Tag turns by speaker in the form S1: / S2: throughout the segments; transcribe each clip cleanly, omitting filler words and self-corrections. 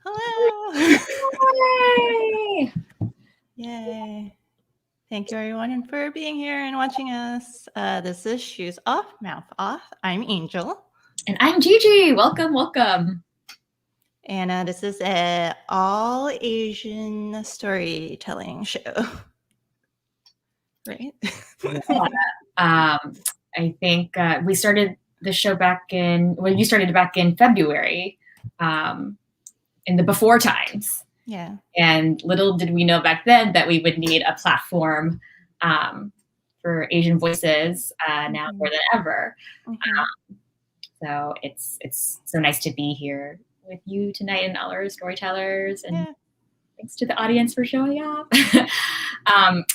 S1: Hello.
S2: Yay!
S1: Yay. Thank you everyone for being here and watching us. This is Shoes Off, Mouth Off. I'm Angel.
S2: And I'm Jiji. Welcome, welcome.
S1: And this is an all Asian storytelling show. Right?
S2: Yeah. I think we started the show you started back in February, in the before times.
S1: Yeah.
S2: And little did we know back then that we would need a platform for Asian voices now more than ever. So it's so nice to be here with you tonight and all our storytellers. And thanks to the audience for showing up. Do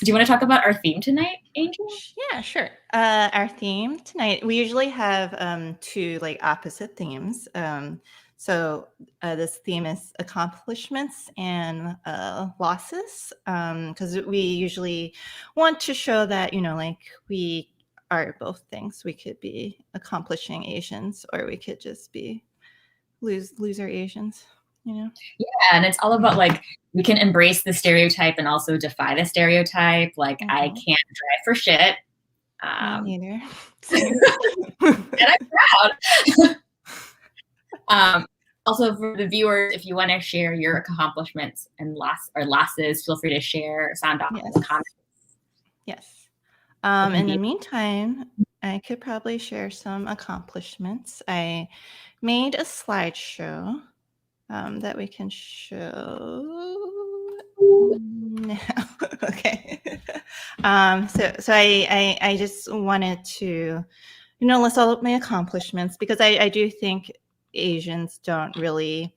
S2: you want to talk about our theme tonight, Angel?
S1: Yeah, sure. Our theme tonight, we usually have two like opposite themes. So this theme is accomplishments and losses, because we usually want to show that, like we are both things. We could be accomplishing Asians, or we could just be loser Asians.
S2: Yeah, and it's all about like we can embrace the stereotype and also defy the stereotype. Like I can't drive for shit.
S1: Me neither.
S2: And I'm proud. Also, for the viewers, if you want to share your accomplishments and losses, feel free to share, sound off in the comments.
S1: Yes. In the meantime, I could probably share some accomplishments. I made a slideshow that we can show now. Okay. So I just wanted to, list all of my accomplishments, because I do think Asians don't really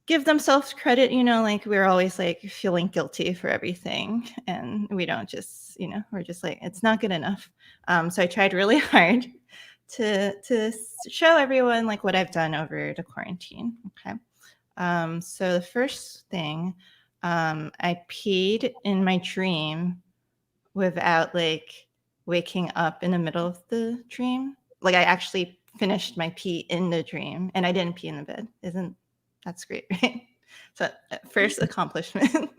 S1: give themselves credit, like we're always like feeling guilty for everything, and we don't just, we're just like, it's not good enough. So I tried really hard to show everyone like what I've done over the quarantine. Okay. So the first thing, I peed in my dream without like waking up in the middle of the dream. Like I actually finished my pee in the dream, and I didn't pee in the bed. That's great, right? So first accomplishment.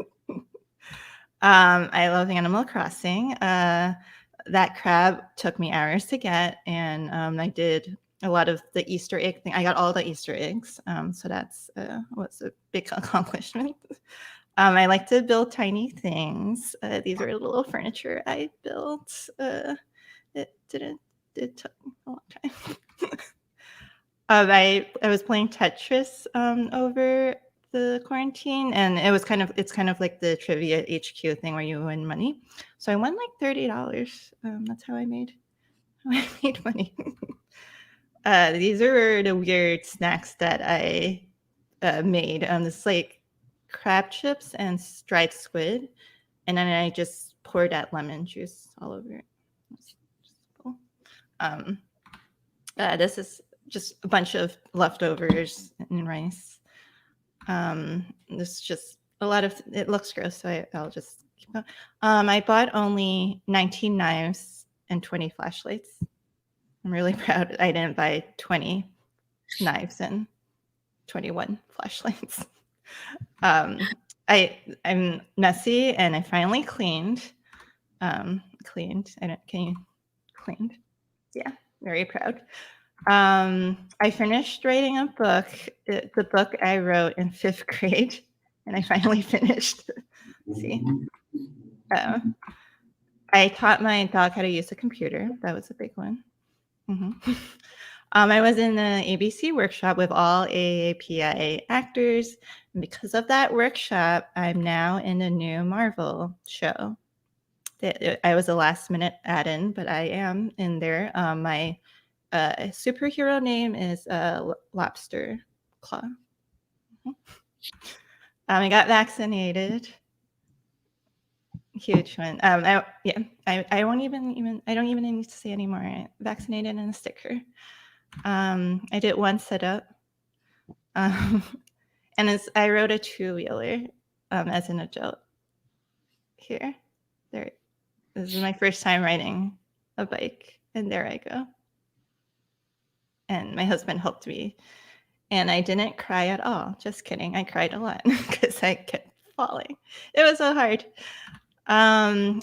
S1: I love Animal Crossing. That crab took me hours to get, and I did a lot of the Easter egg thing. I got all the Easter eggs, so that's what's a big accomplishment. I like to build tiny things. These are little furniture I built. It took a long time. I was playing Tetris over the quarantine, and it's kind of like the trivia HQ thing where you win money. So I won like $30. That's how I made money. These are the weird snacks that I made. This like crab chips and dried squid, and then I just poured that lemon juice all over it. Cool. This is just a bunch of leftovers and rice. This is just a lot of, it looks gross, so I'll just keep going. I bought only 19 knives and 20 flashlights. I'm really proud I didn't buy 20 knives and 21 flashlights. I'm messy, and I finally cleaned. Cleaned. Cleaned. Yeah, very proud. I finished writing a book, the book I wrote in 5th grade, and I finally finished. See, I taught my dog how to use a computer. That was a big one. I was in the ABC workshop with all AAPIA actors, and because of that workshop, I'm now in a new Marvel show. I was a last-minute add-in, but I am in there. My superhero name is Lobster Claw. I got vaccinated. Huge one. I don't even need to say anymore. I vaccinated and a sticker. I did one setup, and I rode a 2-wheeler as an adult. Here, there. This is my first time riding a bike, and there I go. And my husband helped me and I didn't cry at all. Just kidding. I cried a lot because I kept falling. It was so hard. Right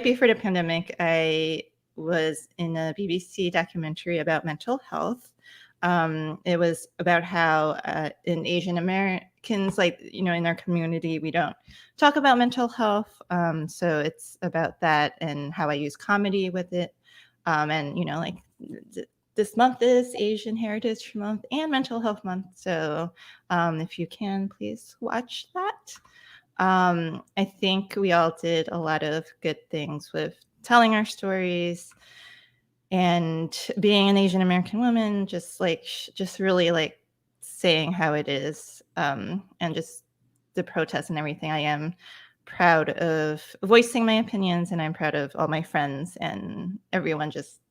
S1: before the pandemic, I was in a BBC documentary about mental health. It was about how in Asian Americans, like, in our community, we don't talk about mental health. So it's about that and how I use comedy with it. And, like this month is Asian Heritage Month and Mental Health Month. So if you can, please watch that. I think we all did a lot of good things with telling our stories and being an Asian American woman, just really like saying how it is, and just the protests and everything. I am proud of voicing my opinions, and I'm proud of all my friends and everyone just,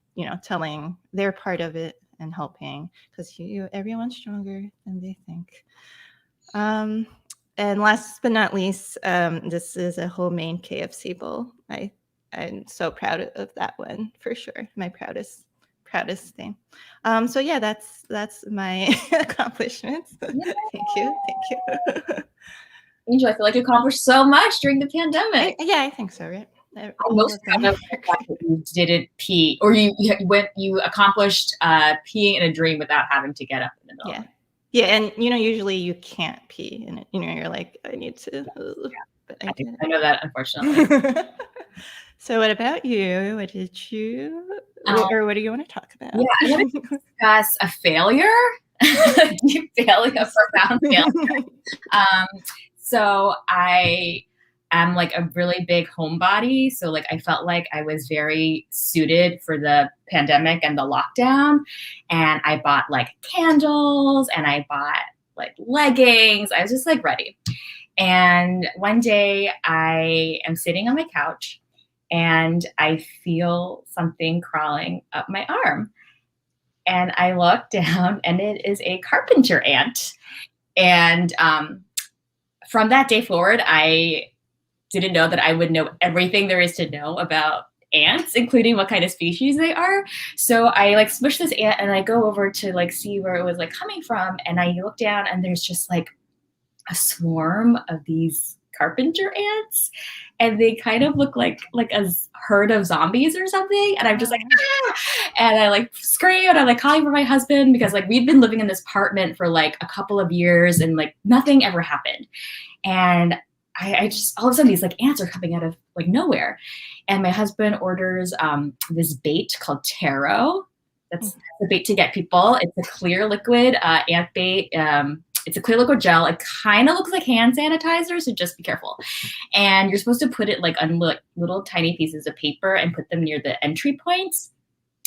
S1: telling their part of it and helping, because everyone's stronger than they think. And last but not least, this is a homemade KFC bowl. I'm so proud of that one for sure. My proudest thing. So yeah, that's my accomplishments.
S2: Yeah.
S1: Thank you.
S2: Angel, I feel like you accomplished so much during the pandemic.
S1: I think so, right?
S2: I'm most proud of the fact that you didn't pee, or you accomplished peeing in a dream without having to get up in the middle.
S1: Yeah. Yeah, and usually you can't pee in it. You're like, I need to.
S2: Yeah.
S1: But
S2: I know that, unfortunately.
S1: So what about you? What did you, or what do you want to talk about?
S2: Yeah, I want to discuss a failure, a profound failure. So I am like a really big homebody. So like I felt like I was very suited for the pandemic and the lockdown. And I bought like candles and I bought like leggings. I was just like ready. And one day I am sitting on my couch and I feel something crawling up my arm. And I look down and it is a carpenter ant. And from that day forward, I didn't know that I would know everything there is to know about ants, including what kind of species they are. So I like smush this ant and I go over to like see where it was like coming from. And I look down and there's just like a swarm of these carpenter ants. And they kind of look like a herd of zombies or something. And I'm just like, ah! And I like scream and I'm like calling for my husband because like we'd been living in this apartment for like a couple of years and like nothing ever happened. And I just, all of a sudden these like ants are coming out of like nowhere. And my husband orders this bait called taro. That's the bait to get people. It's a clear liquid ant bait. It's a clear liquid gel. It kind of looks like hand sanitizer, so just be careful. And you're supposed to put it like on little tiny pieces of paper and put them near the entry points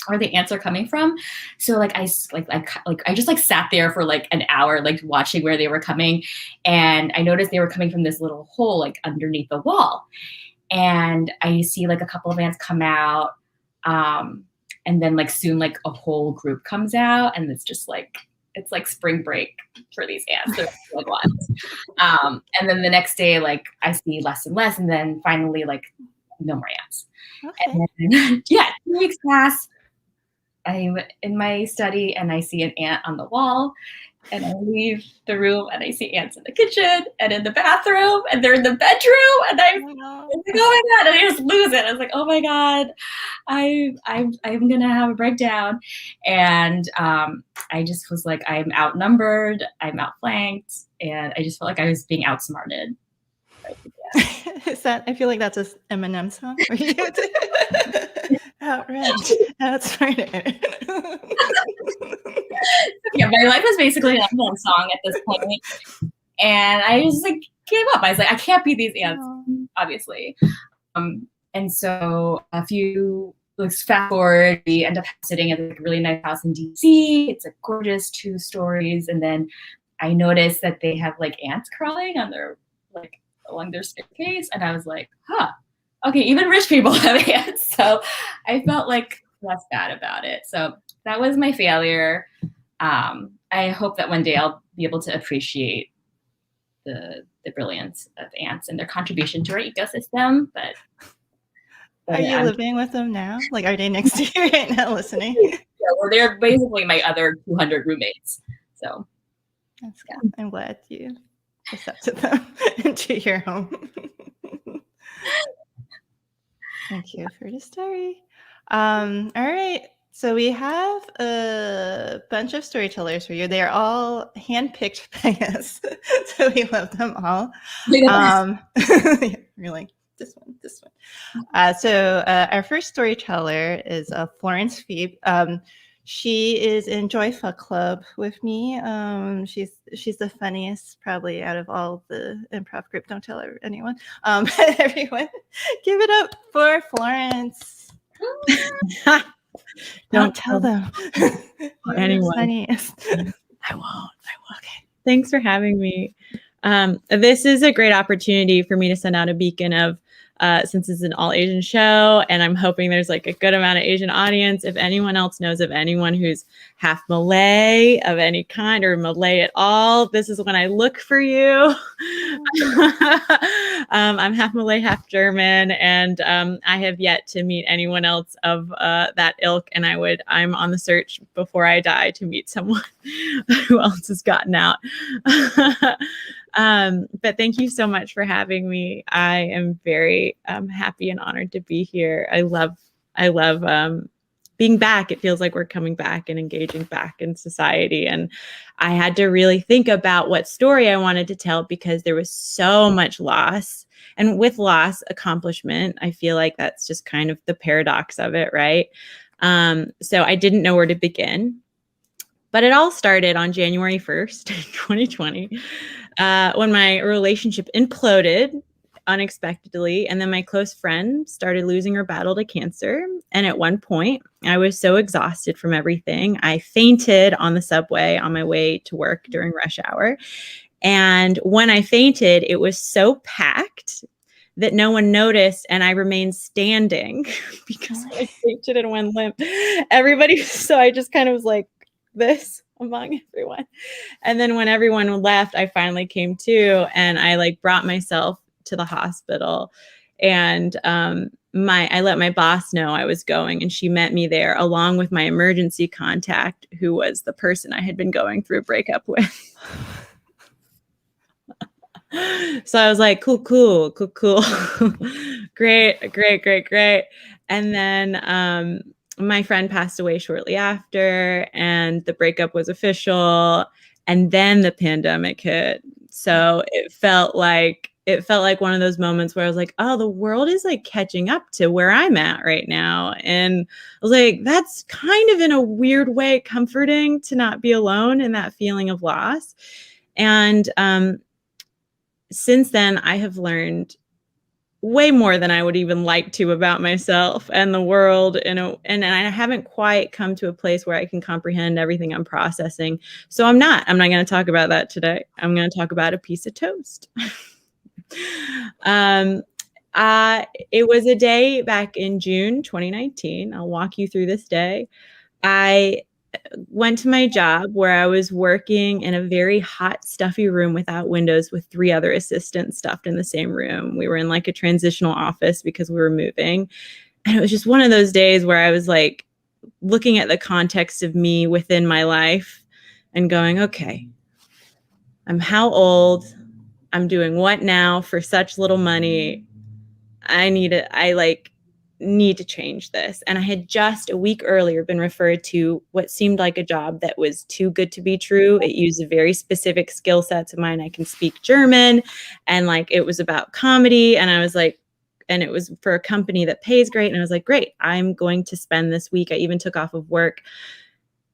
S2: where the ants are coming from. So like I just like sat there for like an hour, like watching where they were coming. And I noticed they were coming from this little hole like underneath the wall. And I see like a couple of ants come out. And then like soon like a whole group comes out and it's just like, it's like spring break for these ants. They're like ones. And then the next day, like I see less and less. And then finally like no more ants. Okay. And then, 2 weeks pass. I'm in my study and I see an ant on the wall and I leave the room and I see ants in the kitchen and in the bathroom and they're in the bedroom and I'm like, oh my God, and I just lose it. I was like, oh my God, I'm gonna have a breakdown. And I just was like, I'm outnumbered, I'm outflanked, and I just felt like I was being outsmarted.
S1: Is that, I feel like that's a Eminem song. Outraged, outsmarted.
S2: Yeah, my life was basically an Eminem song at this point. And I just like gave up. I was like, I can't beat these ants, obviously. And so a few, like fast forward, we end up sitting at a really nice house in DC. It's a gorgeous 2 stories. And then I noticed that they have like ants crawling on their, like along their staircase. And I was like, okay, even rich people have ants. So I felt like less bad about it. So that was my failure. I hope that one day I'll be able to appreciate the brilliance of ants and their contribution to our ecosystem. But
S1: are you living with them now? Like, are they next to you right now listening?
S2: Well, they're basically my other 200 roommates. So
S1: that's good. I'm glad you accepted them into your home. Thank you for the story. All right. So we have a bunch of storytellers for you. They're all handpicked by us. So we love them all. You're like, this one, this one. So our first storyteller is Florence Phoebe. She is in Joy Fuck Club with me. She's the funniest probably out of all the improv group. Don't tell anyone. But everyone, give it up for Florence. Don't tell them.
S3: Anyone.
S1: Funniest.
S3: I won't. Okay. Thanks for having me. This is a great opportunity for me to send out a beacon of, since it's an all Asian show, and I'm hoping there's like a good amount of Asian audience. If anyone else knows of anyone who's half Malay of any kind or Malay at all, this is when I look for you. I'm half Malay, half German, and I have yet to meet anyone else of that ilk. And I'm on the search before I die to meet someone who else has gotten out. But thank you so much for having me. I am very happy and honored to be here. I love being back. It feels like we're coming back and engaging back in society. And I had to really think about what story I wanted to tell because there was so much loss. And with loss, accomplishment. I feel like that's just kind of the paradox of it, right? So I didn't know where to begin. But it all started on January 1st, 2020, when my relationship imploded unexpectedly. And then my close friend started losing her battle to cancer. And at one point, I was so exhausted from everything. I fainted on the subway on my way to work during rush hour. And when I fainted, it was so packed that no one noticed, and I remained standing because I fainted in one limb. So I just kind of was like this among everyone. And then when everyone left, I finally came to, and I like brought myself to the hospital. And I let my boss know I was going, and she met me there along with my emergency contact, who was the person I had been going through a breakup with. So I was like, cool. Great. And then my friend passed away shortly after, and the breakup was official. And then the pandemic hit. So it felt like one of those moments where I was like, oh, the world is like catching up to where I'm at right now. And I was like, that's kind of in a weird way comforting to not be alone in that feeling of loss. And since then, I have learned way more than I would even like to about myself and the world. And I haven't quite come to a place where I can comprehend everything I'm processing. So I'm not going to talk about that today. I'm going to talk about a piece of toast. It was a day back in June 2019. I'll walk you through this day. I went to my job where I was working in a very hot, stuffy room without windows with 3 other assistants stuffed in the same room. We were in like a transitional office because we were moving. And it was just one of those days where I was like looking at the context of me within my life and going, okay, I'm how old? I'm doing what now for such little money? I need to change this. And I had just a week earlier been referred to what seemed like a job that was too good to be true. It used a very specific skill sets of mine. I can speak German, and like it was about comedy. And I was like, and it was for a company that pays great. And I was like, great, I'm going to spend this week. I even took off of work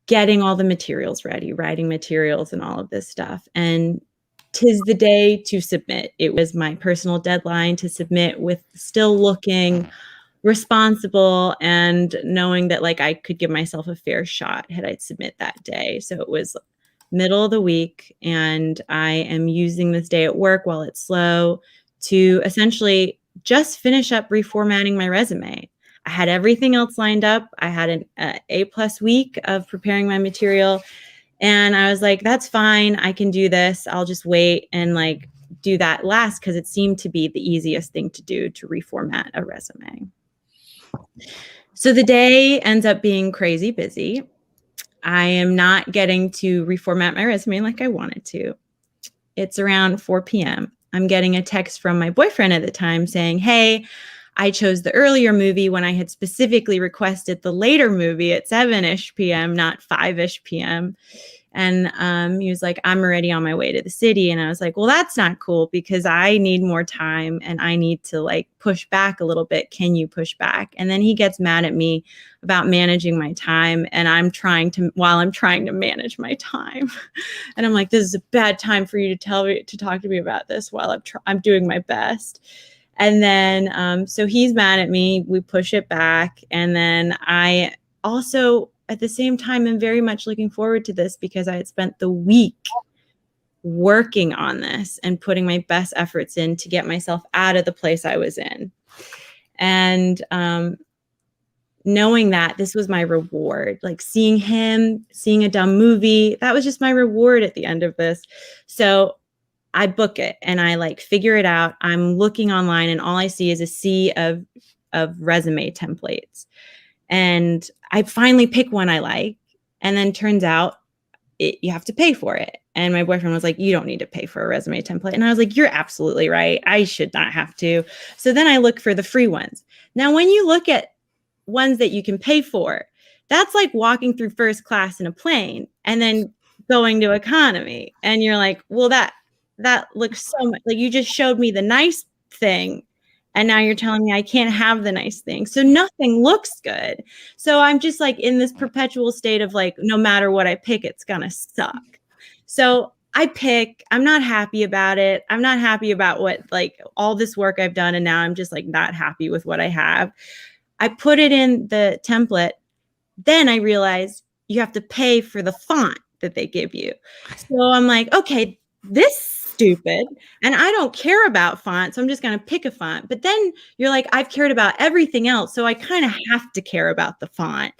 S3: getting all the materials ready, writing materials and all of this stuff. And 'tis the day to submit. It was my personal deadline to submit, with still looking responsible and knowing that like I could give myself a fair shot had I submit that day. So it was middle of the week, and I am using this day at work while it's slow to essentially just finish up reformatting my resume. I had everything else lined up. I had an A+ week of preparing my material, and I was like, that's fine. I can do this. I'll just wait and like do that last, because it seemed to be the easiest thing to do, to reformat a resume. So the day ends up being crazy busy. I am not getting to reformat my resume like I wanted to. It's around 4 p.m. I'm getting a text from my boyfriend at the time saying, hey, I chose the earlier movie when I had specifically requested the later movie at 7-ish p.m., not 5-ish p.m. And he was like, I'm already on my way to the city. And I was like, well, that's not cool because I need more time and I need to like push back a little bit. Can you push back? And then he gets mad at me about managing my time. And while I'm trying to manage my time. And I'm like, this is a bad time for you to talk to me about this while I'm doing my best. And then, so he's mad at me. We push it back. And then I also, at the same time, I'm very much looking forward to this because I had spent the week working on this and putting my best efforts in to get myself out of the place I was in. And knowing that this was my reward, like seeing a dumb movie, that was just my reward at the end of this. So I book it and I like figure it out. I'm looking online and all I see is a sea of resume templates. And I finally pick one I like. And then turns out you have to pay for it. And my boyfriend was like, you don't need to pay for a resume template. And I was like, you're absolutely right. I should not have to. So then I look for the free ones. Now, when you look at ones that you can pay for, that's like walking through first class in a plane and then going to economy. And you're like, well, that looks so much like you just showed me the nice thing. And now you're telling me I can't have the nice thing. So nothing looks good. So I'm just like in this perpetual state of like, no matter what I pick, it's going to suck. So I'm not happy about it. I'm not happy about what like all this work I've done. And now I'm just like not happy with what I have. I put it in the template. Then I realized you have to pay for the font that they give you. So I'm like, okay, this stupid. And I don't care about font. So I'm just going to pick a font. But then you're like, I've cared about everything else. So I kind of have to care about the font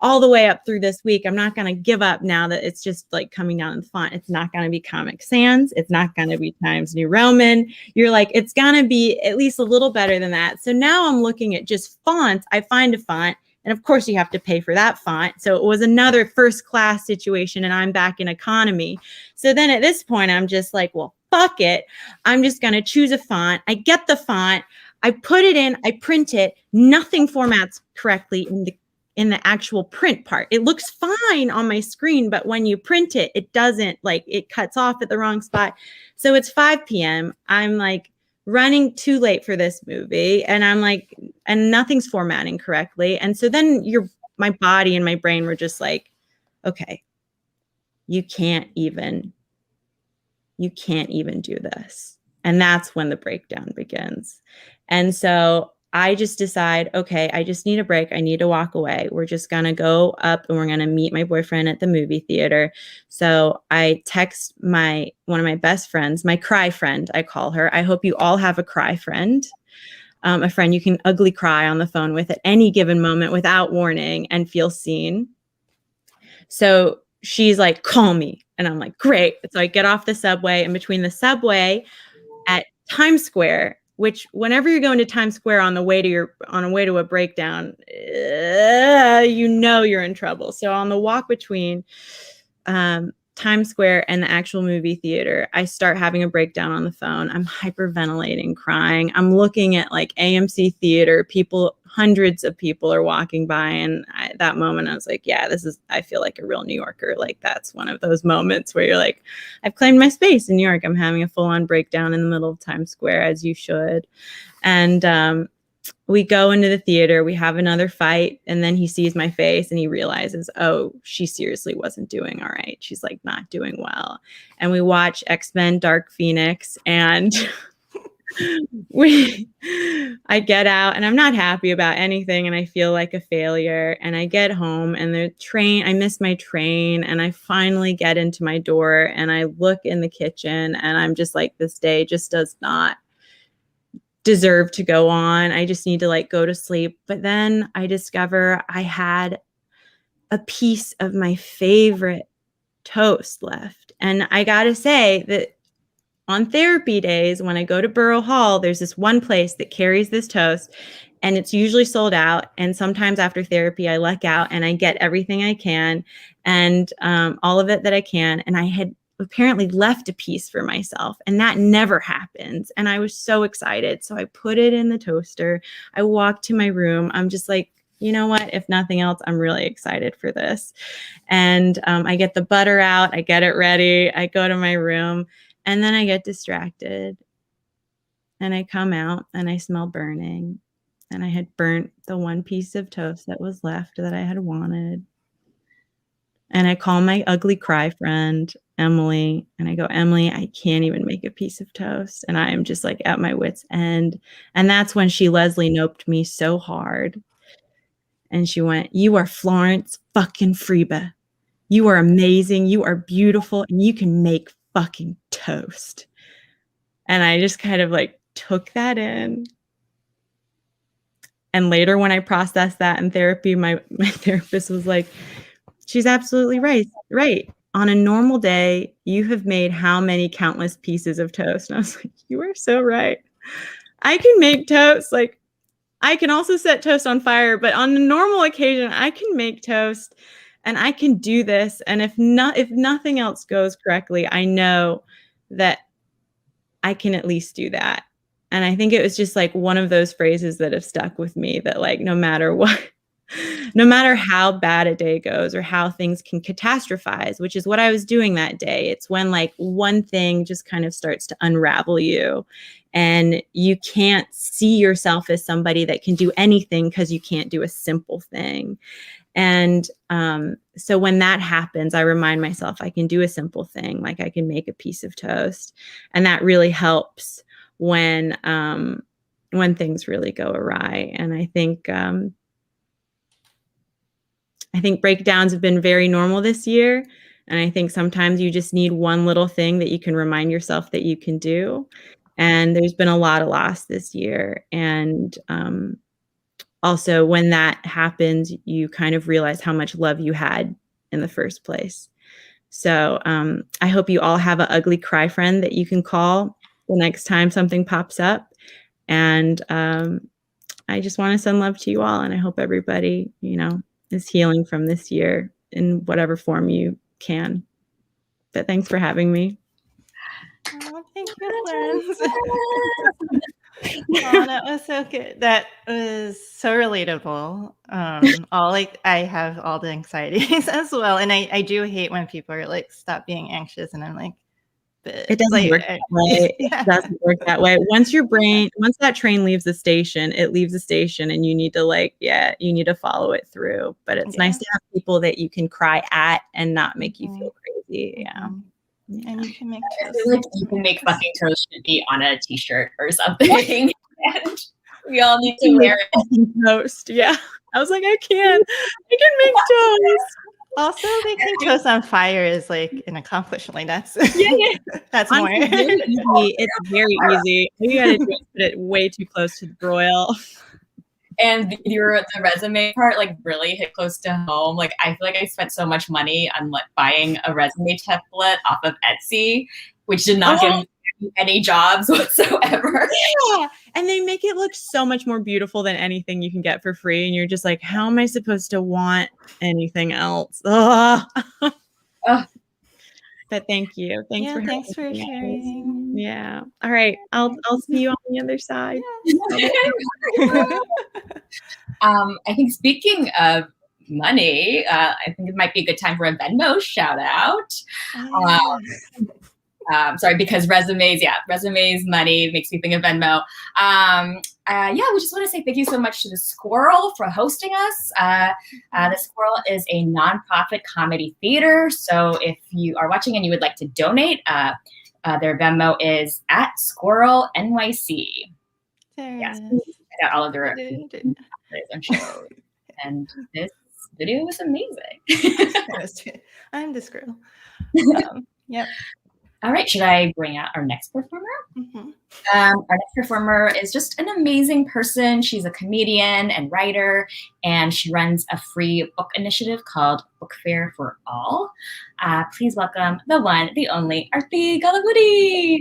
S3: all the way up through this week. I'm not going to give up now that it's just like coming down in the font. It's not going to be Comic Sans. It's not going to be Times New Roman. You're like, it's going to be at least a little better than that. So now I'm looking at just fonts. I find a font. And of course, you have to pay for that font. So it was another first class situation and I'm back in economy. So then at this point, I'm just like, well, fuck it. I'm just going to choose a font. I get the font. I put it in. I print it. Nothing formats correctly in the actual print part. It looks fine on my screen, but when you print it, it doesn't, like it cuts off at the wrong spot. So it's 5 p.m. I'm like, running too late for this movie. And I'm like, and nothing's formatting correctly. And so then my body and my brain were just like, okay, you can't even do this. And that's when the breakdown begins. And so I just decide, okay, I just need a break. I need to walk away. We're just going to go up and we're going to meet my boyfriend at the movie theater. So I text one of my best friends, my cry friend, I call her. I hope you all have a cry friend, a friend you can ugly cry on the phone with at any given moment without warning and feel seen. So she's like, call me. And I'm like, great. So I get off the subway, and between the subway at Times Square, which whenever you're going to Times Square on a way to a breakdown, you're in trouble. So on the walk between Times Square and the actual movie theater, I start having a breakdown on the phone. I'm hyperventilating, crying. I'm looking at like AMC theater, hundreds of people are walking by. And at that moment I was like, yeah, I feel like a real New Yorker. Like that's one of those moments where you're like, I've claimed my space in New York. I'm having a full on breakdown in the middle of Times Square, as you should. And we go into the theater, we have another fight, and then he sees my face and he realizes, oh, she seriously wasn't doing all right. She's like not doing well. And we watch X-Men Dark Phoenix, and I get out and I'm not happy about anything and I feel like a failure. And I get home and I miss my train, and I finally get into my door and I look in the kitchen and I'm just like, this day just does not deserve to go on. I just need to like go to sleep. But then I discover I had a piece of my favorite toast left. And I gotta say that on therapy days, when I go to Borough Hall, there's this one place that carries this toast. and it's usually sold out. And sometimes after therapy, I luck out and I get everything I can and all of it that I can. And I had apparently left a piece for myself, and that never happens. And I was so excited. So I put it in the toaster. I walked to my room. I'm just like, you know what? If nothing else, I'm really excited for this. And I get the butter out. I get it ready. I go to my room, and then I get distracted. And I come out and I smell burning. And I had burnt the one piece of toast that was left that I had wanted. And I call my ugly cry friend, Emily, and I go, Emily, I can't even make a piece of toast. And I am just like at my wit's end. And that's when she Leslie noped me so hard. And she went, you are Florence fucking Freba. You are amazing. You are beautiful. And you can make fucking toast. And I just kind of like took that in. And later when I processed that in therapy, my therapist was like, she's absolutely right. Right. On a normal day, you have made how many countless pieces of toast? And I was like, you are so right. I can make toast. Like, I can also set toast on fire, but on a normal occasion, I can make toast and I can do this. And if nothing else goes correctly, I know that I can at least do that. And I think it was just like one of those phrases that have stuck with me, that like, no matter what, no matter how bad a day goes or how things can catastrophize, which is what I was doing that day. It's when like one thing just kind of starts to unravel you and you can't see yourself as somebody that can do anything because you can't do a simple thing. And so when that happens, I remind myself I can do a simple thing, like I can make a piece of toast. And that really helps when things really go awry. And I think breakdowns have been very normal this year. And I think sometimes you just need one little thing that you can remind yourself that you can do. And there's been a lot of loss this year. And also when that happens, you kind of realize how much love you had in the first place. So I hope you all have an ugly cry friend that you can call the next time something pops up. And I just want to send love to you all. And I hope everybody, is healing from this year in whatever form you can. But thanks for having me.
S1: Oh, thank you, Florence. Oh, that was so good. That was so relatable. I have all the anxieties as well. And I do hate when people are like, stop being anxious. And I'm like,
S3: it doesn't work that way.
S1: Yeah.
S3: It doesn't work that way. Once that train leaves the station, it leaves the station and you need to follow it through. But it's nice to have people that you can cry at and not make you feel crazy. Yeah.
S1: And you can make
S2: toast. I feel like you can make fucking toast should be on a t-shirt or something. And we all need to wear it.
S3: Toast. Yeah. I was like, I can make toast.
S1: Also, making toast on fire is like an accomplishment. That's that's more.
S3: It's very easy. All you gotta do is put it way too close to the broil.
S2: And the resume part like really hit close to home. Like I feel like I spent so much money on like buying a resume template off of Etsy, which did not give me any jobs whatsoever.
S3: Yeah. And they make it look so much more beautiful than anything you can get for free. And you're just like, how am I supposed to want anything else? But thank you. Thanks for
S1: sharing.
S3: Yeah. All right. I'll see you on the other side.
S2: I think speaking of money, I think it might be a good time for a Venmo shout out. Sorry, because resumes, money makes me think of Venmo. We just want to say thank you so much to The Squirrel for hosting us. The Squirrel is a nonprofit comedy theater. So if you are watching and you would like to donate, their Venmo is @Squirrel NYC. Yes, I got all of their I'm sure. And this video was amazing.
S1: I'm the squirrel. Yep.
S2: All right, should I bring out our next performer?
S1: Mm-hmm.
S2: Our next performer is just an amazing person. She's a comedian and writer, and she runs a free book initiative called Book Fair for All. Please welcome the one, the only, Arti Galawudi.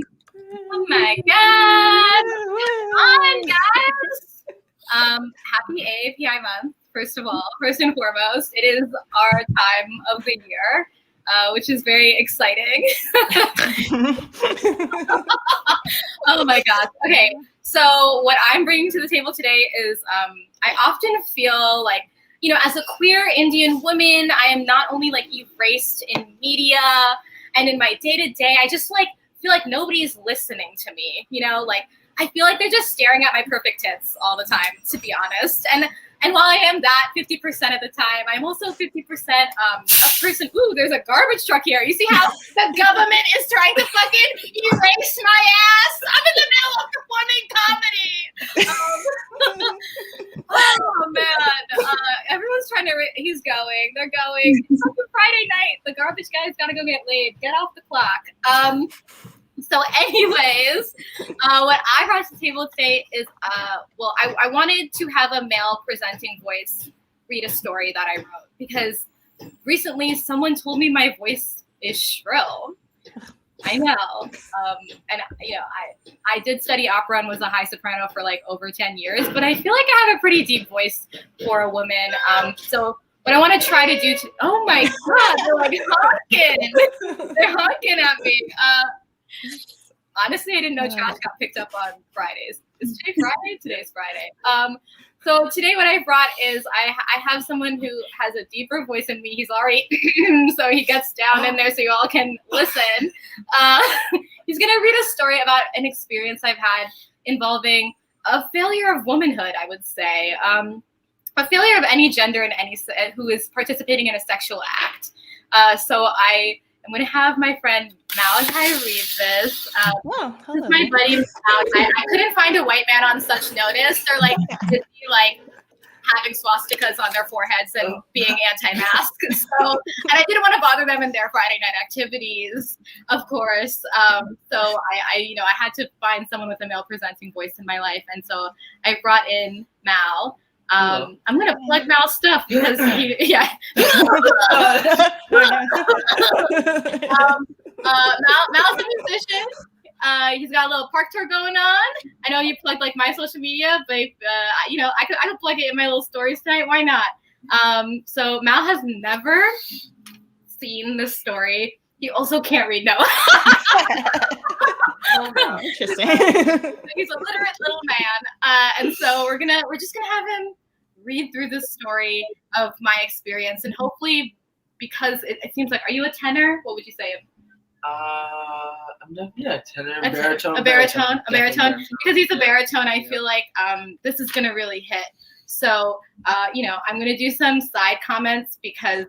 S2: Oh my God! Come on, guys!
S4: Happy AAPI month, first and foremost. It is our time of the year, which is very exciting. Oh my gosh. Okay, so what I'm bringing to the table today is I often feel like, as a queer Indian woman, I am not only like erased in media and in my day-to-day, I just like feel like nobody's listening to me, like I feel like they're just staring at my perfect tits all the time, to be honest. And while I am that 50% of the time, I'm also 50% a person. Ooh, there's a garbage truck here. You see how the government is trying to fucking erase my ass? I'm in the middle of performing comedy. Oh man, everyone's trying to. He's going. They're going. It's like a Friday night. The garbage guy's gotta go get laid. Get off the clock. So anyways, what I brought to the table today is, I wanted to have a male presenting voice read a story that I wrote, because recently someone told me my voice is shrill. I know. And I did study opera and was a high soprano for like over 10 years, but I feel like I have a pretty deep voice for a woman. So what I want to try to do oh my God, they're like honking. They're honking at me. Honestly, I didn't know trash got picked up on Fridays. Is today Friday? Today's Friday. So today what I brought is I have someone who has a deeper voice than me. He's already, so he gets down in there so you all can listen. He's going to read a story about an experience I've had involving a failure of womanhood, I would say. A failure of any gender and who is participating in a sexual act. So I'm going to have my friend Malachi read this. This is my buddy Malachi. I couldn't find a white man on such notice. They're like busy, like having swastikas on their foreheads and being anti-mask. So, and I didn't want to bother them in their Friday night activities, of course. So I had to find someone with a male presenting voice in my life, and so I brought in Mal. I'm gonna plug Mal's stuff because Mal's a musician. He's got a little park tour going on. I know you plugged like my social media, but I could plug it in my little stories tonight. Why not? So Mal has never seen this story. He also can't read. No.
S1: Oh, no. Interesting.
S4: He's a literate little man, and so we're just gonna have him read through the story of my experience, and hopefully, because it seems like, are you a tenor? What would you say?
S5: I'm definitely a tenor,
S4: baritone. A baritone. Because he's a baritone, I feel like this is gonna really hit. So, I'm gonna do some side comments because,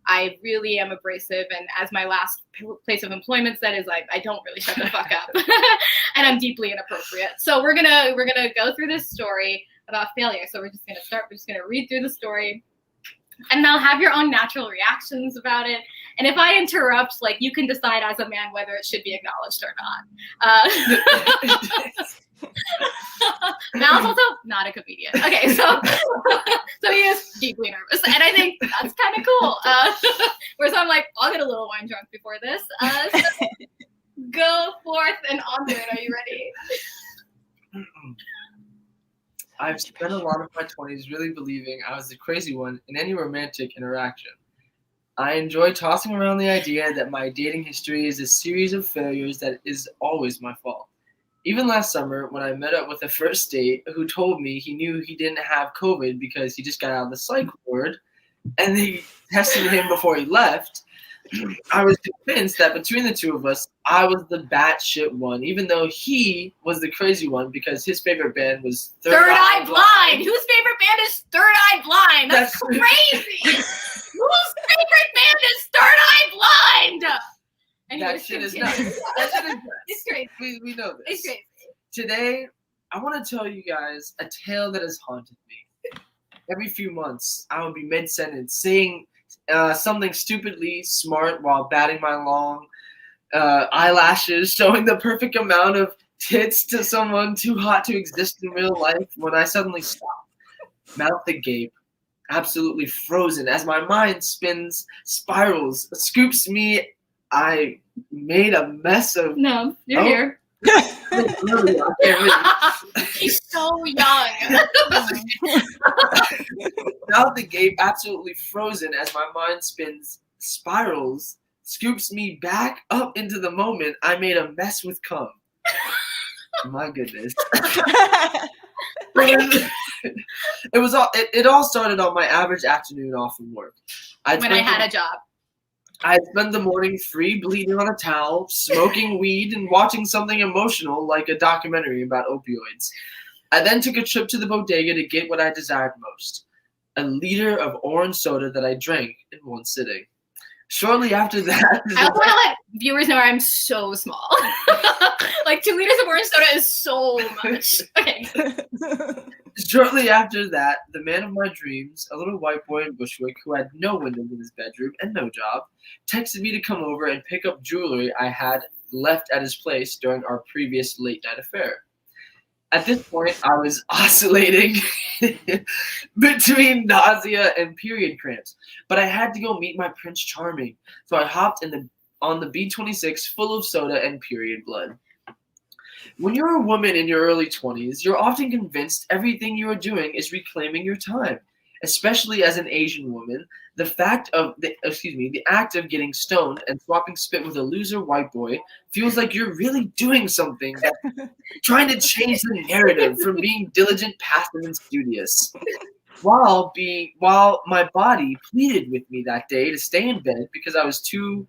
S4: I really am abrasive, and as my last place of employment said, is I don't really shut the fuck up, and I'm deeply inappropriate. So we're gonna go through this story about failure. So we're just gonna start. We're just gonna read through the story, and I'll have your own natural reactions about it. And if I interrupt, like, you can decide as a man whether it should be acknowledged or not. Mal's also not a comedian. Okay, so he is deeply nervous, and I think that's kind of cool. Whereas I'm like, I'll get a little wine drunk before this. So go forth and onward. Are you ready?
S5: I've spent a lot of my 20s really believing I was the crazy one in any romantic interaction. I enjoy tossing around the idea that my dating history is a series of failures that is always my fault. Even last summer, when I met up with a first date who told me he knew he didn't have COVID because he just got out of the psych ward, and they tested him before he left, I was convinced that between the two of us, I was the batshit one, even though he was the crazy one because his favorite band was Third Eye Blind.
S4: Whose favorite band is Third Eye Blind? That's crazy. Whose favorite band is Third Eye Blind?
S5: That shit is nuts. That shit is nuts.
S4: It's crazy.
S5: We know this.
S4: It's crazy.
S5: Today, I want to tell you guys a tale that has haunted me. Every few months, I would be mid-sentence saying something stupidly smart while batting my long eyelashes, showing the perfect amount of tits to someone too hot to exist in real life, when I suddenly stop, mouth agape, absolutely frozen as my mind spirals, scoops me. I made a mess of...
S4: No, you're here.
S5: Literally, I can't read.
S4: He's so young.
S5: Now the game absolutely frozen as my mind spins spirals, scoops me back up into the moment I made a mess with cum. My goodness. It all started on my average afternoon off from work.
S4: When I had a job.
S5: I'd spend the morning free bleeding on a towel, smoking weed, and watching something emotional like a documentary about opioids. I then took a trip to the bodega to get what I desired most, a liter of orange soda that I drank in one sitting. Shortly after that...
S4: I want to let viewers know I'm so small. Like 2 liters of orange soda is so much. Okay.
S5: Shortly after that, the man of my dreams, a little white boy in Bushwick who had no windows in his bedroom and no job, texted me to come over and pick up jewelry I had left at his place during our previous late night affair. At this point, I was oscillating between nausea and period cramps, but I had to go meet my Prince Charming, so I hopped on the B-26 full of soda and period blood. When you're a woman in your early 20s, you're often convinced everything you are doing is reclaiming your time. Especially as an Asian woman, the act of getting stoned and swapping spit with a loser white boy feels like you're really doing something that's trying to change the narrative from being diligent, passive, and studious. While my body pleaded with me that day to stay in bed because I was too...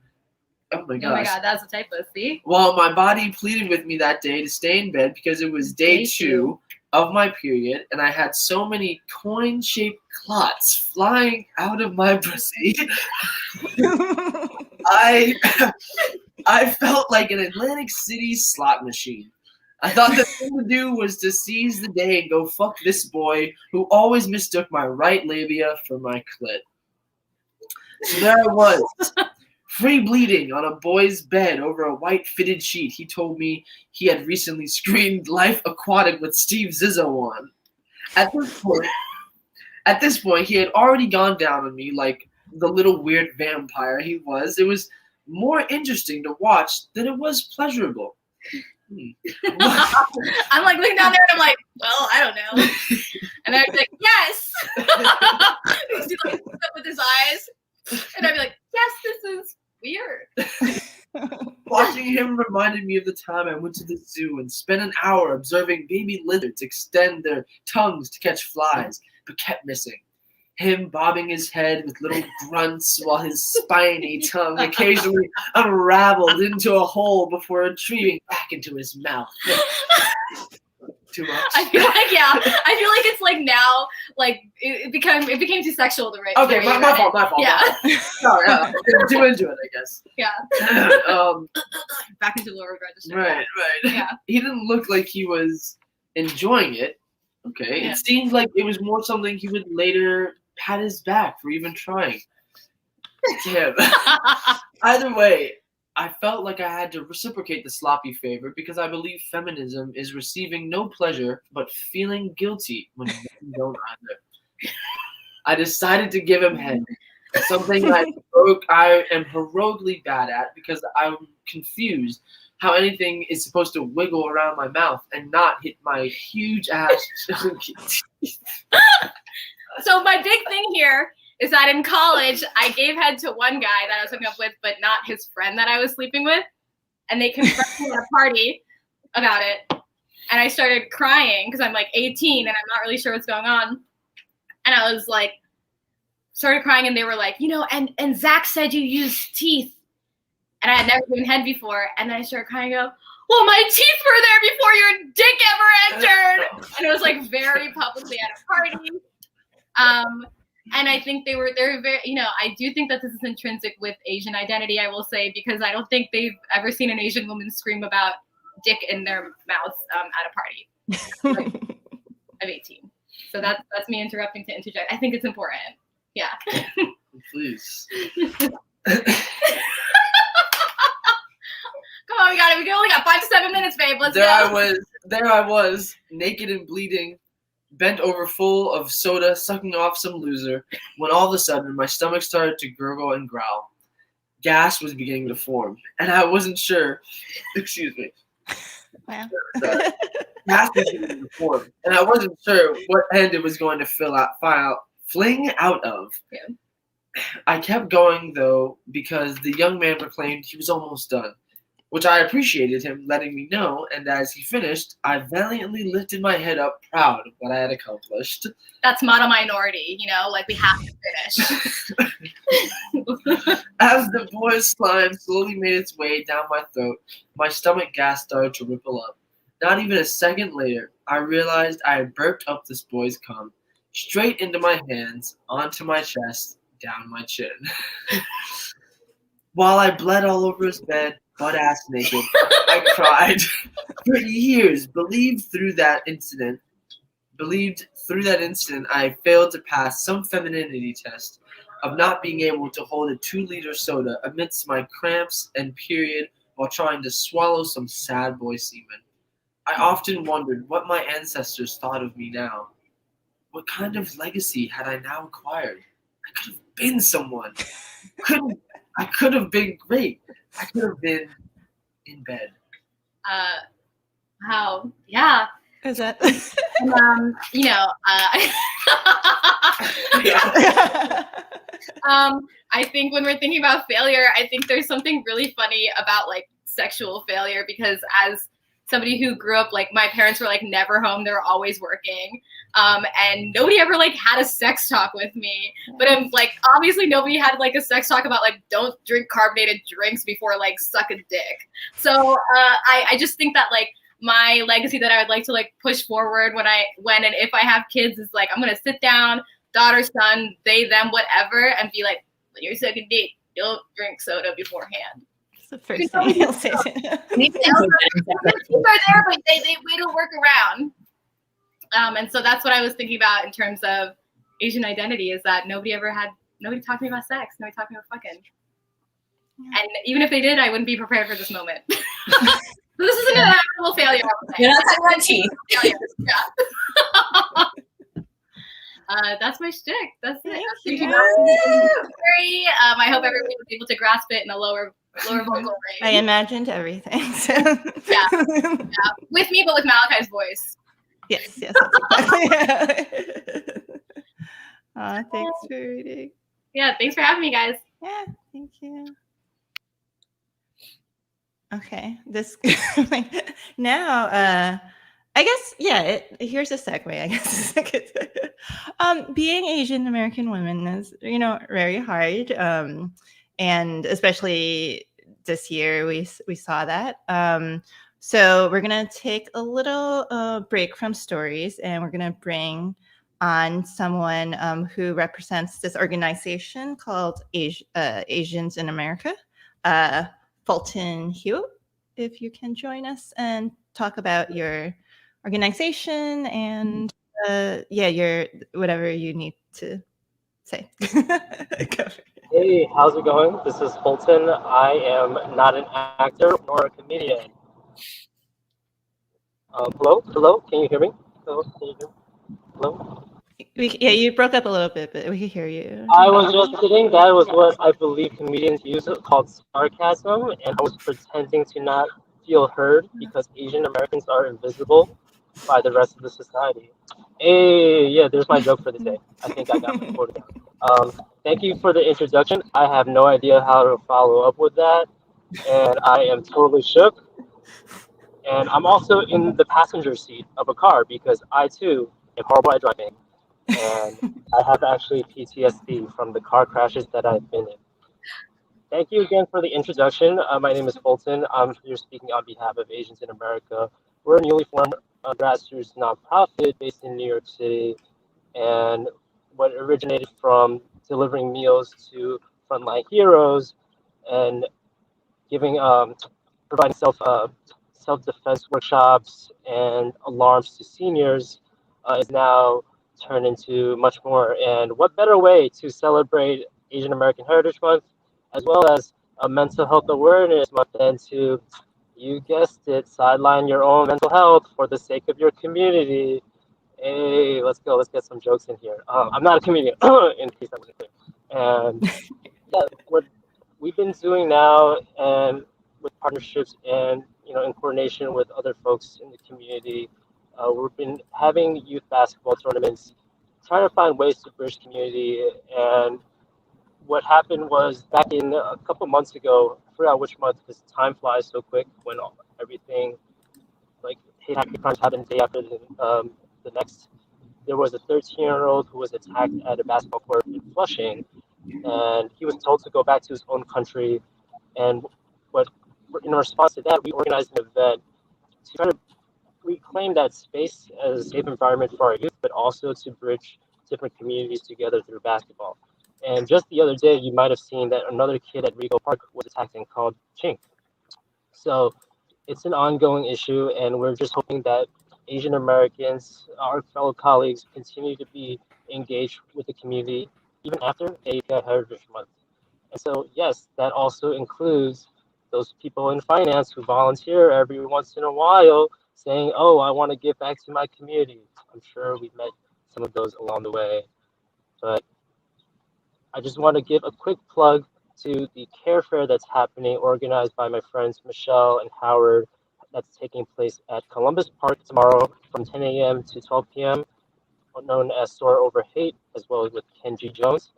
S5: Oh my gosh.
S4: Oh my god, that's a typo, see?
S5: While my body pleaded with me that day to stay in bed because it was day two of my period and I had so many coin-shaped clots flying out of my pussy, I felt like an Atlantic City slot machine. I thought the thing to do was to seize the day and go fuck this boy who always mistook my right labia for my clit. So there I was. Free bleeding on a boy's bed over a white fitted sheet he told me he had recently screened Life Aquatic with Steve Zissou on. At this point, he had already gone down on me like the little weird vampire he was. It was more interesting to watch than it was pleasurable.
S4: I'm like looking down there and I'm like, well, I don't know. And then I'd be like, yes. He'd like look up with his eyes. And I'd be like, yes, this is weird.
S5: Watching him reminded me of the time I went to the zoo and spent an hour observing baby lizards extend their tongues to catch flies, but kept missing. Him bobbing his head with little grunts while his spiny tongue occasionally unraveled into a hole before retreating back into his mouth. Too much.
S4: I feel like it's like now, like it became too sexual to write.
S5: Okay, my fault.
S4: Yeah.
S5: Sorry, too into it, I guess.
S4: Yeah. Back into lower register.
S5: Right.
S4: Yeah.
S5: He didn't look like he was enjoying it. Okay.
S4: Yeah.
S5: It seemed like it was more something he would later pat his back for even trying. Damn. Either way, I felt like I had to reciprocate the sloppy favor because I believe feminism is receiving no pleasure but feeling guilty when men don't either. I decided to give him head, something I am heroically bad at because I'm confused how anything is supposed to wiggle around my mouth and not hit my huge ass.
S4: So my big thing here is that in college, I gave head to one guy that I was hooking up with, but not his friend that I was sleeping with. And they confronted me at a party about it. And I started crying because I'm like 18 and I'm not really sure what's going on. And I was like, started crying and they were like, and Zach said you use teeth. And I had never given head before. And then I started crying and go, well, my teeth were there before your dick ever entered. And it was like very publicly at a party. And I think they're very, I do think that this is intrinsic with Asian identity, I will say, because I don't think they've ever seen an Asian woman scream about dick in their mouth at a party. Like, of 18. So that's me interrupting to interject. I think it's important. Yeah.
S5: Please.
S4: Come on, we got it. We only got 5 to 7 minutes, babe. Let's go.
S5: There I was, naked and bleeding, bent over full of soda, sucking off some loser, when all of a sudden my stomach started to gurgle and growl. Gas was beginning to form, and I wasn't sure,
S1: Wow.
S5: Gas was being reformed, and I wasn't sure what end it was going to fling out of.
S4: Yeah.
S5: I kept going though because the young man proclaimed he was almost done, which I appreciated him letting me know, and as he finished, I valiantly lifted my head up, proud of what I had accomplished.
S4: That's model minority, you know, like we have to finish.
S5: As the boy's slime slowly made its way down my throat, my stomach gas started to ripple up. Not even a second later, I realized I had burped up this boy's cum, straight into my hands, onto my chest, down my chin. While I bled all over his bed, butt-ass naked, I cried. For years, believed through that incident I failed to pass some femininity test of not being able to hold a 2-liter soda amidst my cramps and period while trying to swallow some sad boy semen. I often wondered what my ancestors thought of me now. What kind of legacy had I now acquired? I could have been someone. I could have been great. I could have been in bed.
S4: Wow. Yeah.
S1: Is that?
S4: You know, I think when we're thinking about failure, I think there's something really funny about like sexual failure, because as somebody who grew up, like my parents were like never home, they were always working. And nobody ever like had a sex talk with me, but I'm like, obviously nobody had like a sex talk about like, don't drink carbonated drinks before like suck a dick. So I just think that like my legacy that I would like to like push forward when and if I have kids is like, I'm going to sit down, daughter, son, they, them, whatever, and be like, when you're sucking dick, don't drink soda beforehand.
S1: It's the first thing he'll say.
S4: People are there, but they will work around. And so that's what I was thinking about in terms of Asian identity, is that nobody talked to me about sex, nobody talked to me about fucking. Yeah. And even if they did, I wouldn't be prepared for this moment. This is an actual failure.
S2: You're not talking about cheese.
S4: Yeah. That's my shtick. That's it.
S1: Thank you.
S4: I hope everybody was able to grasp it in a lower vocal range.
S1: I imagined everything. So.
S4: Yeah. With me, but with Malachi's voice.
S1: Yes. Exactly. Thanks for reading.
S4: Yeah, thanks for having me, guys.
S1: Yeah, thank you. Okay, this now. I guess here's a segue. I guess being Asian American women is very hard, and especially this year we saw that. So we're gonna take a little break from stories, and we're gonna bring on someone who represents this organization called Asians in America. Fulton Hewitt, if you can join us and talk about your organization and your whatever you need to say.
S6: Hey, how's it going? This is Fulton. I am not an actor nor a comedian. Hello, can you hear me? Hello, can you hear me? Hello?
S1: You broke up a little bit, but we can hear you.
S6: I was just kidding. That was what I believe comedians use, called sarcasm, and I was pretending to not feel heard because Asian Americans are invisible by the rest of the society. Hey, yeah, there's my joke for the day. I think I got my quote down. Thank you for the introduction. I have no idea how to follow up with that, and I am totally shook. And I'm also in the passenger seat of a car because I too am horrible at driving. And I have actually PTSD from the car crashes that I've been in. Thank you again for the introduction. My name is Fulton. I'm here speaking on behalf of Asians in America. We're a newly formed grassroots nonprofit based in New York City, and what originated from delivering meals to frontline heroes and giving providing self-defense workshops and alarms to seniors is now turned into much more. And what better way to celebrate Asian American Heritage Month, as well as a mental health awareness month, than to, you guessed it, sideline your own mental health for the sake of your community. Hey, let's go. Let's get some jokes in here. I'm not a comedian, in case that wasn't clear. And what we've been doing now, and with partnerships and in coordination with other folks in the community, we've been having youth basketball tournaments, trying to find ways to bridge community. And what happened was back in a couple months ago, I forgot which month because time flies so quick when everything like hate crimes happened day after the next. There was a 13-year-old who was attacked at a basketball court in Flushing, and he was told to go back to his own country. And what, in response to that, we organized an event to try to reclaim that space as a safe environment for our youth, but also to bridge different communities together through basketball. And just the other day, you might have seen that another kid at Regal Park was attacked and called Chink. So it's an ongoing issue, and we're just hoping that Asian Americans, our fellow colleagues, continue to be engaged with the community even after API Heritage Month. And so, yes, that also includes those people in finance who volunteer every once in a while saying, oh, I want to give back to my community. I'm sure we've met some of those along the way. But I just want to give a quick plug to the Care Fair that's happening, organized by my friends Michelle and Howard, that's taking place at Columbus Park tomorrow from 10 a.m. to 12 p.m., known as Soar Over Hate, as well as with Kenji Jones.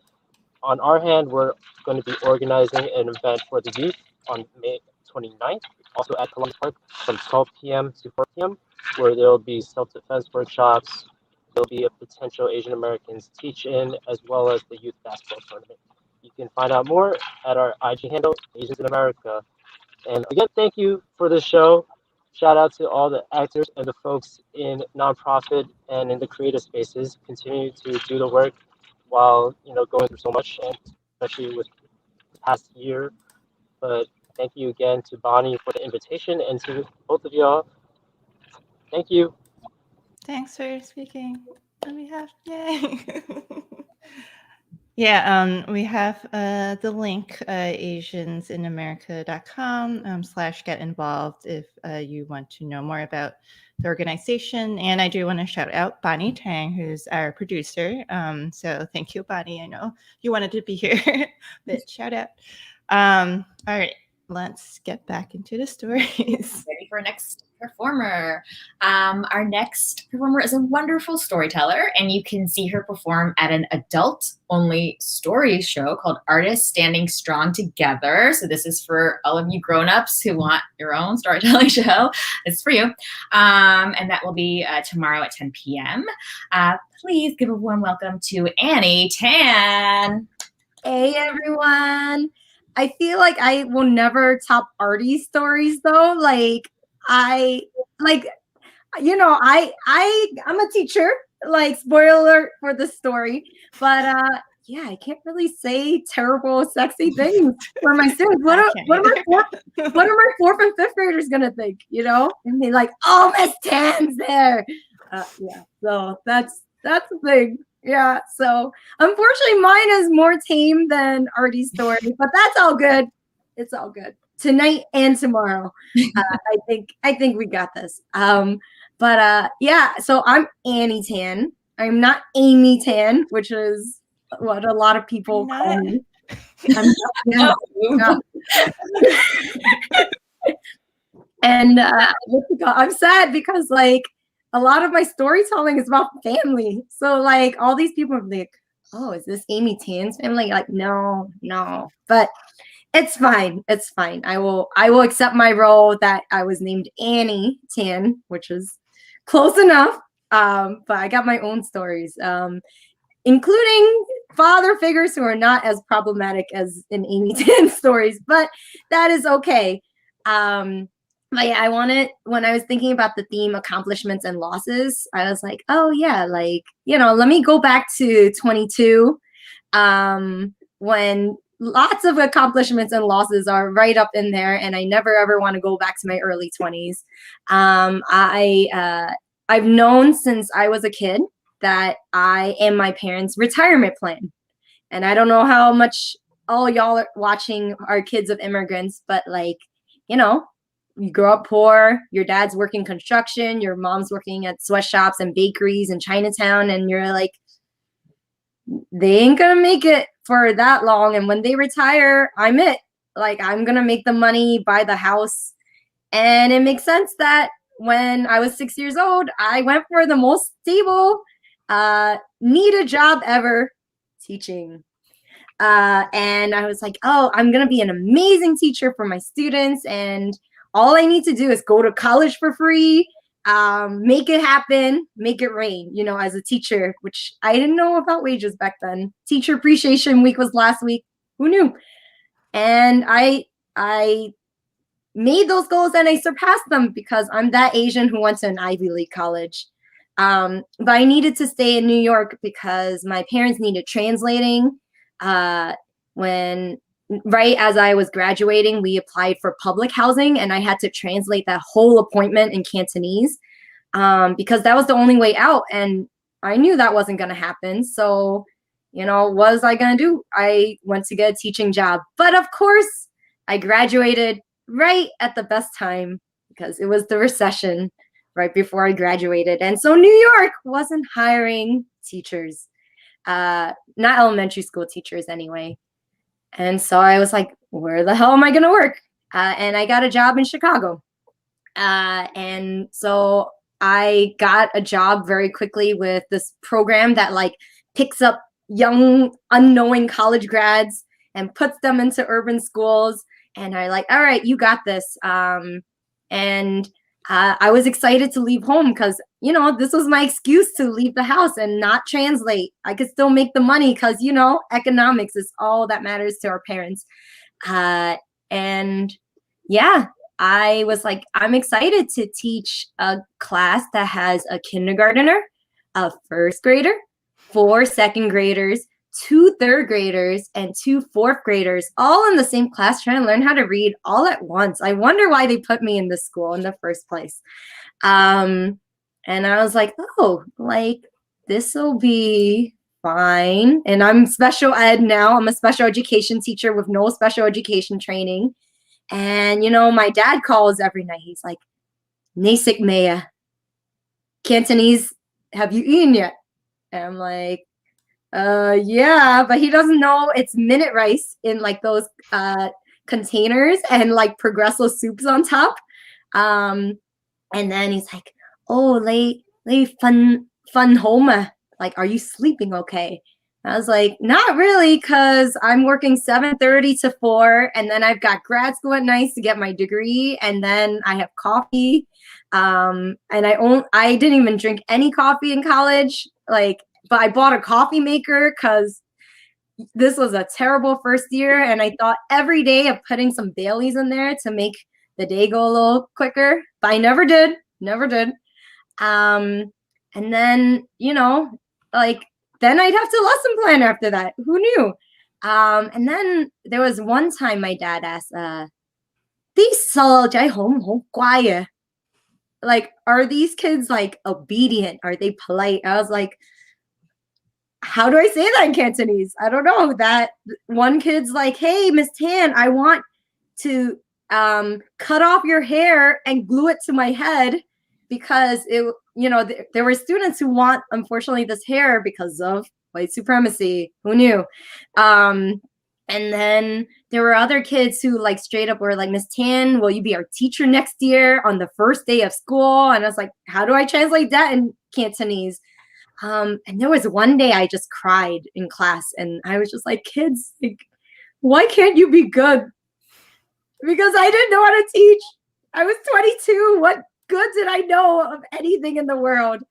S6: On our hand, we're going to be organizing an event for the youth on May 29th, also at Columbus Park from 12 p.m. to 4 p.m., where there will be self-defense workshops. There'll be a potential Asian Americans teach-in, as well as the youth basketball tournament. You can find out more at our IG handle, Asians in America. And again, thank you for the show. Shout out to all the actors and the folks in nonprofit and in the creative spaces. Continue to do the work while going through so much, and especially with the past year. But thank you again to Bonnie for the invitation, and to both of y'all. Thank you.
S1: Thanks for speaking on behalf. Yay. Yeah, we have the link, asiansinamerica.com/get involved if you want to know more about the organization. And I do want to shout out Bonnie Tang, who's our producer. So thank you, Bonnie. I know you wanted to be here, but shout out. All right, let's get back into the stories.
S2: Ready for our next performer. Our next performer is a wonderful storyteller, and you can see her perform at an adult-only story show called Artists Standing Strong Together. So this is for all of you grown-ups who want your own storytelling show. It's for you. And that will be tomorrow at 10 p.m. Please give a warm welcome to Annie Tan.
S7: Hey, everyone. I feel like I will never top Artie's stories though. I'm a teacher, spoiler alert for the story, but yeah, I can't really say terrible, sexy things for my students. What are my fourth and fifth graders gonna think, and be like, oh, Miss Tan's there. Yeah, so that's the thing. Yeah, so unfortunately mine is more tame than Artie's story, but that's all good. It's all good. Tonight and tomorrow. I think we got this. Yeah, so I'm Annie Tan. I'm not Amy Tan, which is what a lot of people call me. And I'm sad because a lot of my storytelling is about family. So all these people are like, oh, is this Amy Tan's family? No. But it's fine. It's fine. I will accept my role that I was named Annie Tan, which is close enough. But I got my own stories, including father figures who are not as problematic as in Amy Tan's stories, but that is okay. But yeah, when I was thinking about the theme accomplishments and losses, I was like, oh yeah, let me go back to 22, when lots of accomplishments and losses are right up in there, and I never ever want to go back to my early 20s. I've known since I was a kid that I am my parents' retirement plan, and I don't know how much all y'all are watching are kids of immigrants, but you grow up poor, your dad's working construction, your mom's working at sweatshops and bakeries in Chinatown, and you're like, they ain't gonna make it for that long. And when they retire, I'm it. I'm gonna make the money, buy the house, And it makes sense when I was 6 years old, I went for the most stable, need a job ever, teaching. And I was like, oh, I'm going to be an amazing teacher for my students. And all I need to do is go to college for free, make it happen, make it rain, as a teacher, which I didn't know about wages back then. Teacher Appreciation Week was last week. Who knew? And I made those goals and I surpassed them because I'm that Asian who went to an Ivy League college. But I needed to stay in New York because my parents needed translating. Right as I was graduating, we applied for public housing and I had to translate that whole appointment in Cantonese because that was the only way out. And I knew that wasn't going to happen. So, what was I going to do? I went to get a teaching job. But of course, I graduated right at the best time because it was the recession right before I graduated. And so New York wasn't hiring teachers, not elementary school teachers anyway. And so I was like, where the hell am I going to work? And I got a job in Chicago. And so I got a job very quickly with this program that picks up young, unknowing college grads and puts them into urban schools. And I all right, you got this. And I was excited to leave home because, this was my excuse to leave the house and not translate. I could still make the money because, economics is all that matters to our parents. And yeah, I was like, I'm excited to teach a class that has a kindergartner, a first grader, 4 second graders, 2 third graders, and 2 fourth graders, all in the same class trying to learn how to read all at once. I wonder why they put me in this school in the first place. And I was like, oh, this will be fine. And I'm special ed now. I'm a special education teacher with no special education training. And, my dad calls every night. He's like, Nasik Maya, Cantonese, have you eaten yet? And I'm like, yeah, but he doesn't know it's minute rice in those containers and Progresso soups on top. And then he's like, oh, lay fun homa. Are you sleeping okay? I was like, not really, because I'm working 7:30 to 4, and then I've got grad school at night to get my degree, and then I have coffee. And I didn't even drink any coffee in college, but I bought a coffee maker because this was a terrible first year, and I thought every day of putting some Baileys in there to make the day go a little quicker, but I never did. And then, then I'd have to lesson plan after that. Who knew? And then there was one time my dad asked, are these kids obedient? Are they polite? I was like, how do I say that in Cantonese? I don't know. That one kid's like, hey, Miss Tan, I want to cut off your hair and glue it to my head because there were students who want, unfortunately, this hair because of white supremacy. Who knew? And then there were other kids who straight up were like, Miss Tan, will you be our teacher next year on the first day of school? And I was like, how do I translate that in Cantonese? And there was one day I just cried in class and I was just like, kids, why can't you be good? Because I didn't know how to teach. I was 22. What good did I know of anything in the world?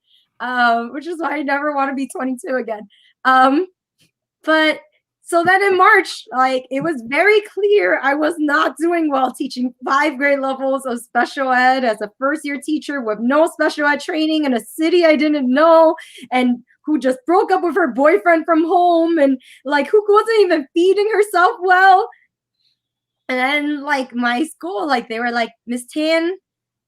S7: Which is why I never want to be 22 again. But so then in March, it was very clear I was not doing well teaching 5 grade levels of special ed as a first-year teacher with no special ed training in a city I didn't know and who just broke up with her boyfriend from home and who wasn't even feeding herself well. And then my school, they were like, Miss Tan,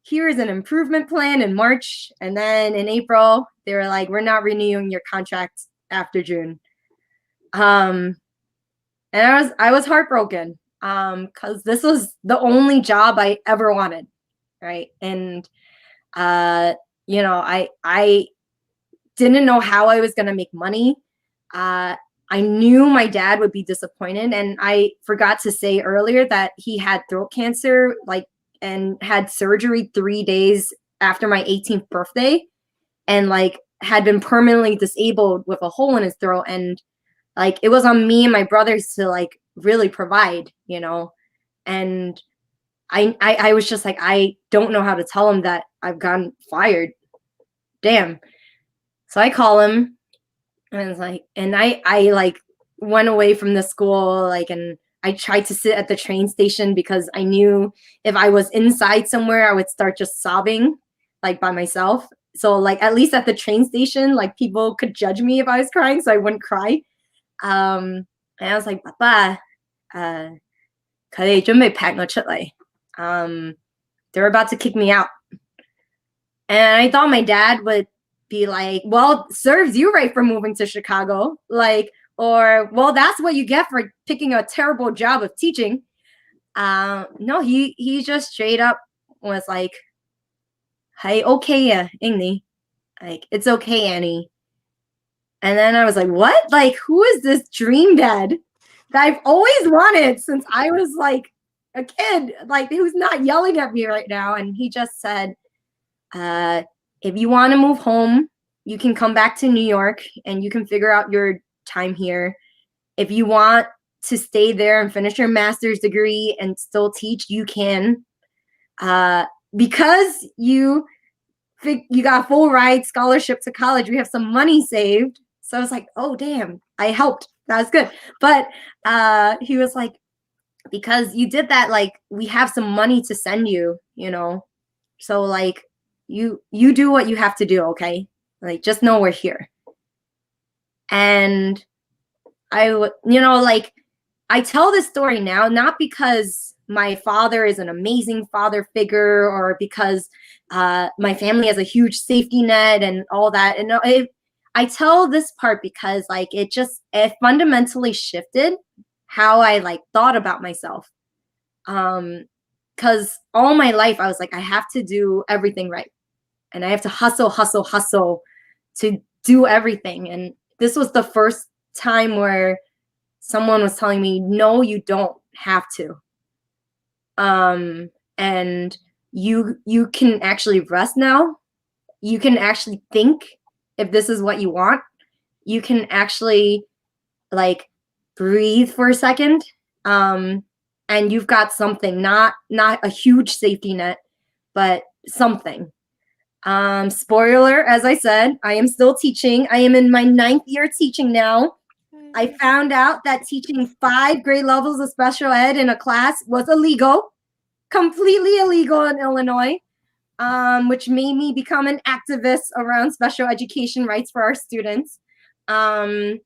S7: here is an improvement plan in March. And then in April, they were like, we're not renewing your contract after June. And I was heartbroken because this was the only job I ever wanted, right? And I didn't know how I was gonna make money. I knew my dad would be disappointed, and I forgot to say earlier that he had throat cancer and had surgery 3 days after my 18th birthday, and like had been permanently disabled with a hole in his throat. And like it was on me and my brothers to like really provide, you know. And I was just like, I don't know how to tell him that I've gotten fired. Damn. So I call him and it's like, and I like went away from the school, like, and I tried to sit at the train station because I knew if I was inside somewhere, I would start just sobbing like by myself. So like at least at the train station, like people could judge me if I was crying, so I wouldn't cry. And I was like, Papa, 可以准备 pack 我出来. They're about to kick me out. And I thought my dad would be like, well, serves you right for moving to Chicago. Like, or, well, that's what you get for picking a terrible job of teaching. No, he just straight up was like, hey, okay, Ingney. Like, it's okay, Annie. And then I was like, what? Like, who is this dream dad that I've always wanted since I was like a kid? Like, who's not yelling at me right now? And he just said, if you want to move home, you can come back to New York and you can figure out your time here. If you want to stay there and finish your master's degree and still teach, you can. Because you got a full ride scholarship to college, we have some money saved. So I was like, oh, damn, I helped. That was good. But he was like, because you did that, like, we have some money to send you, you know? So, like, you do what you have to do, okay? Like, just know we're here. And like, I tell this story now, not because my father is an amazing father figure or because my family has a huge safety net and all that. And I tell this part because like it fundamentally shifted how I like thought about myself. Because all my life I was like, I have to do everything right. And I have to hustle to do everything. And this was the first time where someone was telling me, no, you don't have to. And you can actually rest now. You can actually think if this is what you want. You can actually like breathe for a second. And you've got something, not a huge safety net, but something. Spoiler, as I said, I am still teaching. I am in my 9th year teaching now. I found out that teaching 5 grade levels of special ed in a class was illegal, completely illegal in Illinois, which made me become an activist around special education rights for our students. And,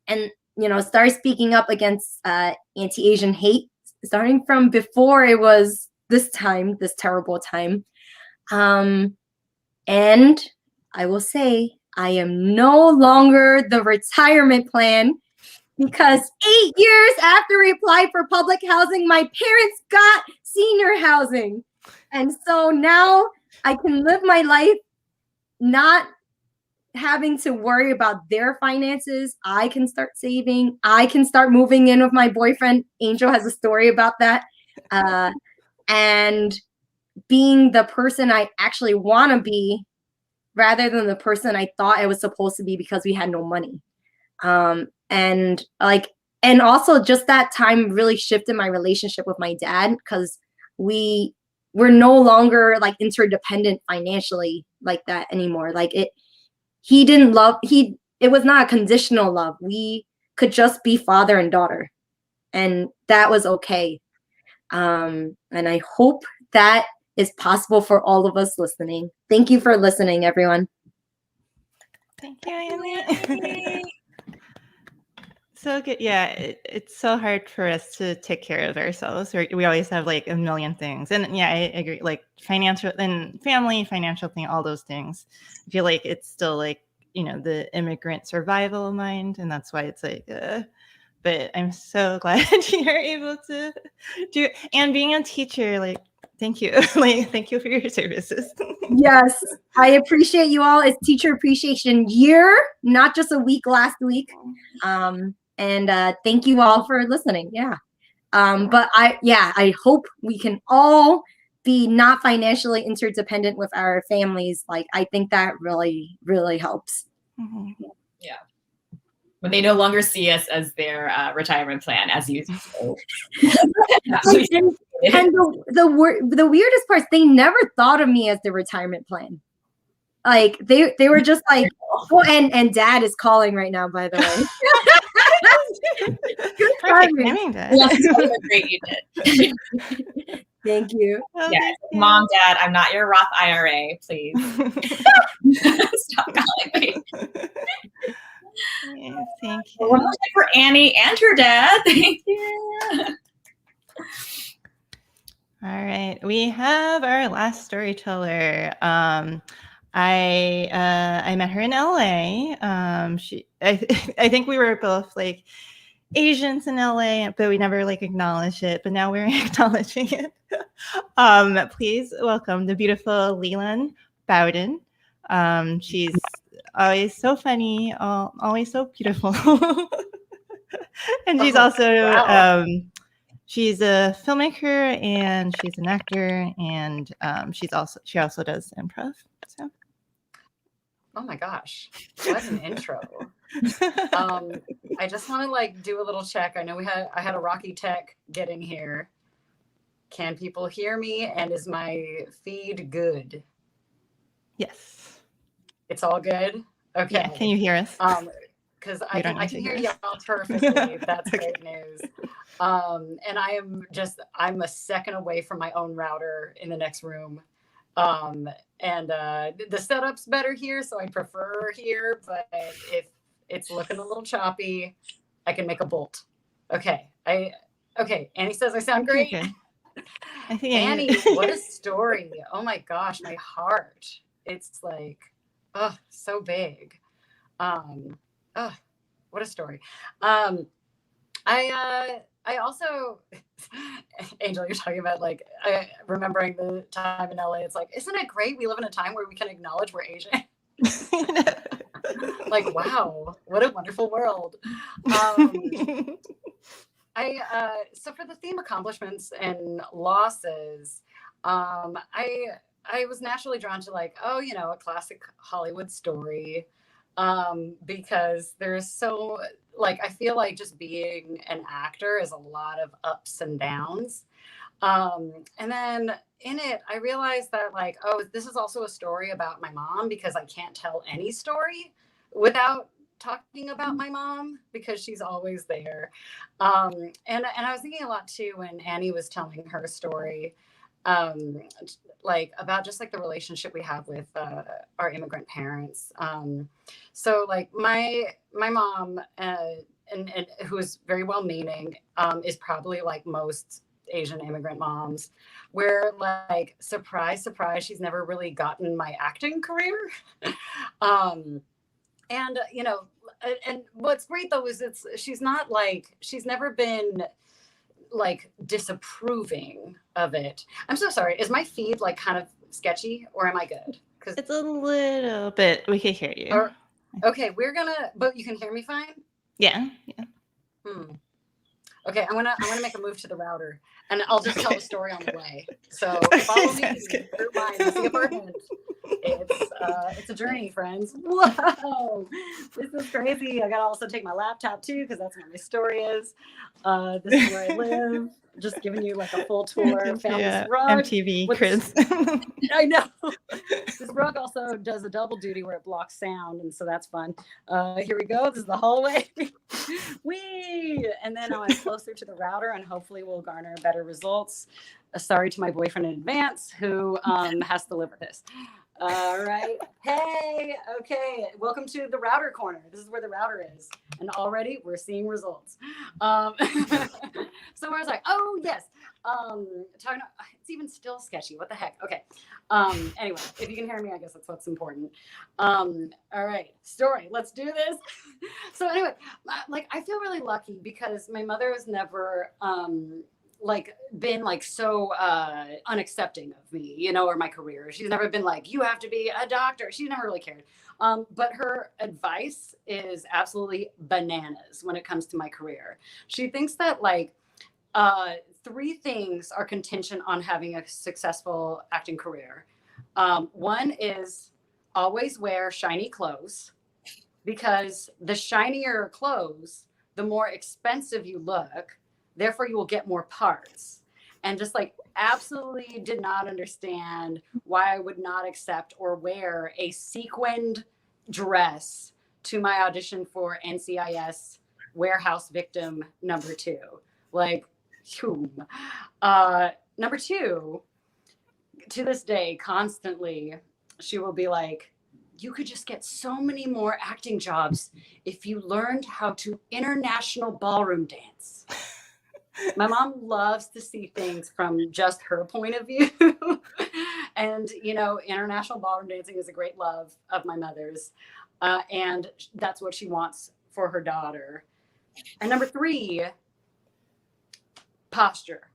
S7: you know, start speaking up against anti-Asian hate, starting from before it was this terrible time. And I will say, I am no longer the retirement plan because 8 years after we applied for public housing, my parents got senior housing. And so now I can live my life not having to worry about their finances. I can start saving. I can start moving in with my boyfriend. Angel has a story about that. And being the person I actually want to be rather than the person I thought I was supposed to be because we had no money. And also just that time really shifted my relationship with my dad because we're no longer like interdependent financially like that anymore. Like it was not a conditional love. We could just be father and daughter, and that was okay. And I hope that is possible for all of us listening. Thank you for listening, everyone.
S1: Thank you, Annie. So good. Yeah, it's so hard for us to take care of ourselves. We always have like a million things. And yeah, I agree. Like financial and family, financial thing, all those things. I feel like it's still like, you know, the immigrant survival mind. And that's why it's like, but I'm so glad you're able to do it. And being a teacher, like, thank you. Like, thank you for your services.
S7: Yes, I appreciate you all. It's Teacher Appreciation Year, not just a week last week. And thank you all for listening. Yeah. But I hope we can all be not financially interdependent with our families. Like, I think that really, really helps.
S1: Mhm.
S2: Yeah. When they no longer see us as their retirement plan, as you.
S7: And the weirdest part is they never thought of me as the retirement plan. Like they were just like, oh, and Dad is calling right now, by the way. Good
S1: Perfect
S7: timing.
S1: timing, Dad.
S2: Great you did.
S7: Thank you.
S1: Oh,
S2: Yeah,
S1: thank you.
S2: Mom, Dad, I'm not your Roth IRA. Please stop calling me.
S1: Yes, thank
S2: One
S1: you.
S2: more time for Annie and her dad. Thank you.
S1: All right, we have our last storyteller. I met her in LA. I think we were both like Asians in LA, but we never like acknowledged it. But now we're acknowledging it. Please welcome the beautiful Leland Bowden. She's always so funny, always so beautiful, and she's also she's a filmmaker and she's an actor, and she also does improv. So.
S8: Oh my gosh, what an intro. I just want to like do a little check. I know I had a rocky tech getting here. Can people hear me? And is my feed good?
S1: Yes.
S8: It's all good? Okay.
S1: Yeah, can you hear us?
S8: Because I can hear y'all perfectly. That's
S1: Okay.
S8: great news. And I'm a second away from my own router in the next room. The setup's better here, so I prefer here, but if it's looking a little choppy, I can make a bolt. Okay. Annie says I sound great.
S1: Okay. I think
S8: Annie, what a story. Oh my gosh, my heart. It's like, oh, so big. What a story. I also, Angel, you're talking about like remembering the time in LA. It's like, isn't it great? We live in a time where we can acknowledge we're Asian. Like, wow, what a wonderful world. So for the theme accomplishments and losses, I was naturally drawn to like, a classic Hollywood story, because there's so like, I feel like just being an actor is a lot of ups and downs. And then in it, I realized that like, oh, this is also a story about my mom, because I can't tell any story without talking about my mom, because she's always there. And I was thinking a lot too when Annie was telling her story, like about just like the relationship we have with our immigrant parents. So like my mom, and who is very well meaning, is probably like most Asian immigrant moms, where like surprise, she's never really gotten my acting career. And what's great though is she's never been like disapproving of it. I'm so sorry. Is my feed like kind of sketchy, or am I good? Because
S1: it's a little bit. We can hear you.
S8: Okay, but you can hear me fine?
S1: Yeah.
S8: Okay, I'm gonna make a move to the router, and I'll just tell the story on the way. So follow me through my messy apartment. It's a journey, friends. Whoa, this is crazy. I gotta also take my laptop too, because that's where my story is. This is where I live. Just giving you like a full tour. Found this rug.
S1: MTV Chris.
S8: I know. This rug also does a double duty where it blocks sound, and so that's fun. Here we go. This is the hallway. Whee! And then I'm closer to the router, and hopefully we'll garner better results. Sorry to my boyfriend in advance, who has to deliver this. All right. Hey, okay. Welcome to the router corner. This is where the router is. And already we're seeing results. So I was like, oh, yes. It's even still sketchy. What the heck? Okay. Anyway, if you can hear me, I guess that's what's important. All right. Story. Let's do this. So anyway, like I feel really lucky because my mother has never like been like so unaccepting of me, or my career. She's never been like, you have to be a doctor. She's never really cared. But her advice is absolutely bananas when it comes to my career. She thinks that like 3 things are contingent on having a successful acting career. One is always wear shiny clothes, because the shinier clothes, the more expensive you look, therefore you will get more parts. And just like absolutely did not understand why I would not accept or wear a sequined dress to my audition for NCIS Warehouse Victim number 2. Like, number 2, to this day, constantly, she will be like, you could just get so many more acting jobs if you learned how to international ballroom dance. My mom loves to see things from just her point of view. And, you know, international ballroom dancing is a great love of my mother's. And that's what she wants for her daughter. And number 3, posture.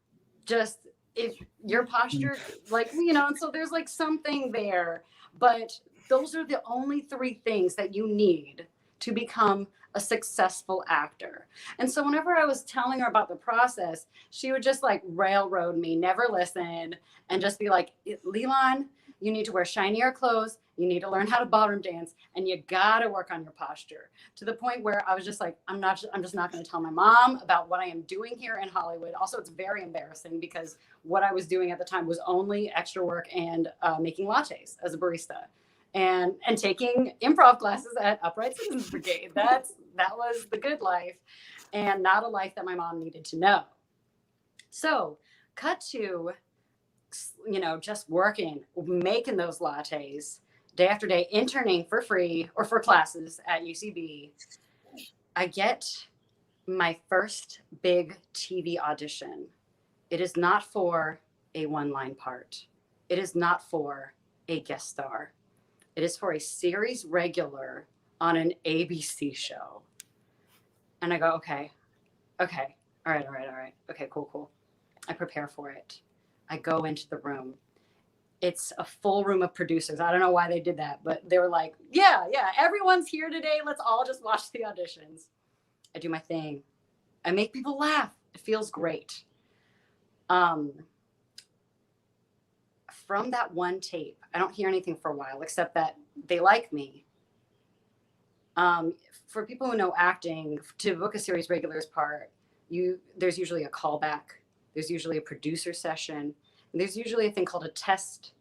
S8: Just if your posture, like, you know, and so there's like something there, but those are the only 3 things that you need to become a successful actor. And so whenever I was telling her about the process, she would just like railroad me, never listen, and just be like, Leland, you need to wear shinier clothes, you need to learn how to ballroom dance, and you gotta work on your posture. To the point where I was just like, I'm just not gonna tell my mom about what I am doing here in Hollywood. Also, it's very embarrassing because what I was doing at the time was only extra work and making lattes as a barista. And taking improv classes at Upright Citizens Brigade. That was the good life, and not a life that my mom needed to know. So cut to, you know, just working, making those lattes day after day, interning for free or for classes at UCB. I get my first big TV audition. It is not for a one-line part. It is not for a guest star. It is for a series regular on an ABC show. And I go, okay. All right. Okay, cool. I prepare for it. I go into the room. It's a full room of producers. I don't know why they did that, but they were like, yeah, everyone's here today. Let's all just watch the auditions. I do my thing. I make people laugh. It feels great. From that one tape, I don't hear anything for a while, except that they like me. For people who know acting, to book a series regulars part, there's usually a callback. There's usually a producer session. And there's usually a thing called a test,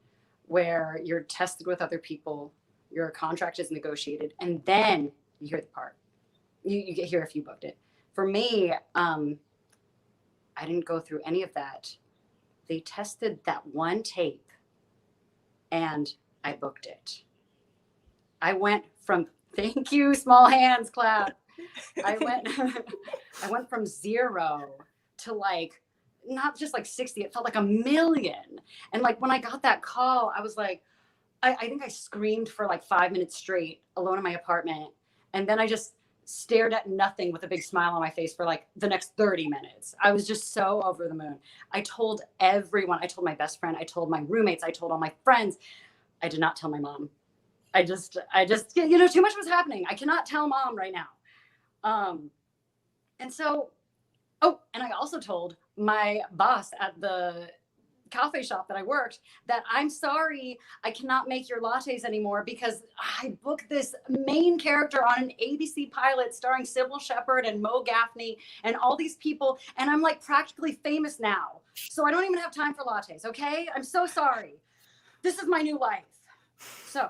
S8: where you're tested with other people, your contract is negotiated, and then you hear the part. You get here if you booked it. For me, I didn't go through any of that. They tested that one tape, and I booked it. I went from, thank you, small hands clap. I went from 0 to like, not just like 60, it felt like 1 million. And like when I got that call, I was like, I think I screamed for like 5 minutes straight alone in my apartment. And then I just stared at nothing with a big smile on my face for like the next 30 minutes. I was just so over the moon. I told everyone. I told my best friend. I told my roommates. I told all my friends. I did not tell my mom. I just, you know, too much was happening. I cannot tell mom right now. And so, and I also told my boss at the coffee shop that I worked that I'm sorry, I cannot make your lattes anymore because I booked this main character on an ABC pilot starring Sybil Shepherd and Mo Gaffney and all these people. And I'm like practically famous now. So I don't even have time for lattes. Okay. I'm so sorry. This is my new life. So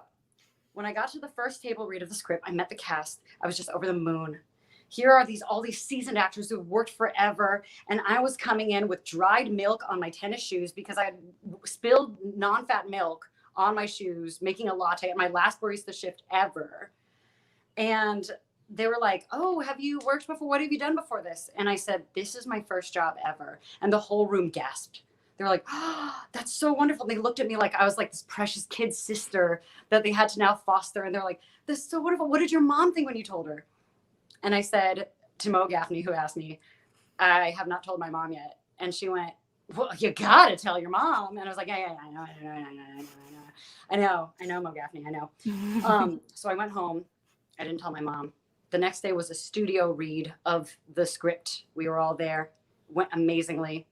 S8: when I got to the first table read of the script, I met the cast. I was just over the moon. Here are all these seasoned actors who've worked forever. And I was coming in with dried milk on my tennis shoes because I had spilled non-fat milk on my shoes, making a latte at my last barista shift ever. And they were like, oh, have you worked before? What have you done before this? And I said, this is my first job ever. And the whole room gasped. They were like, oh, that's so wonderful. And they looked at me like I was like this precious kid sister that they had to now foster. And they're like, this is so wonderful. What did your mom think when you told her? And I said to Mo Gaffney, who asked me, I have not told my mom yet. And she went, well, you got to tell your mom. And I was like, yeah, I know, Mo Gaffney, I know. So I went home. I didn't tell my mom. The next day was a studio read of the script. We were all there. went amazingly.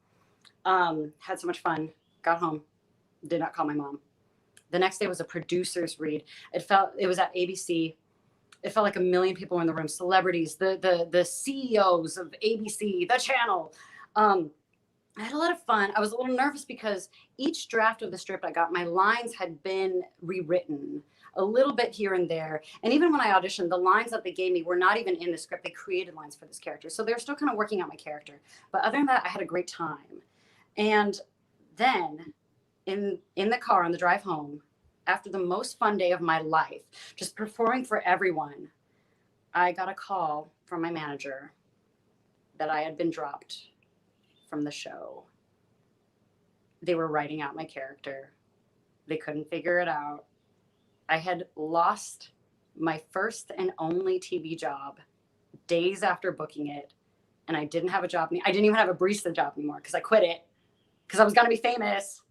S8: Had so much fun. Got home, did not call my mom. The next day was a producer's read. It was at ABC. It felt like a million people were in the room, celebrities, the CEOs of ABC, the channel. I had a lot of fun. I was a little nervous because each draft of the script I got, my lines had been rewritten a little bit here and there. And even when I auditioned, the lines that they gave me were not even in the script. They created lines for this character. So they were still kind of working out my character. But other than that, I had a great time. And then in the car on the drive home, after the most fun day of my life, just performing for everyone, I got a call from my manager that I had been dropped from the show. They were writing out my character. They couldn't figure it out. I had lost my first and only TV job days after booking it, and I didn't have a job. I didn't even have a barista job anymore because I quit it because I was going to be famous.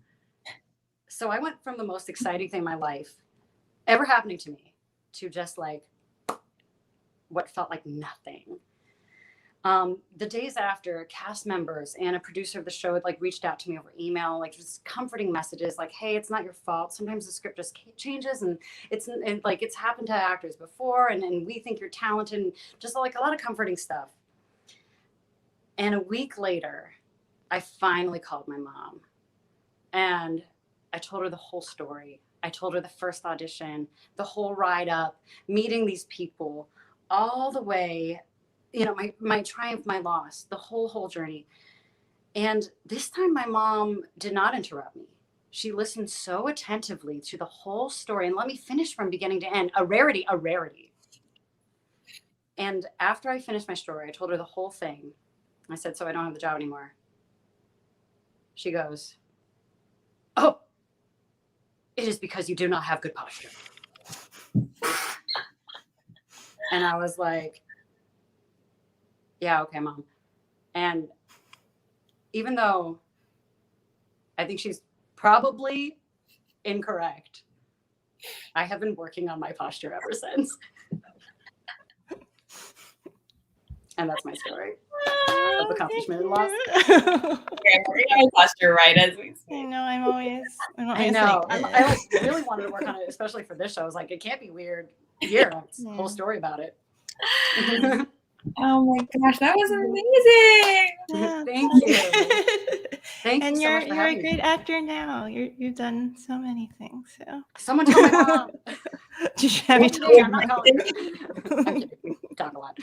S8: So I went from the most exciting thing in my life ever happening to me to just like what felt like nothing. The days after, cast members and a producer of the show had like reached out to me over email, like just comforting messages like, hey, it's not your fault. Sometimes the script just changes and it's happened to actors before and we think you're talented, and just like a lot of comforting stuff. And a week later, I finally called my mom and I told her the whole story. I told her the first audition, the whole ride up, meeting these people, all the way, you know, my triumph, my loss, the whole journey. And this time my mom did not interrupt me. She listened so attentively to the whole story and let me finish from beginning to end. A rarity. And after I finished my story, I told her the whole thing. I said, so I don't have the job anymore. She goes, oh, it is because you do not have good posture. And I was like, yeah, okay, Mom. And even though I think she's probably incorrect, I have been working on my posture ever since. And that's my story of accomplishment and loss.
S2: We're gonna posture right as we speak.
S1: I know.
S7: I know.
S8: I really wanted to work on it, especially for this show. I was like, it can't be weird here. It's a whole story about it.
S2: Oh my gosh, that was amazing!
S1: Yeah.
S8: Thank you. Thank
S1: And
S8: you so much for
S1: you're a
S8: having
S1: great
S8: me.
S1: actor now. You've done so many things. So
S8: Someone told my mom.
S1: have you told
S8: I'm
S1: her?
S8: not calling her. I'm kidding. We talk a lot.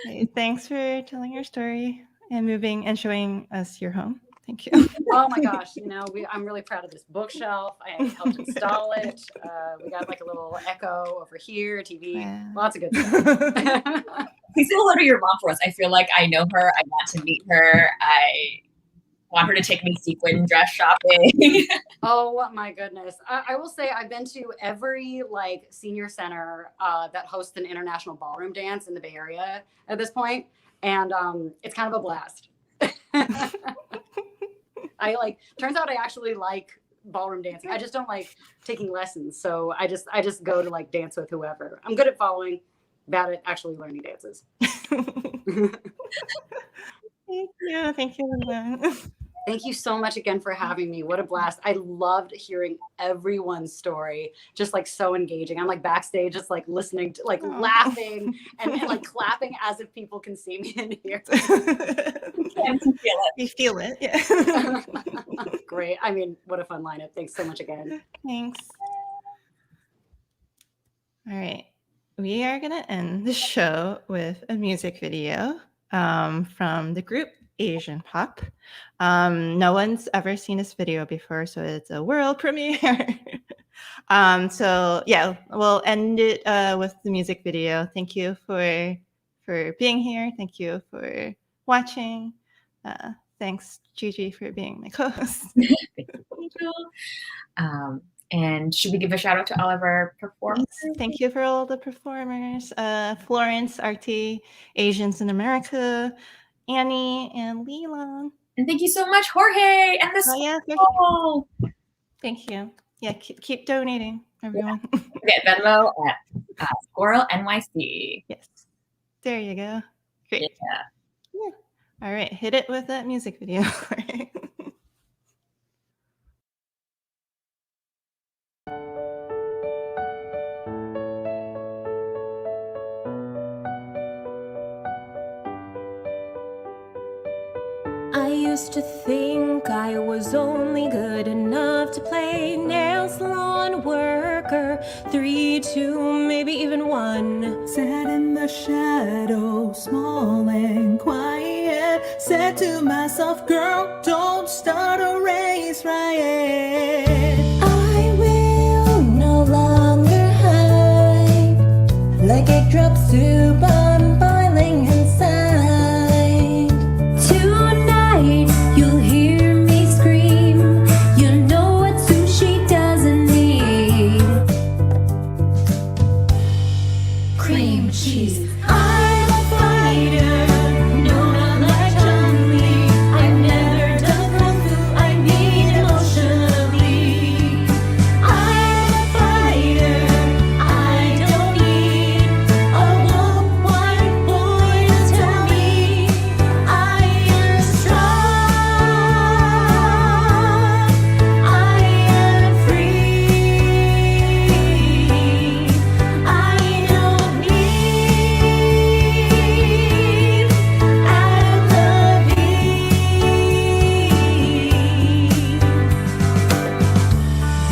S1: Hey, thanks for telling your story and moving and showing us your home. Thank you.
S8: Oh my gosh, you know, I'm really proud of this bookshelf. I helped install it. We got like a little Echo over here, TV,
S1: Wow.
S8: lots of good stuff.
S2: Please say hello to your mom for us. I feel like I know her. I want to meet her. I want her to take me sequin dress shopping.
S8: Oh my goodness. I will say I've been to every like senior center that hosts an international ballroom dance in the Bay Area at this point. And it's kind of a blast. Turns out I actually like ballroom dancing. I just don't like taking lessons. So I just go to like dance with whoever. I'm good at following, bad at actually learning dances.
S1: Thank you. Thank you, Linda.
S8: Thank you so much again for having me. What a blast. I loved hearing everyone's story. Just like so engaging. I'm like backstage, just like listening to like laughing and like clapping as if people can see me in here.
S1: We feel it. Yeah.
S8: Great. I mean, what a fun lineup. Thanks so much again.
S1: Thanks. All right. We are going to end the show with a music video from the group Asian Pop. No one's ever seen this video before, so it's a world premiere. So yeah, we'll end it with the music video. Thank you for being here. Thank you for watching. Thanks, Jiji, for being my co-host.
S2: Thank you. And should we give a shout out to all of our performers?
S1: Yes, thank you for all the performers. Florence, RT, Asians in America, Annie, and Leland.
S2: And thank you so much, Jorge, and the
S1: school. Thank you. Yeah, keep donating, everyone.
S2: Get Venmo at Squirrel NYC.
S1: Yes. There you go. Great.
S2: Yeah.
S1: All right, hit it with that music video.
S9: I used to think I was only good enough to play nail salon worker. 3, 2, maybe even 1.
S10: Sat in the shadow, small and quiet. Said to myself, girl, don't start a race riot.
S9: I will no longer hide. Like egg drop soup, I'm boiling inside. Tonight, you'll hear me scream. You know what sushi doesn't need. Cream cheese. I'm a fighter. No, not like Chun-Li. I've never done kung fu. I need emotionally. I'm a fighter. I don't need a woke white boy to tell me I am strong. I am free. I don't need alibi.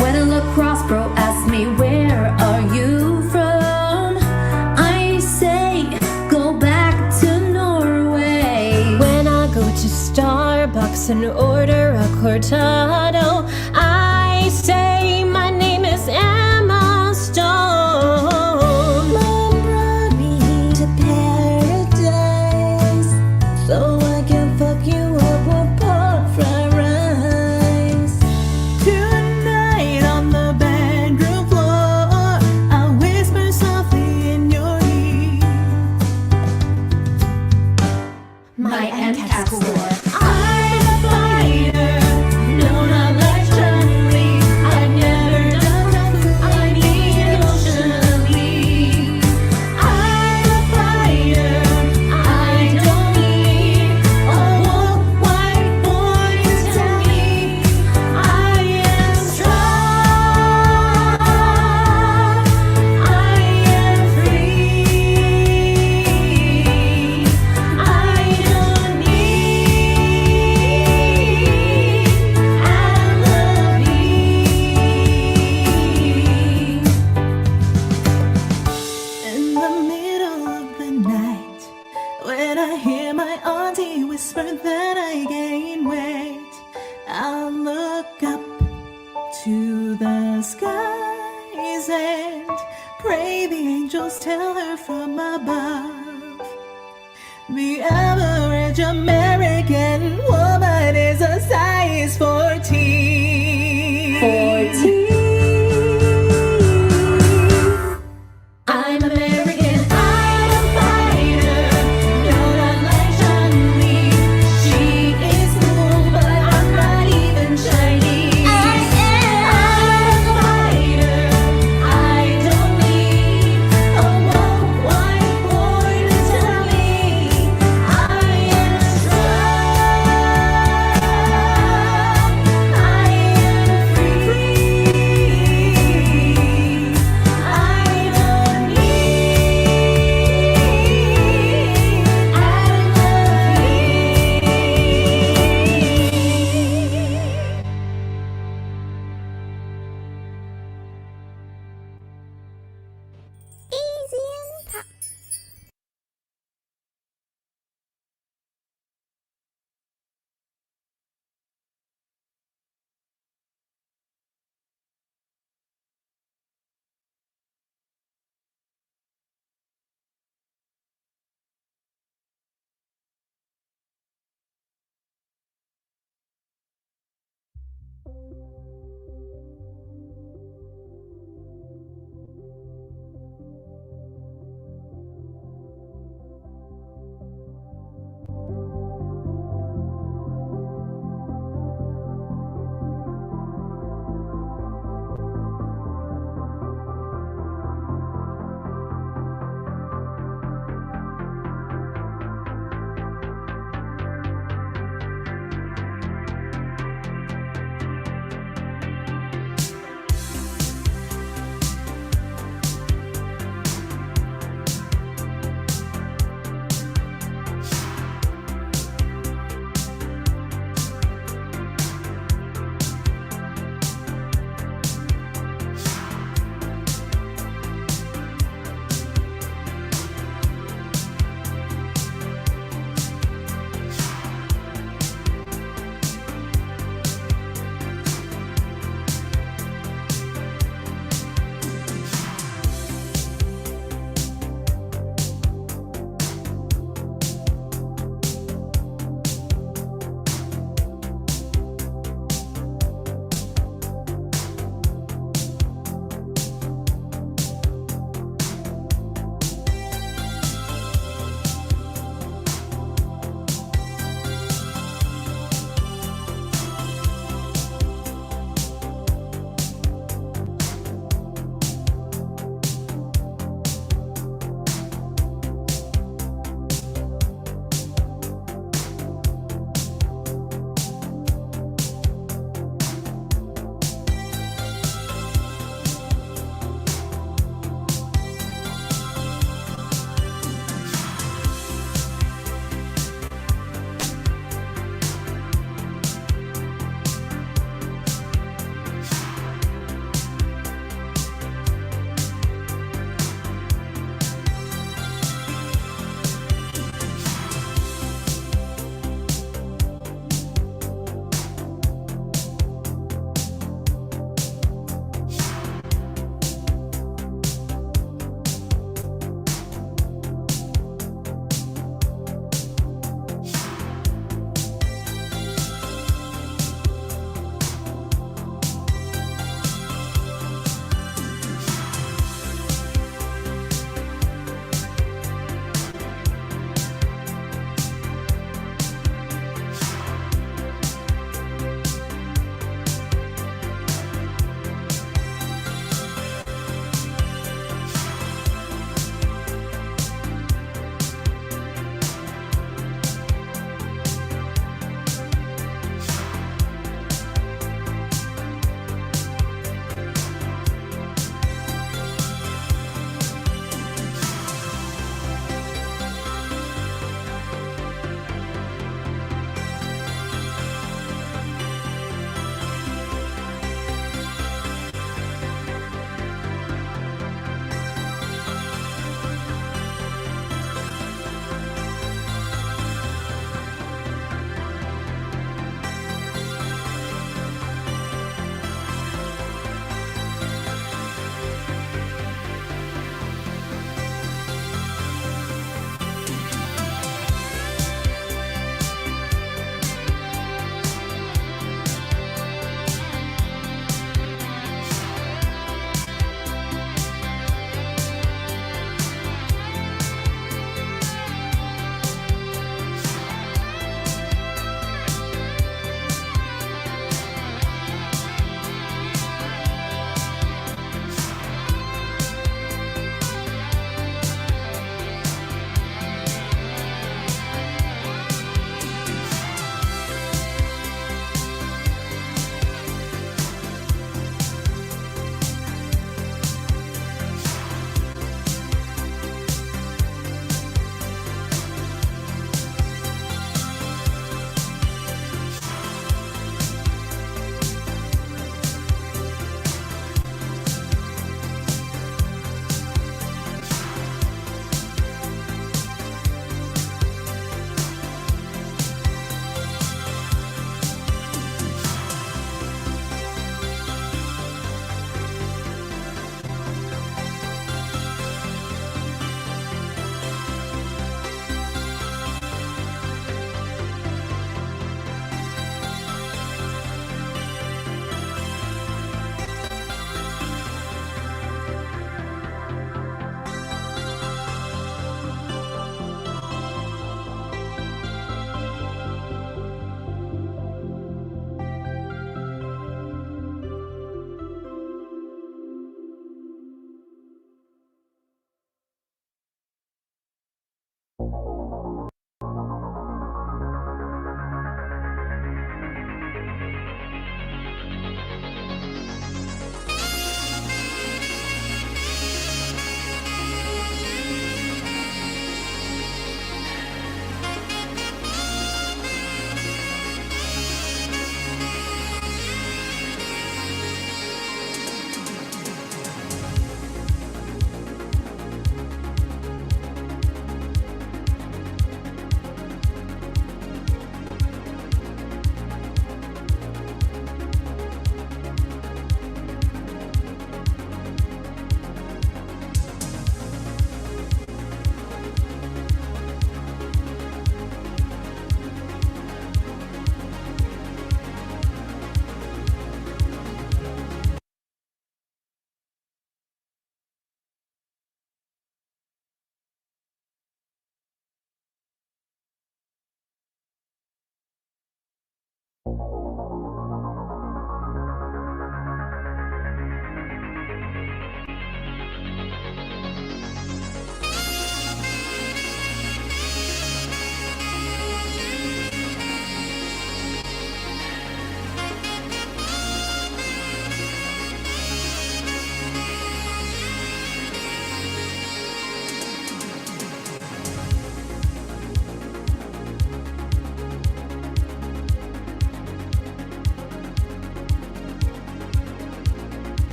S9: When I look cross, bro, ask me where are you from? I say go back to Norway. When I go to Starbucks and order a cortado, I say my name is Emma Stone. Mom brought me to paradise so I can fuck you up with pork fried rice.
S10: Tonight on the bedroom floor, I'll whisper softly in your ear.
S9: My MCAT score. I'm a fighter. No, not like Chun-Li. I've never done kung fu. I need emotionally. I'm a fighter. I don't need a woke white boy to tell me I am strong. I am free. I don't need alibi.
S10: In the middle of the night, when I hear my auntie whisper that I gain weight, I'll look up to the skies and pray the angels tell her from above. The average American woman is a size 14.
S9: 14. I'm American. I'm a fighter. No, not like Chun-Li. She is cool, but I'm not even Chinese. I'm a fighter. I don't need a woke white boy to tell me I am strong.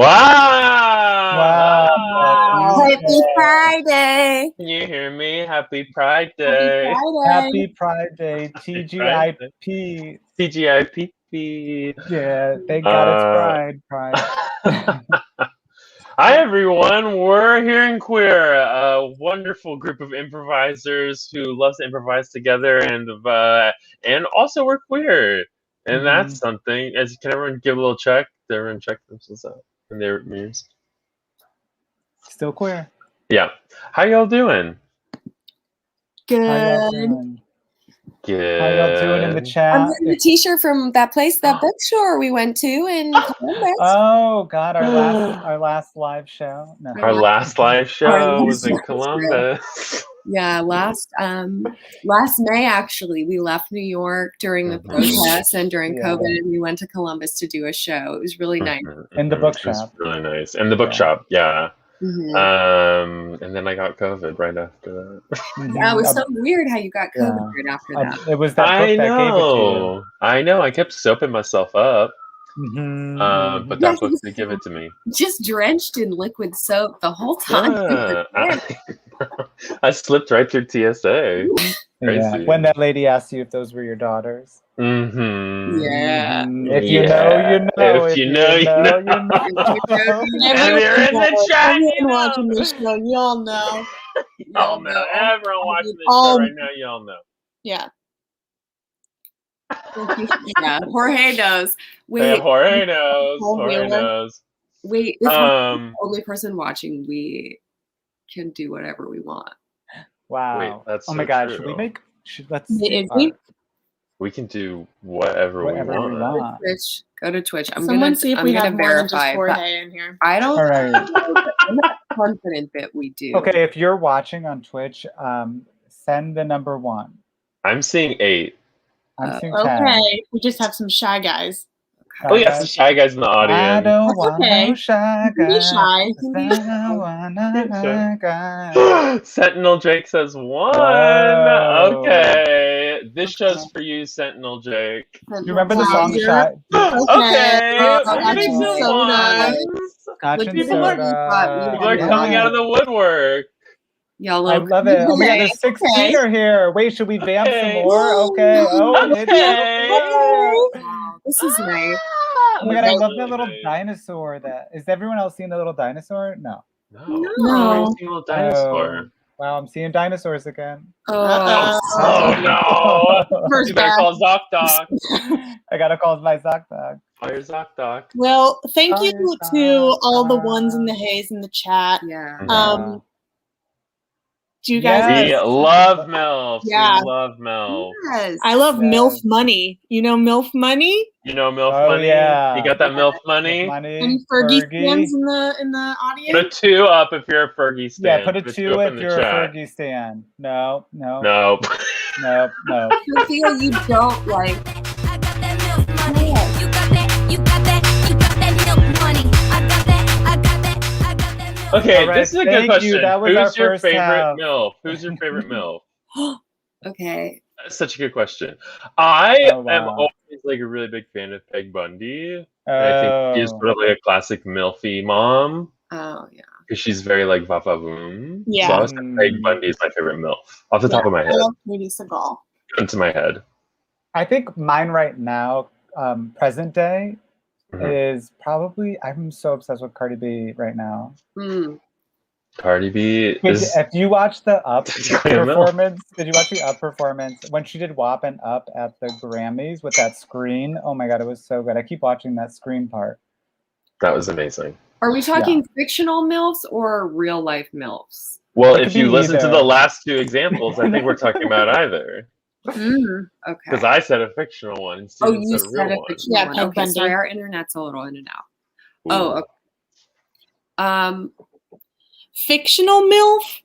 S6: Wow!
S7: Happy Friday.
S6: Can you hear me? Happy Pride Day.
S11: Happy Pride Day. TGIP.
S6: TGIP.
S11: Yeah, thank God it's Pride.
S6: Hi everyone, we're here in Queer, a wonderful group of improvisers who loves to improvise together, and also we're queer, and that's something. Can everyone give a little check? Did everyone check themselves out in their mirrors?
S11: Still queer.
S6: Yeah. How y'all doing?
S11: How y'all doing?
S6: Good.
S11: How y'all doing in the chat?
S12: I'm wearing the t-shirt from that place, that bookstore we went to in Columbus.
S11: Oh God, our last live show. No.
S6: Our last live show was in Columbus.
S12: Yeah, last May actually, we left New York during the protests and during COVID, and we went to Columbus to do a show. It was really nice.
S11: In the bookshop.
S6: It was really nice. In the bookshop, yeah. And then I got COVID right after that.
S12: Yeah, it was so weird how you got COVID right after that.
S11: It was that book that gave it to you.
S6: I know. I kept soaping myself up. But that book did give it to me.
S12: Just drenched in liquid soap the whole time.
S6: Yeah. I slipped right through TSA. Crazy.
S11: Yeah. When that lady asked you if those were your daughters.
S12: Yeah.
S11: If you know, you know.
S6: If you know, you know.
S12: And
S6: you're in the chat,
S12: Everyone watching this show, y'all know.
S6: Y'all know. Everyone watching this show right now, y'all know.
S12: Yeah. Yeah, Jorge knows.
S6: Wait, Jorge knows.
S12: Wait, if we're the only person watching, we can do whatever we want.
S11: Wow.
S6: Wait, that's
S11: oh my
S6: so
S11: God.
S6: true.
S11: Should we make? Let's.
S6: We can do whatever we want.
S12: Twitch. Go to Twitch.
S7: Someone see if we have more than just
S12: verify.
S7: Jorge in here.
S12: I don't.
S11: All right.
S12: I'm not confident that we do.
S11: Okay, if you're watching on Twitch, send the number 1.
S6: I'm seeing 8.
S11: I'm seeing 10.
S7: Okay, we just have some shy guys.
S6: Oh, yeah, some shy guys in the audience.
S11: I don't want no shy
S7: Be
S11: guys.
S7: shy.
S6: Sentinel Jake says 1.
S11: Whoa.
S6: Okay. This show's for you, Sentinel Jake.
S11: Do you remember the song Shy?
S6: Okay.
S7: Scotch and soda.
S11: Scotch and
S6: People
S11: soda.
S6: are coming out of the woodwork.
S12: Y'all
S11: I love it. Oh my God, there's 16 are here. Wait, should we vamp some more? Okay. Oh,
S12: This is nice.
S11: Oh my God, I love that little dinosaur. Is everyone else seeing the little dinosaur? No.
S6: No. I'm seeing a little dinosaur.
S11: Wow, I'm seeing dinosaurs again.
S6: Oh no. You better call Zoc Doc.
S11: I gotta call my Zoc Doc.
S6: Call your Zoc Doc.
S7: Well, thank you to all the ones in the haze in the chat.
S12: Yeah.
S7: Do you guys?
S6: We love MILF.
S7: Yeah.
S6: We love MILF.
S12: Yes.
S7: I love MILF money. You know MILF money?
S6: You know MILF money?
S11: Yeah.
S6: You got that MILF money?
S7: And Fergie fans in the audience?
S6: Put a 2 up if you're a Fergie stan.
S11: Yeah, put a 2 if you're a Fergie stan. No.
S6: Nope.
S12: Sophia, you don't like.
S9: I got that milk money. You got that milk money. I got that milk.
S6: Okay,
S11: right,
S6: this is a good question.
S11: That was
S6: Who's your
S11: first
S6: favorite
S11: half.
S6: MILF? Who's your favorite MILF?
S12: Okay.
S6: That's such a good question. I
S11: Oh, wow.
S6: am always like a really big fan of Peg Bundy. And I think she's sort of like a classic MILFy mom.
S12: Oh yeah.
S6: Because she's very like va-va-voom.
S7: Yeah.
S6: So I was like, Peg Bundy is my favorite MILF. Off the top of my head.
S7: I love Katie Seagal.
S6: Into my head.
S11: I think mine right now, present day, is probably, I'm so obsessed with Cardi B right now.
S6: Cardi B is...
S11: If you watch the Up performance, did you watch the Up performance? When she did WAP and Up at the Grammys with that screen, oh my God, it was so good. I keep watching that screen part.
S6: That was amazing.
S12: Are we talking fictional MILFs or real life MILFs?
S6: Well, if you listen to the last 2 examples, I think we're talking about either.
S12: Okay.
S6: Because I said a fictional one. And
S12: Oh, you
S6: said a real
S12: said a
S6: one.
S12: fictional one.
S7: Peg
S12: Okay,
S7: Bundy.
S12: sorry, our internet's a little in and out.
S6: Ooh.
S12: Oh, okay.
S7: Fictional MILF?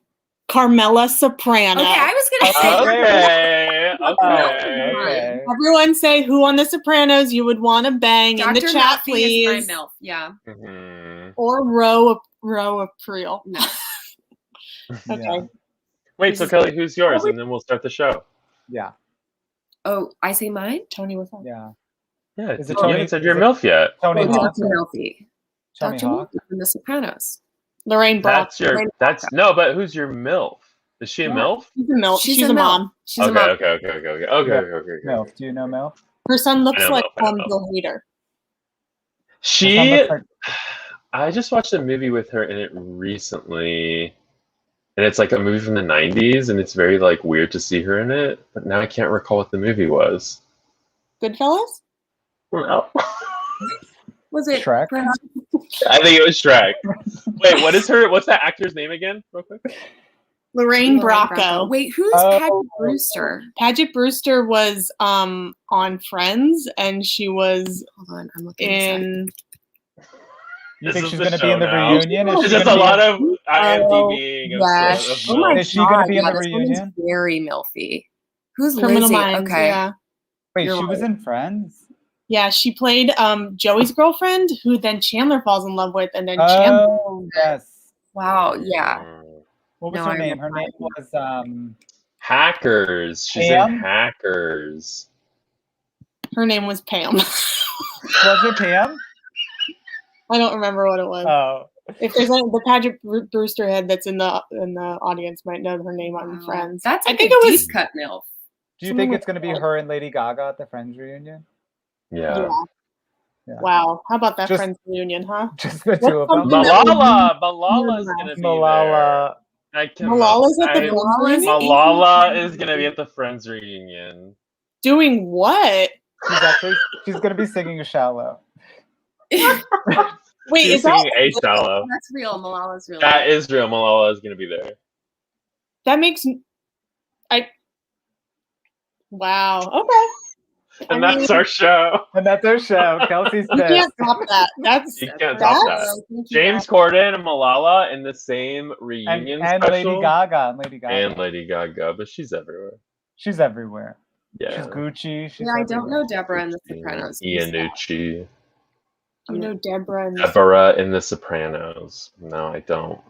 S7: Carmela Soprano.
S12: Okay, I was gonna say.
S6: Okay.
S7: Everyone say who on The Sopranos you would want to bang in the
S12: Dr.
S7: chat,
S12: Melfi
S7: please.
S12: is my MILF. Yeah.
S7: Or Roe April.
S12: No.
S7: Okay.
S11: Yeah.
S6: Wait, so Kelley, who's yours? And then we'll start the show.
S11: Yeah.
S12: Oh, I say mine.
S7: Tony was on.
S11: Yeah.
S6: Yeah.
S11: Is it
S6: You
S11: Tony?
S6: haven't said your MILF yet.
S11: Tony
S12: Oh,
S11: Hawk.
S12: Dr. Melfi.
S11: Tell me,
S12: Dr.
S11: Hawk.
S12: Milf in The Sopranos.
S13: Lorraine Brock.
S14: That's no, but who's your MILF? Is she a MILF?
S13: She's a MILF. She's a
S12: MILF.
S13: mom.
S12: She's a mom.
S14: Okay.
S11: MILF. Do you know MILF?
S13: Her son looks
S14: I know
S13: like
S14: MILF.
S13: Bill Hader.
S14: I just watched a movie with her in it recently, and it's like a movie from the 90s, and it's very like weird to see her in it, but now I can't recall what the movie was.
S13: Goodfellas?
S14: No.
S12: Was it
S11: Shrek?
S14: I think it was Shrek. Wait, what's that actor's name again, real quick?
S13: Lorraine Bracco.
S12: Wait, who's Paget Brewster?
S13: Paget Brewster was on Friends, and she was
S12: Hold on, I'm looking
S13: in.
S11: You think she's going to be in the reunion?
S14: It's just a lot of IMDb.
S12: Yes.
S11: Oh my God. Is she going to be in the
S12: this
S11: reunion?
S12: woman's very milfy. Who's
S13: Criminal
S12: Lizzie?
S13: Minds,
S12: Okay.
S13: yeah.
S11: Wait,
S12: You're
S11: she was
S12: right.
S11: in Friends?
S13: Yeah, she played Joey's girlfriend, who then Chandler falls in love with, and then Chandler.
S11: Oh, yes.
S12: Wow, yeah.
S11: What was
S12: No,
S11: her
S12: I
S11: name? Her
S12: remember.
S11: name was
S14: Hackers. She's
S11: Pam?
S14: in Hackers.
S13: Her name was Pam.
S11: Was it Pam?
S13: I don't remember what it was.
S11: Oh.
S13: If there's the Paget Brewster head that's in the audience might know her name on Friends.
S12: That's
S13: I
S12: like
S13: think
S12: a
S13: it was
S12: deep cut MILF.
S11: Do you think it's going to be her and Lady Gaga at the Friends reunion?
S14: Yeah.
S13: Wow. How about that
S11: Just-
S13: Friends reunion, huh?
S11: Just the two of them?
S14: Malala's gonna be
S11: Malala.
S14: there.
S13: Malala's at the Friends reunion?
S14: Malala is gonna be at the Friends reunion.
S13: Doing what?
S11: She's going to be singing Shallow.
S13: Wait,
S14: She's
S13: is that
S14: singing A Shallow.
S12: That's real. Malala's real.
S14: That is real. Malala is gonna be there.
S13: that makes Wow. Okay.
S14: And that's our show.
S11: And that's our show. Kelsey's
S13: You
S11: pissed.
S13: can't top that. That's
S14: You can't top that. James Corden and Malala in the same reunion
S11: And
S14: special.
S11: Lady Gaga.
S14: And Lady Gaga, but she's everywhere.
S11: She's everywhere.
S14: Yeah.
S11: She's Gucci. She's
S12: Yeah, I don't
S11: everywhere.
S12: know Deborah in The Sopranos.
S14: Iannucci.
S13: You know Deborah and
S14: Deborah in The Sopranos. No, I don't.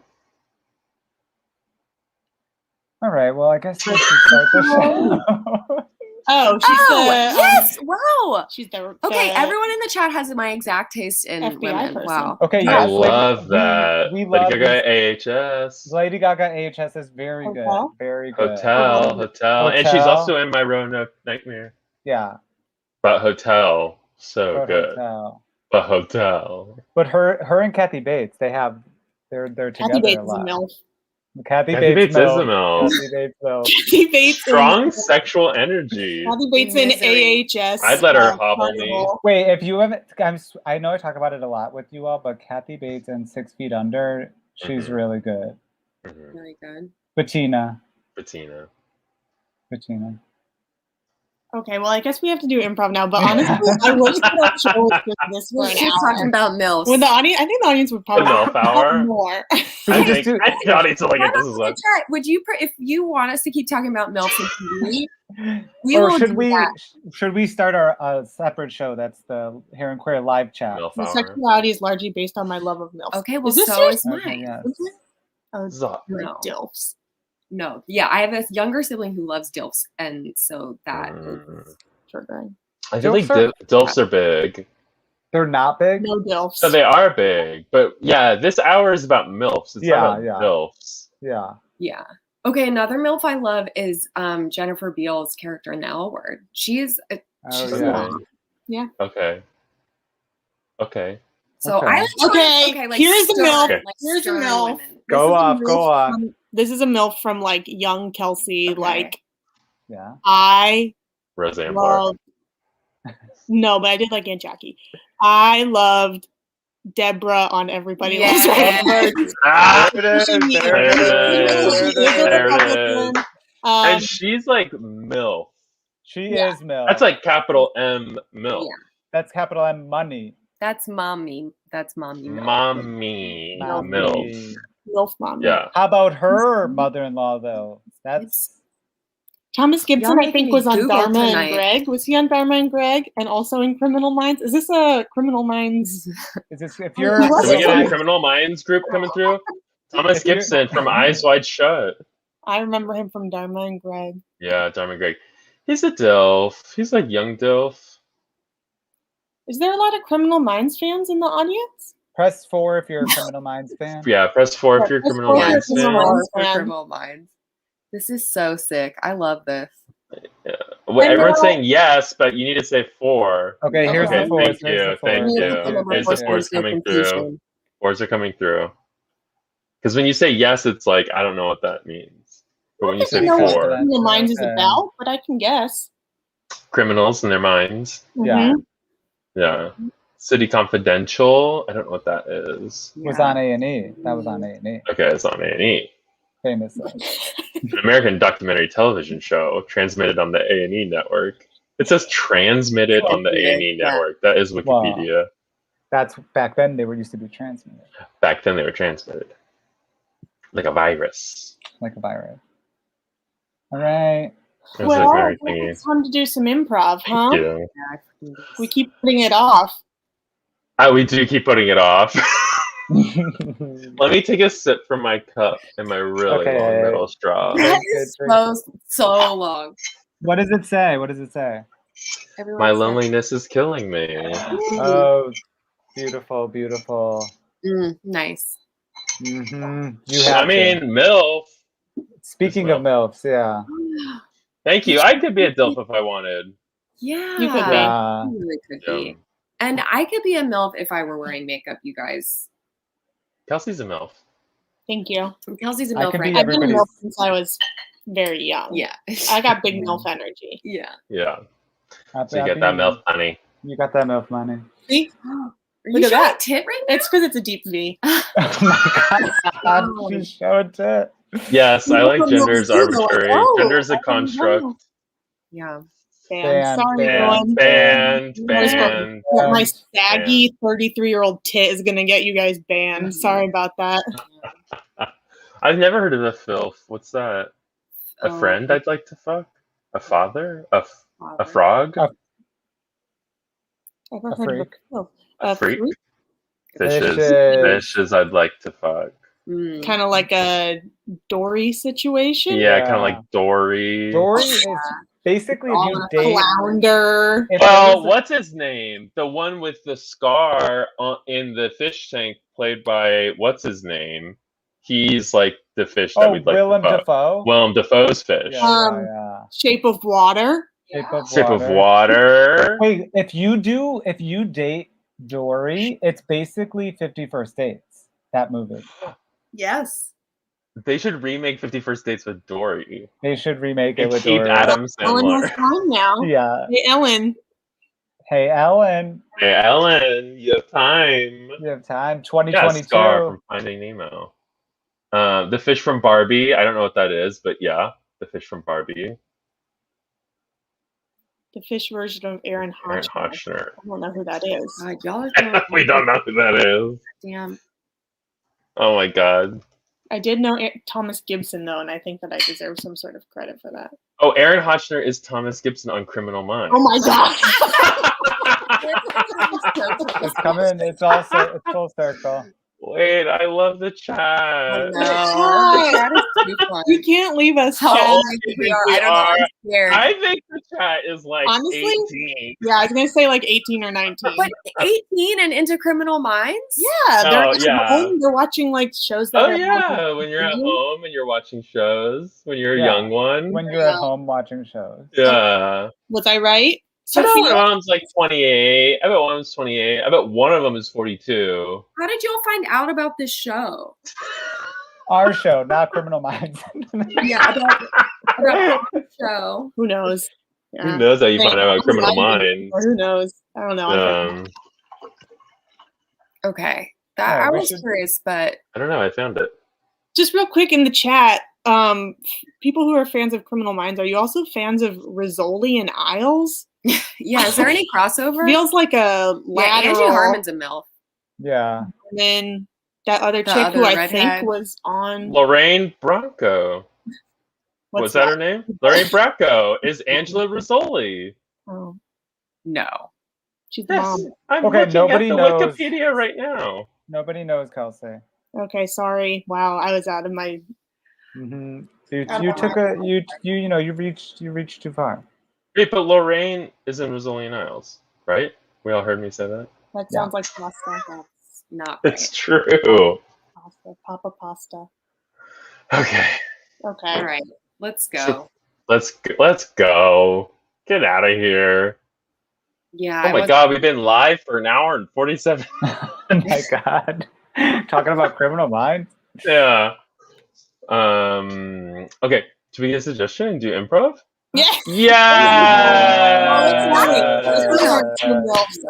S11: All right. Well, I guess we should start the show.
S13: Oh, she's
S12: yes! Wow.
S13: She's the
S12: Okay, everyone in the chat has my exact taste in
S13: FBI
S12: women.
S13: person.
S12: Wow.
S11: Okay,
S14: I
S11: yes,
S14: love that.
S11: We
S14: Lady
S11: love
S14: Gaga AHS.
S11: Lady Gaga AHS is very good.
S13: Hotel?
S11: Very good.
S14: Hotel. And she's also in My Roanoke Nightmare.
S11: Yeah.
S14: But Hotel, so
S11: But
S14: good.
S11: Hotel.
S14: But Hotel.
S11: But her and Kathy Bates, they're together
S13: Kathy Bates
S11: a
S13: is a
S11: lot.
S13: MILF.
S11: Kathy
S14: Kathy Bates is
S11: milf.
S14: a MILF.
S11: Kathy Bates milf.
S13: Kathy Bates.
S14: Strong sexual energy.
S13: Kathy Bates in AHS.
S14: I'd let her hobble me.
S13: Carnival.
S11: Wait, if you haven't, I know I talk about it a lot with you all, but Kathy Bates in 6 Feet Under, she's really good.
S12: Very good.
S11: Bettina.
S13: Okay, well, I guess we have to do improv now. But honestly, I wish that show was just this for
S12: We'll
S13: an
S12: keep
S13: hour.
S12: talking about MILFs.
S13: With the audience, I think the audience would probably
S14: MILF hour?
S13: more.
S14: I think the audience will like it. This is what.
S12: Chat, would you, if you want us to keep talking about MILFs and TV, we
S11: Or
S12: will
S11: should
S12: do
S11: we
S12: that.
S11: should we start our separate show? That's the Hair and Queer live chat.
S14: MILF
S13: The
S14: hour.
S13: sexuality is largely based on my love of MILFs.
S12: Okay, well,
S13: Is this
S12: so
S13: yours?
S12: is mine.
S11: Okay, yes.
S13: Oh,
S14: This is a-
S13: like
S12: No.
S13: DILFs.
S12: No, yeah, I have a younger sibling who loves DILFs, and so that is
S13: Triggering.
S14: I feel like
S11: Dilfs
S14: DILFs are big.
S11: They're not big.
S13: No DILFs.
S14: So they are big, but yeah, this hour is about MILFs. It's not about DILFs.
S11: Yeah.
S12: Yeah. Okay, another MILF I love is Jennifer Beals' character in The L Word. She's a
S11: Oh,
S12: she's
S11: yeah.
S12: a mom.
S13: Yeah.
S14: Okay.
S12: So
S11: Okay.
S12: I like
S13: Okay, here's the
S12: stern,
S13: MILF.
S14: Okay.
S12: like
S13: Here's the
S12: stern
S13: MILF.
S12: women.
S11: Go
S13: This is a
S11: off.
S13: MILF
S11: Go off.
S13: This is a MILF from like young Kelsey.
S12: Okay.
S13: Like
S11: Yeah.
S13: I
S14: Roseanne Barr.
S13: loved. No, but I did like Aunt Jackie. I loved Deborah on Everybody Loves
S12: Yes.
S13: Raymond.
S14: Ah,
S11: There it is.
S13: She-
S11: There it is.
S13: She is a
S14: There it
S13: Republican.
S14: and she's like MILF.
S11: She
S13: Yeah.
S11: is milf.
S14: That's like capital M MILF.
S12: Yeah.
S11: That's capital M money.
S12: That's mommy. That's mommy. MILF.
S14: Mommy MILF.
S13: MILF mom.
S14: Yeah.
S11: How about her mother-in-law though? That's
S13: Thomas Gibson,
S12: Y'all
S13: I think,
S12: making
S13: was
S12: me
S13: on
S12: Google
S13: Dharma
S12: tonight.
S13: and Greg. Was he on Dharma and Greg? And also in Criminal Minds? Is this a Criminal Minds?
S11: is this if you're
S13: He
S14: Can we get a
S13: wasn't.
S14: Criminal Minds group coming through? Thomas
S11: If you're-
S14: Gibson from Eyes Wide Shut.
S13: I remember him from Dharma and Greg.
S14: Yeah, Diamond Greg. He's a DILF. He's like young DILF.
S13: Is there a lot of Criminal Minds fans in the audience?
S11: Press 4 if you're a Criminal Minds fan.
S14: Yeah, press 4 if you're a
S13: press
S14: Criminal
S13: 4 if
S14: Minds
S13: you're a
S14: fan.
S13: Criminal Minds
S12: For
S13: fan.
S12: Criminal Minds. This is so sick. I love this.
S14: Yeah. Well, everyone's saying yes, but you need to say 4.
S11: Okay, here's
S14: Okay,
S11: the 4s.
S14: thank
S11: Here's
S14: you,
S11: the 4s.
S14: thank you. Here's the 4s coming through. 4s are coming through. Because when you say yes, it's like, I don't know what that means. But when you say
S13: I know what
S14: 4,
S13: Criminal Minds is about, but I can guess.
S14: criminals in their minds.
S11: Yeah.
S14: Yeah. City Confidential. I don't know what that is.
S11: Was on A&E. That was on A&E.
S14: Okay, it's on A&E.
S11: Famously.
S14: An American documentary television show transmitted on the A&E network. It says transmitted on the A&E network. That is Wikipedia.
S11: Wow. That's back then they were used to be transmitted.
S14: Back then they were transmitted. Like a virus.
S11: Like a virus. All right.
S14: It was
S13: Well,
S14: like very
S13: it's time to do some improv, huh?
S14: Yeah.
S13: We keep putting it off.
S14: We do keep putting it off. Let me take a sip from my cup and my really long metal straw.
S12: That is so long.
S11: What does it say? What does it say?
S14: My loneliness is killing me.
S11: Oh, beautiful, beautiful.
S12: Nice.
S11: Mm-hmm. You have
S14: I mean, MILF.
S11: Speaking of MILFs, yeah.
S14: Thank you. I could be a DILF if I wanted.
S12: Yeah.
S13: You could be.
S12: You really could be. And I could be a MILF if I were wearing makeup, you guys.
S14: Kelsey's a MILF.
S13: Thank you.
S12: Kelsey's a MILF, right?
S13: I've been a MILF since I was very young.
S12: Yeah.
S13: I got big MILF energy.
S12: Yeah.
S14: Yeah. So you get that MILF money.
S11: You got that MILF money.
S13: See?
S12: Look at that tit right now?
S13: It's because it's a deep V.
S11: Oh my God. You showed it.
S14: Yes, I like gender's
S13: Like,
S14: arbitrary.
S13: oh,
S14: Gender's a construct.
S12: Yeah.
S13: Sorry, everyone.
S14: Banned.
S13: My saggy 33-year-old tit is gonna get you guys banned. Sorry about that.
S14: I've never heard of a filth. What's that? A friend I'd like to fuck? A father? A frog?
S13: Ever heard of
S14: A freak?
S13: freak?
S14: Fishes I'd like to fuck.
S13: Kind of like a Dory situation.
S14: Yeah, kind of like Dory.
S11: Dory is basically if you date
S13: flounder.
S14: Well, what's his name? The one with the scar in the fish tank, played by what's his name? He's like the fish that we'd like
S11: Willem
S14: to fuck.
S11: Dafoe.
S14: Willem Dafoe's fish.
S13: Shape of Water.
S11: Shape
S14: of Water.
S11: Wait, if you date Dory, it's basically 50 First Dates. That movie.
S12: Yes.
S14: They should remake 50 First Dates with Dory.
S11: They should remake it
S14: And
S11: with
S14: keep
S11: Dory.
S14: Adam
S13: Ellen
S14: Sandler.
S13: has time now.
S11: Yeah.
S13: Hey, Ellen.
S11: Hey, Ellen.
S14: Hey, Ellen, you have time.
S11: You have time.
S14: Yeah,
S11: 2022.
S14: Scar from Finding Nemo. The fish from Barbie. I don't know what that is, but yeah, the fish from Barbie.
S13: The fish version of Aaron Hotchner. I don't know who that is.
S12: Y'all are
S14: We don't know who that is.
S12: Damn.
S14: Oh my god.
S13: I did know Thomas Gibson, though, and I think that I deserve some sort of credit for that.
S14: Oh, Aaron Hotchner is Thomas Gibson on Criminal Minds.
S13: Oh my god!
S11: It's coming. It's full circle.
S14: Wait, I love the chat.
S12: That is too fun.
S13: You can't leave us,
S12: How
S13: chat.
S12: old do you think we are? I don't know. I'm scared.
S14: I think the chat is like
S13: Honestly?
S14: 18.
S13: Yeah, I was gonna say like 18 or 19.
S12: But 18 and into Criminal Minds?
S13: Yeah,
S14: Oh,
S13: they're
S14: yeah.
S13: home. They're watching like shows that
S14: Oh
S13: are
S14: yeah, when you're at home and you're watching shows, when you're a young one.
S11: When you're at home watching shows.
S14: Yeah.
S13: Was I right?
S14: I bet
S13: Sophia?
S14: one of them's like 28. I bet one of them's 28. I bet one of them is 42.
S12: How did y'all find out about this show?
S11: Our show, not Criminal Minds.
S12: Yeah, about our show.
S13: Who knows? Yeah.
S14: Who knows how you find out about Criminal Minds?
S13: Or who knows? I don't know.
S12: Okay.
S11: Alright,
S12: I
S11: we
S12: was
S11: should-
S12: curious, but
S14: I don't know. I found it.
S13: Just real quick in the chat, people who are fans of Criminal Minds, are you also fans of Rizzoli and Isles?
S12: yeah, is there any crossover?
S13: Feels like a
S12: Yeah,
S13: lateral.
S12: Angie Harmon's a MILF.
S11: Yeah.
S13: And then that other
S12: The
S13: chick
S12: other
S13: who I
S12: redhead.
S13: think was on.
S14: Lorraine Bracco.
S13: What's
S14: Was that her name? Lorraine Bracco is Angela Rizzoli.
S13: Oh,
S12: No.
S13: she's the
S14: Yes.
S13: mom.
S14: I'm
S11: Okay,
S14: looking
S11: nobody
S14: at the
S11: knows.
S14: Wikipedia right now.
S11: Nobody knows Kelsey.
S13: Okay, sorry. Wow, I was out of my.
S11: Mm-hmm. You took a you reached too far.
S14: Wait, but Lorraine is in Rizzoli and Isles, right? We all heard me say that.
S13: That sounds like Lost Gas.
S12: not right.
S14: It's true.
S13: Papa pasta.
S14: Okay.
S13: Okay.
S12: All right. Let's go.
S14: Let's go. Get out of here.
S12: Yeah.
S14: Oh my God, we've been live for an hour and 47.
S11: Oh my God. Talking about Criminal Minds?
S14: Yeah. Okay. Do we get a suggestion and do improv?
S13: Yeah.
S14: Yeah.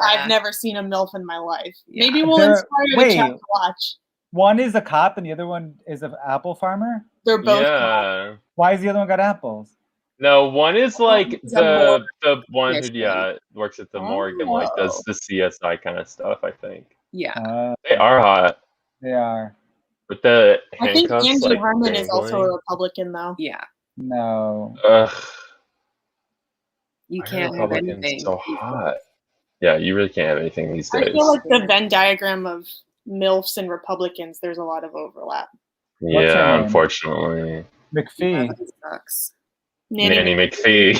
S13: I've never seen a MILF in my life.
S12: Yeah.
S13: Maybe we'll inspire the chat to watch.
S11: One is a cop and the other one is an apple farmer?
S13: They're both
S14: Yeah.
S11: Why has the other one got apples?
S14: No, one is like the one who
S12: Michigan.
S14: works at the morgue and like does the CSI kind of stuff, I think.
S12: Yeah.
S14: They are hot.
S11: They are.
S14: With the
S13: I think
S14: handcuffs,
S13: Angie
S14: like,
S13: Harmon is also a
S14: dangling.
S13: Republican, though.
S12: Yeah.
S11: No.
S14: Ugh.
S12: You
S14: Why are
S12: can't have
S14: Republicans
S12: anything.
S14: so hot. Yeah, you really can't have anything these
S13: I
S14: days.
S13: feel like the Venn diagram of MILFs and Republicans, there's a lot of overlap.
S11: What's her
S14: Yeah,
S11: name?
S14: unfortunately.
S11: McPhee.
S12: That sucks.
S14: Nanny McPhee.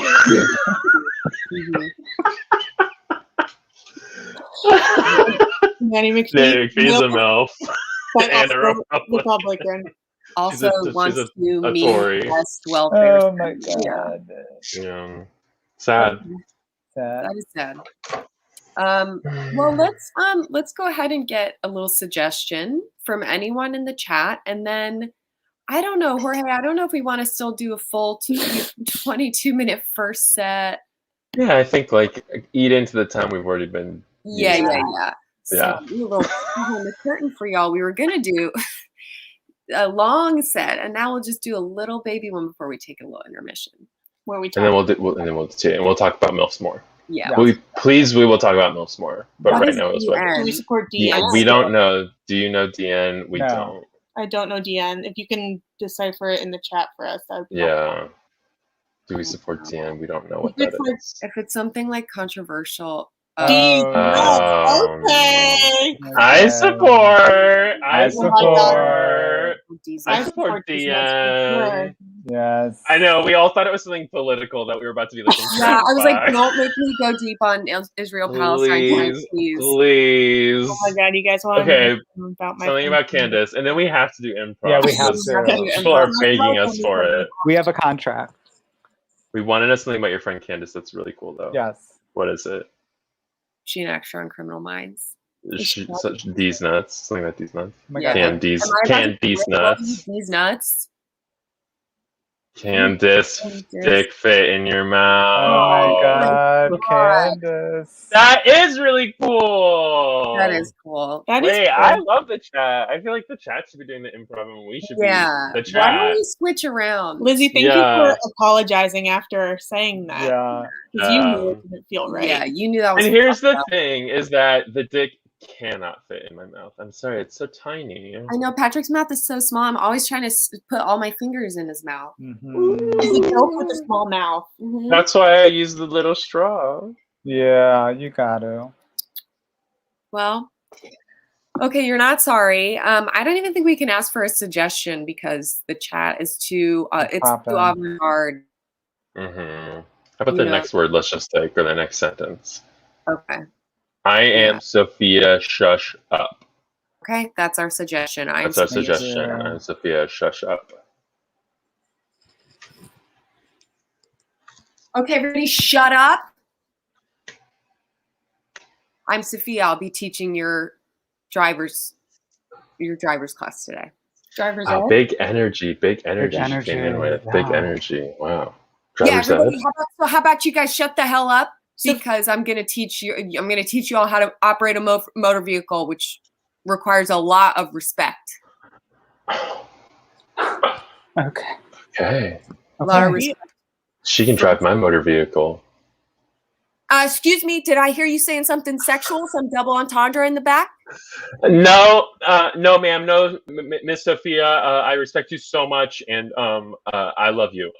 S13: Nanny McPhee.
S14: Nanny McPhee's a MILF.
S13: But
S14: And a
S13: also
S14: Republican.
S13: Republican.
S12: Also
S14: She's
S12: wants
S14: a
S12: to meet
S14: Tory.
S12: best welfare.
S11: Oh my God.
S14: Yeah. Sad.
S12: That is sad. Well, let's go ahead and get a little suggestion from anyone in the chat, and then I don't know, Jorge. I don't know if we want to still do a full 22-minute first set.
S14: Yeah, I think like eat into the time we've already been.
S12: Yeah.
S14: Yeah.
S12: So we a little behind the curtain for y'all. We were gonna do a long set, and now we'll just do a little baby one before we take a little intermission.
S13: Where we
S14: And then we'll talk about MILFs more.
S12: Yeah.
S14: We will talk about MILFs more. But
S12: What
S14: right
S12: is
S14: now it's
S12: DN?
S13: Do we support
S14: Yeah,
S13: DN?
S14: we don't know. Do you know DN? We
S11: No.
S14: don't.
S13: I don't know DN. If you can decipher it in the chat for us, that would be helpful.
S14: Yeah. Do we support DN? We don't know what
S12: If
S14: that
S12: it's,
S14: is.
S12: if it's something like controversial,
S13: Okay.
S14: I support. I
S11: support.
S14: support DN.
S11: Yes.
S14: I know. We all thought it was something political that we were about to be like.
S12: Yeah, I was like, don't make me go deep on Israel Palestine tonight, please.
S14: Please.
S13: Oh my God, you guys want
S14: Okay.
S13: to know about my
S14: Something about Candace, and then we have to do improv.
S11: Yeah, we have
S14: because
S11: to.
S14: People are begging us for it.
S11: We have a contract.
S14: We want to know something about your friend Candace. That's really cool, though.
S11: Yes.
S14: What is it?
S12: She an extra on Criminal Minds.
S14: These nuts. Something about these nuts.
S12: Yeah.
S14: Candies nuts.
S12: These nuts.
S14: Candace, dick fit in your mouth.
S11: Oh my God, Candace.
S14: That is really cool.
S12: That is cool.
S14: Wait, I love the chat. I feel like the chat should be doing the improv and we should be the chat.
S12: Why don't we switch around?
S13: Lizzie, thank you for apologizing after saying that.
S11: Yeah.
S13: Because you knew it didn't feel right.
S12: Yeah, you knew that was.
S14: And here's the thing: is that the dick cannot fit in my mouth. I'm sorry, it's so tiny.
S12: I know Patrick's mouth is so small. I'm always trying to put all my fingers in his mouth.
S13: He's a dope with a small mouth.
S14: That's why I use the little straw.
S11: Yeah, you got to.
S12: Well, okay, you're not sorry. I don't even think we can ask for a suggestion because the chat is too. It's too avant-garde.
S14: How about the next word? Let's just take, or the next sentence.
S12: Okay.
S14: I am Sophia. Shush up.
S12: Okay, that's our suggestion.
S14: That's our suggestion. I'm Sophia. Shush up.
S12: Okay, everybody, shut up. I'm Sophia. I'll be teaching your driver's class today.
S13: Driver's
S14: Wow,
S13: ed?
S14: big energy. Big energy. She
S11: energy,
S14: came in with big
S11: wow.
S14: energy. Wow.
S12: Yeah,
S14: Driver's ed.
S12: everybody, how about you guys shut the hell up? Because I'm gonna teach you. I'm gonna teach you all how to operate a motor vehicle, which requires a lot of respect.
S11: Okay.
S14: Okay.
S12: A lot of respect.
S14: She can drive my motor vehicle.
S12: Excuse me, did I hear you saying something sexual? Some double entendre in the back?
S14: No, no, ma'am. No, Miss Sophia. I respect you so much, and I love you.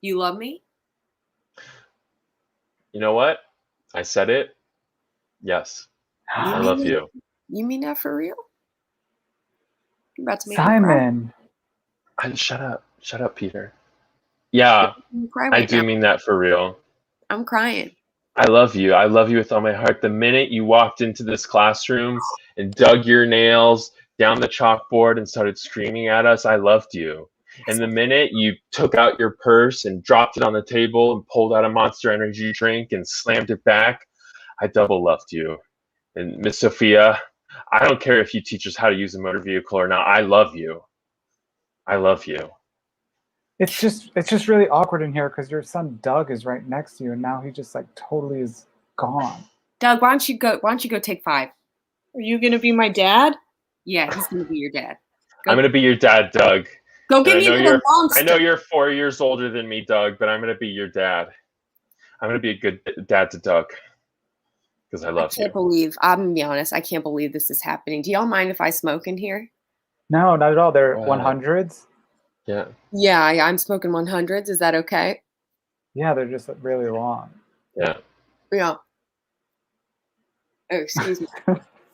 S12: You love me?
S14: You know what? I said it. Yes, I love you.
S12: You mean that for real? You're about to make
S11: Simon.
S14: Shut up, Peter. Yeah, I do mean that for real.
S12: I'm crying.
S14: I love you. I love you with all my heart. The minute you walked into this classroom and dug your nails down the chalkboard and started screaming at us, I loved you. And the minute you took out your purse and dropped it on the table and pulled out a Monster Energy drink and slammed it back, I double loved you. And Miss Sophia, I don't care if you teach us how to use a motor vehicle or not. I love you. I love you.
S11: It's just really awkward in here because your son Doug is right next to you, and now he just like totally is gone.
S12: Doug, why don't you go take 5?
S13: Are you gonna be my dad?
S12: Yeah, he's gonna be your dad.
S14: I'm gonna be your dad, Doug.
S12: Go give me the monster.
S14: I know you're 4 years older than me, Doug, but I'm gonna be your dad. I'm gonna be a good dad to Doug because I love you.
S12: I'm gonna be honest, I can't believe this is happening. Do y'all mind if I smoke in here?
S11: No, not at all. They're 100s.
S14: Yeah.
S12: Yeah, I'm smoking 100s. Is that okay?
S11: Yeah, they're just really long.
S14: Yeah.
S12: Yeah. Oh, excuse me.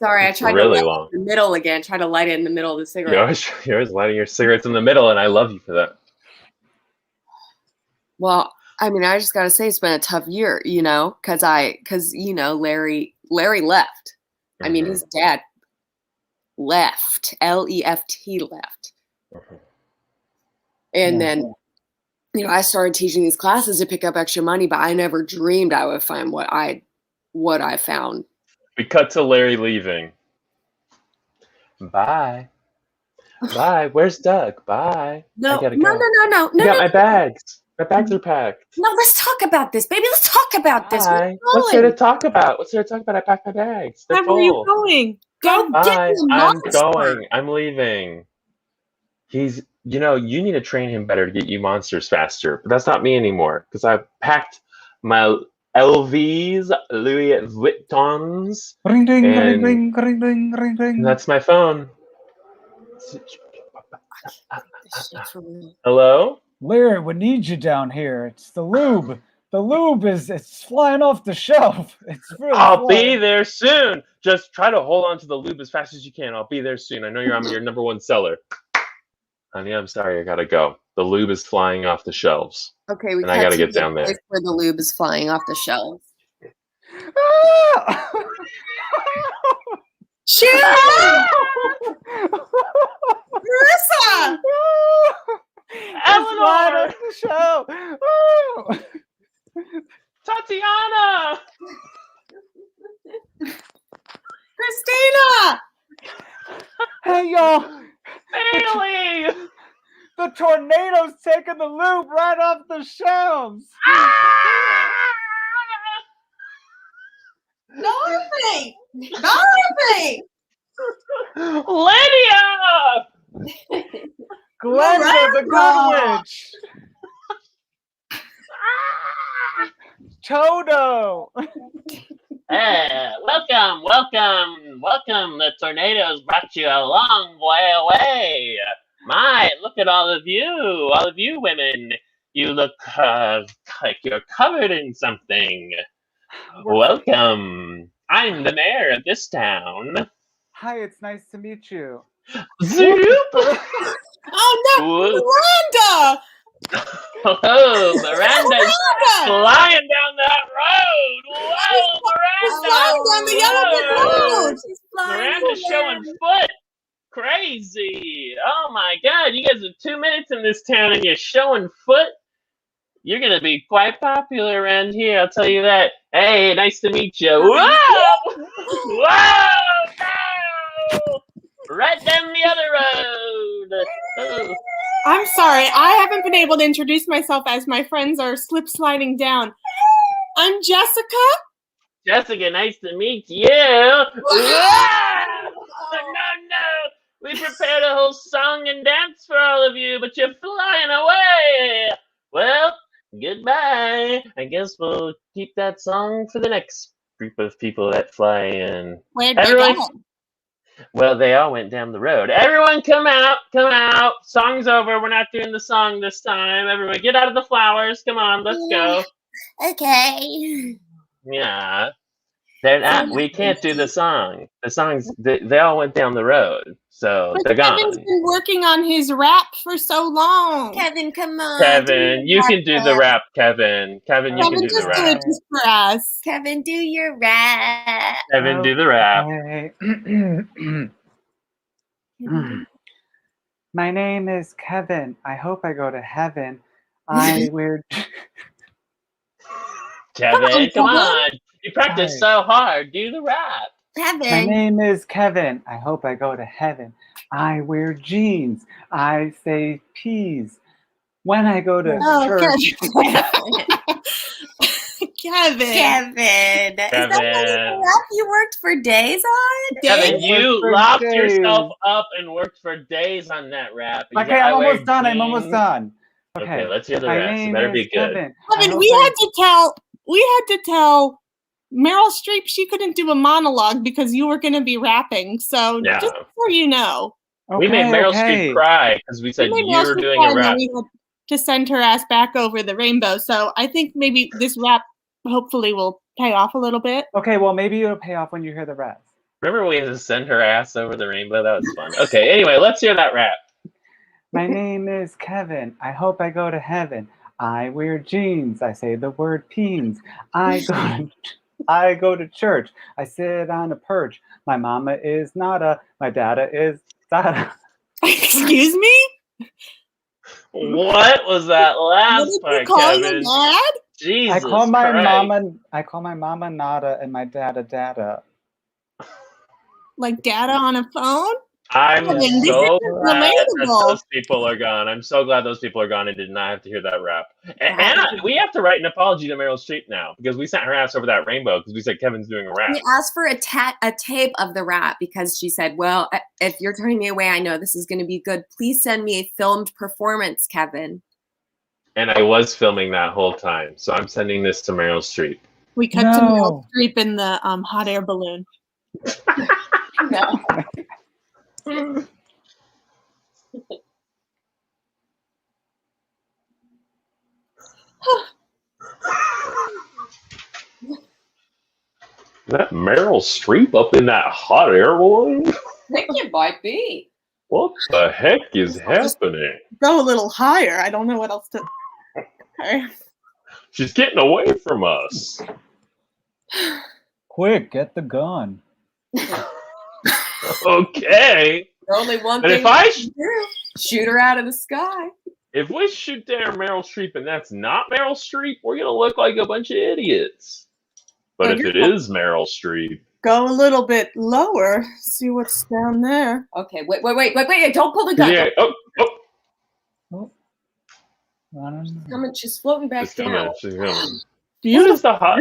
S12: Sorry, I tried
S14: really
S12: to light
S14: long.
S12: it in the middle again. Try to light it in the middle of the cigarette.
S14: You're always lighting your cigarettes in the middle, and I love you for that.
S12: Well, I mean, I just gotta say it's been a tough year, because Larry left. I mean, his dad left. L-E-F-T left. And then, I started teaching these classes to pick up extra money, but I never dreamed I would find what I found.
S14: We cut to Larry leaving. Bye. Bye. Where's Doug? Bye.
S12: No,
S14: I gotta
S12: no,
S14: go.
S12: no.
S14: I got my bags. My bags are packed.
S12: No, let's talk about this, baby. Let's talk about this.
S14: Bye. What's there to talk about? I packed my bags. They're
S13: Where are you
S14: full.
S13: going?
S12: Go
S14: Bye.
S12: get the
S14: I'm
S12: monster.
S14: going. I'm leaving. You need to train him better to get you monsters faster. But that's not me anymore because I've packed my LVs, Louis Vuittons.
S11: Ring, ding,
S14: and,
S11: ring, ring, ring, ring, ring.
S14: and that's my phone. Hello?
S11: Larry, we need you down here. It's the lube. The lube it's flying off the shelf. It's really
S14: I'll
S11: flying.
S14: be there soon. Just try to hold on to the lube as fast as you can. I'll be there soon. I know I'm your number one seller. Honey, I'm sorry. I gotta go. The lube is flying off the shelves.
S12: Okay,
S14: and I gotta get down there.
S12: Where the lube is flying off the shelves.
S13: Shoot! Marissa!
S14: Eleanor!
S11: The show.
S14: Tatiana!
S13: Christina!
S11: Hey, y'all.
S14: Bailey!
S11: The tornado's taking the lube right off the shelves.
S13: Dorothy! Dorothy!
S14: Lydia!
S11: Glenda the Good Witch. Toto.
S15: Welcome. The tornadoes brought you a long way away. My, look at all of you women. You look like you're covered in something. Welcome. I'm the mayor of this town.
S11: Hi, it's nice to meet you.
S14: Zoop!
S13: Oh no, Miranda!
S15: Oh, Miranda's flying down that road. Whoa, Miranda!
S13: She's flying down the yellow road.
S7: She's flying.
S15: Miranda's showing foot. Crazy. Oh my God, you guys have 2 minutes in this town and you're showing foot? You're going to be quite popular around here, I'll tell you that. Hey, nice to meet you. Whoa! Whoa! No! Right down the other road. Oh.
S13: I'm sorry, I haven't been able to introduce myself as my friends are slip sliding down. I'm Jessica.
S15: Jessica, nice to meet you. Whoa! No. We prepared a whole song and dance for all of you, but you're flying away. Well, goodbye. I guess we'll keep that song for the next group of people that fly in.
S13: Where'd they go?
S15: Well, they all went down the road. Everyone come out. Song's over. We're not doing the song this time. Everyone get out of the flowers. Come on, let's go.
S7: Okay.
S15: Yeah. They're not. We can't do the song. The songs. They all went down the road, so
S13: But
S15: they're
S13: Kevin's
S15: gone.
S13: been working on his rap for so long.
S12: Kevin, come on.
S15: Kevin, you can do the rap. Kevin, you can do the
S13: just do
S15: rap.
S13: it just for us.
S12: Kevin, do your rap.
S15: Kevin, do the rap.
S11: My name is Kevin. I hope I go to heaven. I wear.
S15: Kevin, come on. You practice so hard. Do the rap.
S12: Kevin.
S11: My name is Kevin. I hope I go to heaven. I wear jeans. I say peas. When I go to church.
S12: Kevin. Is that the rap you worked for days on?
S15: Kevin, you locked yourself up and worked for days on that rap.
S11: Okay, I'm almost done.
S15: Okay, let's hear the rap. You better be good.
S13: Kevin, we had to tell Meryl Streep she couldn't do a monologue because you were going to be rapping. So just so you know.
S15: We made Meryl Streep cry because we said you were doing a rap.
S13: We had to send her ass back over the rainbow. So I think maybe this rap hopefully will pay off a little bit.
S11: Okay, well, maybe it'll pay off when you hear the rap.
S15: Remember we had to send her ass over the rainbow? That was fun. Okay, anyway, let's hear that rap.
S11: My name is Kevin. I hope I go to heaven. I wear jeans. I say the word peens. I go to church. I sit on a perch. My mama is Nada. My dada is Dada.
S13: Excuse me?
S15: What was that last part, Kevin?
S13: Dad?
S15: Jesus
S11: I call my
S15: Christ.
S11: mama Nada and my dada.
S13: Like data on a phone?
S15: I'm
S13: I mean,
S15: so
S13: this is
S15: glad that
S13: relatable.
S15: those people are gone. I'm so glad those people are gone and did not have to hear that rap. And we have to write an apology to Meryl Streep now because we sent her ass over that rainbow because we said Kevin's doing a rap.
S12: We asked for a tape of the rap because she said, well, if you're turning me away, I know this is going to be good. Please send me a filmed performance, Kevin.
S15: And I was filming that whole time. So I'm sending this to Meryl Streep.
S13: We cut to Meryl Streep in the hot air balloon.
S12: No.
S15: That Meryl Streep up in that hot air balloon?
S12: I think it might be.
S15: What the heck is happening?
S13: Go a little higher. I don't know what else to. Okay.
S15: She's getting away from us.
S11: Quick, get the gun.
S15: Okay.
S12: There's only one
S15: And
S12: thing
S15: if I
S12: we can do. Shoot her out of the sky.
S15: If we shoot down Meryl Streep and that's not Meryl Streep, we're gonna look like a bunch of idiots. But if it is Meryl Streep,
S13: Go a little bit lower. See what's down there.
S12: Okay, wait. Don't pull the gun.
S15: yeah,
S12: She's floating back
S15: she's coming.
S12: down.
S15: She's coming.
S13: What
S15: is the hot?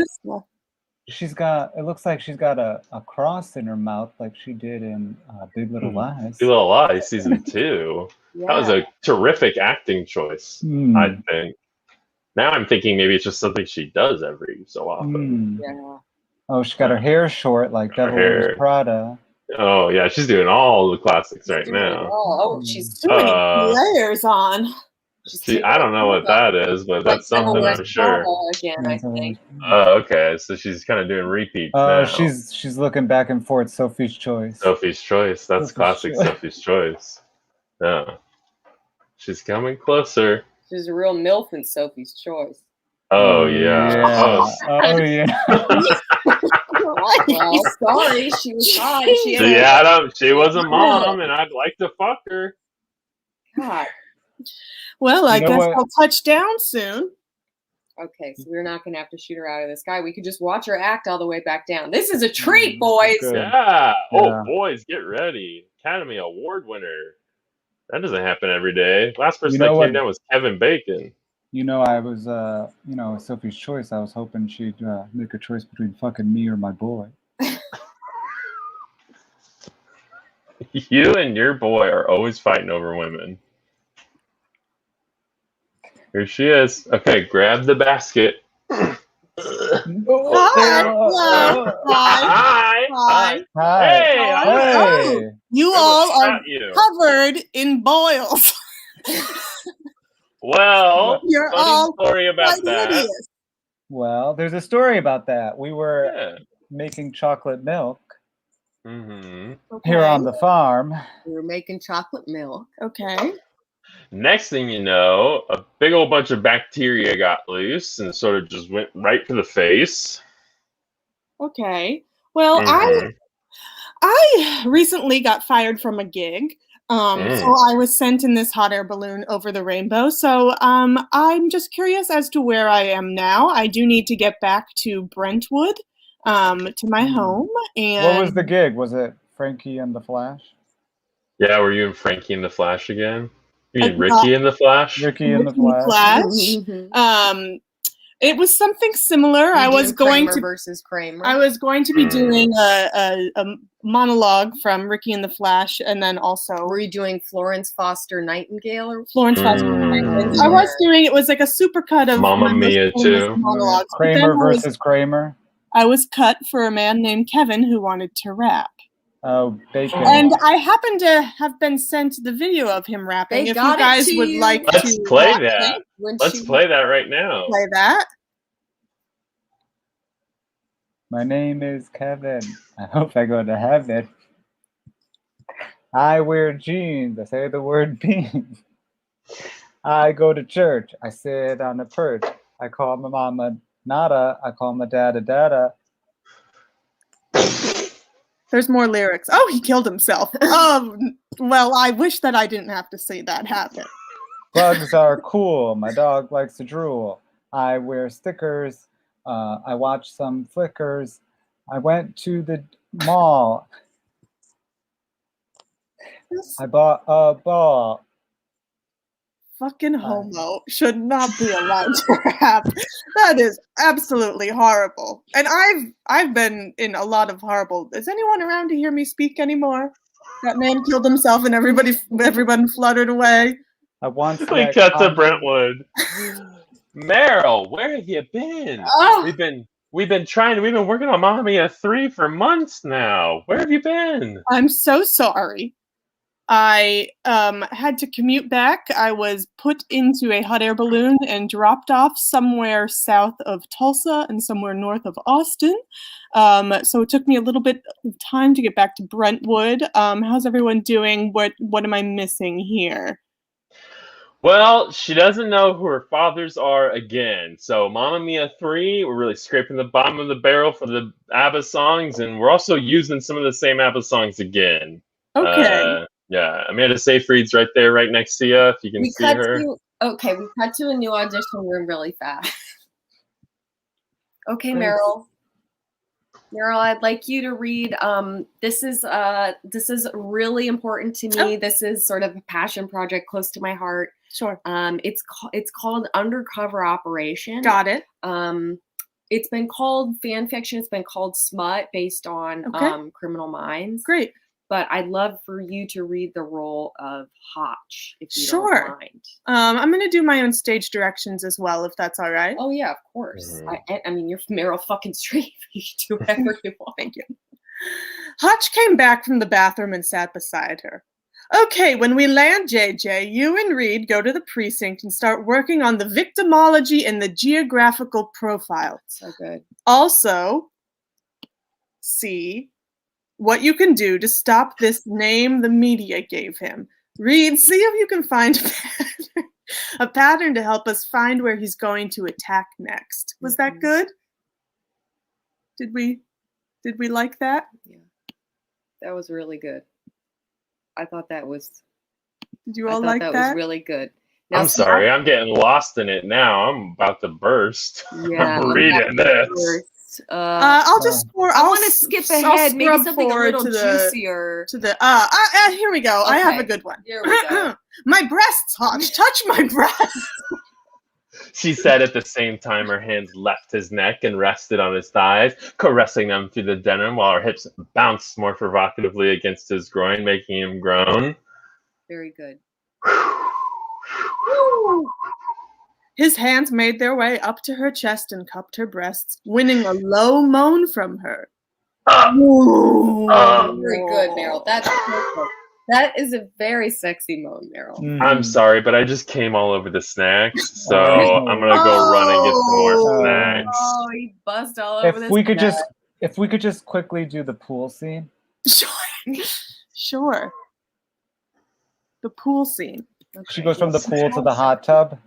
S11: It looks like she's got a cross in her mouth like she did in Big Little Lies.
S15: Big Little Lies season 2. That was a terrific acting choice, I think. Now I'm thinking maybe it's just something she does every so often.
S12: Yeah.
S11: Oh, she got her hair short like Devil Wears Prada.
S15: Oh yeah, she's doing all the classics right now.
S12: She's
S13: doing layers on.
S15: I don't know what that is, but that's something I'm sure.
S12: Again, I think.
S15: Oh, okay. So she's kind of doing repeats
S11: Oh,
S15: now.
S11: she's looking back and forth. Sophie's Choice.
S15: Sophie's Choice. That's classic Sophie's Choice. Yeah. She's coming closer.
S12: She's a real MILF in Sophie's Choice.
S15: Oh yeah.
S11: Oh yeah.
S12: Well, sorry, she was hot.
S15: She was a mom, and I'd like to fuck her.
S12: God.
S13: Well, I guess I'll touch down soon.
S12: Okay, so we're not going to have to shoot her out of the sky. We could just watch her act all the way back down. This is a treat, boys.
S15: Yeah. Oh, boys, get ready. Academy Award winner. That doesn't happen every day. Last person that came down was Kevin Bacon.
S11: I was, Sophie's Choice. I was hoping she'd make a choice between fucking me or my boy.
S15: You and your boy are always fighting over women. Here she is. Okay, grab the basket.
S13: Hi.
S15: Hey.
S13: You all are covered in boils.
S15: Well,
S13: you're
S15: funny
S13: all
S15: story about that.
S13: hideous.
S11: Well, there's a story about that. We were making chocolate milk
S14: Mm-hmm.
S11: here on the farm.
S12: We were making chocolate milk.
S13: Okay.
S14: Next thing you know, a big old bunch of bacteria got loose and sort of just went right for the face.
S13: Okay. Well,
S14: Mhm.
S13: I recently got fired from a gig. So I was sent in this hot air balloon over the rainbow. So I'm just curious as to where I am now. I do need to get back to Brentwood, to my home. And
S11: What was the gig? Was it Frankie and the Flash?
S14: Yeah, were you and Frankie in the Flash again? You mean Ricky in the Flash?
S11: Ricky and the Flash.
S13: It was something similar. I was going
S12: Kramer
S13: to
S12: versus Kramer.
S13: I was going to be doing a monologue from Ricky and the Flash, and then also
S12: were you doing Florence Foster Nightingale or
S13: Florence Foster Nightingale? I was doing it was like a supercut of
S14: Mamma
S13: my most
S14: Mia
S13: famous
S14: too.
S13: monologues. But then
S11: Kramer versus Kramer.
S13: I was cut for a man named Kevin who wanted to rap.
S11: Oh, bacon.
S13: And I happen to have been sent the video of him rapping.
S12: They
S13: If
S12: got
S13: you
S12: it
S13: guys
S12: to
S13: would
S12: you.
S13: like
S14: Let's
S13: to
S14: play
S13: watch
S14: that.
S13: it.
S14: Let's play that right now.
S13: Play that.
S11: My name is Kevin. I hope I go to heaven. I wear jeans. I say the word beans. I go to church. I sit on a perch. I call my mama Nada. I call my dada Dada.
S13: There's more lyrics. Oh, he killed himself. Well, I wish that I didn't have to see that happen.
S11: Bugs are cool. My dog likes to drool. I wear stickers. I watch some flickers. I went to the mall. I bought a ball.
S13: Fucking homo should not be allowed to rap. That is absolutely horrible. And I've been in a lot of horrible. Is anyone around to hear me speak anymore? That man killed himself and everyone fluttered away.
S11: I once
S14: We cut to Brentwood. Meryl, where have you been?
S13: Oh.
S14: We've been working on Mamma Mia 3 for months now. Where have you been?
S13: I'm so sorry. I had to commute back. I was put into a hot air balloon and dropped off somewhere south of Tulsa and somewhere north of Austin. So it took me a little bit of time to get back to Brentwood. How's everyone doing? What am I missing here?
S14: Well, she doesn't know who her fathers are again. So Mamma Mia 3, we're really scraping the bottom of the barrel for the ABBA songs, and we're also using some of the same ABBA songs again.
S13: Okay.
S14: Yeah, Amanda Seyfried's right there, right next to you, if you can see her.
S12: we cut to a new audition room really fast. Okay, Meryl. Meryl, I'd like you to read. This is really important to me. This is sort of a passion project close to my heart.
S13: Sure.
S12: It's called Undercover Operation.
S13: Got it.
S12: It's been called fan fiction. It's been called smut based on Criminal Minds.
S13: Great.
S12: But I'd love for you to read the role of Hotch, if you don't mind.
S13: I'm going to do my own stage directions as well, if that's all right.
S12: Oh, yeah, of course. I mean, you're Meryl fucking Streep. You can do whatever you want.
S13: Thank you. Hotch came back from the bathroom and sat beside her. Okay, when we land, JJ, you and Reed go to the precinct and start working on the victimology and the geographical profile.
S12: So good.
S13: Also, see what you can do to stop this name the media gave him. Reed, see if you can find a pattern to help us find where he's going to attack next. Was that good? Did we like that?
S12: Yeah. That was really good. I thought that was
S13: Did you all like that?
S12: That was really good. Now,
S14: I'm sorry, I'm getting lost in it now. I'm about to burst.
S12: Yeah,
S14: I'm reading this.
S13: I'll just I
S12: want to skip ahead. Maybe something a little juicier.
S13: Here we go.
S12: Okay.
S13: I have a good one.
S12: Here we go.
S13: My breasts, Hotch. Touch my breasts.
S14: She said at the same time her hands left his neck and rested on his thighs, caressing them through the denim while her hips bounced more provocatively against his groin, making him groan.
S12: Very good.
S13: His hands made their way up to her chest and cupped her breasts, winning a low moan from her.
S12: Very good, Meryl. That's perfect. That is a very sexy moan, Meryl.
S14: I'm sorry, but I just came all over the snacks, so I'm gonna go run and get some more snacks.
S12: Oh, he buzzed all over this.
S11: If we could just quickly do the pool scene.
S13: Sure. The pool scene.
S11: She goes from the pool to the hot tub.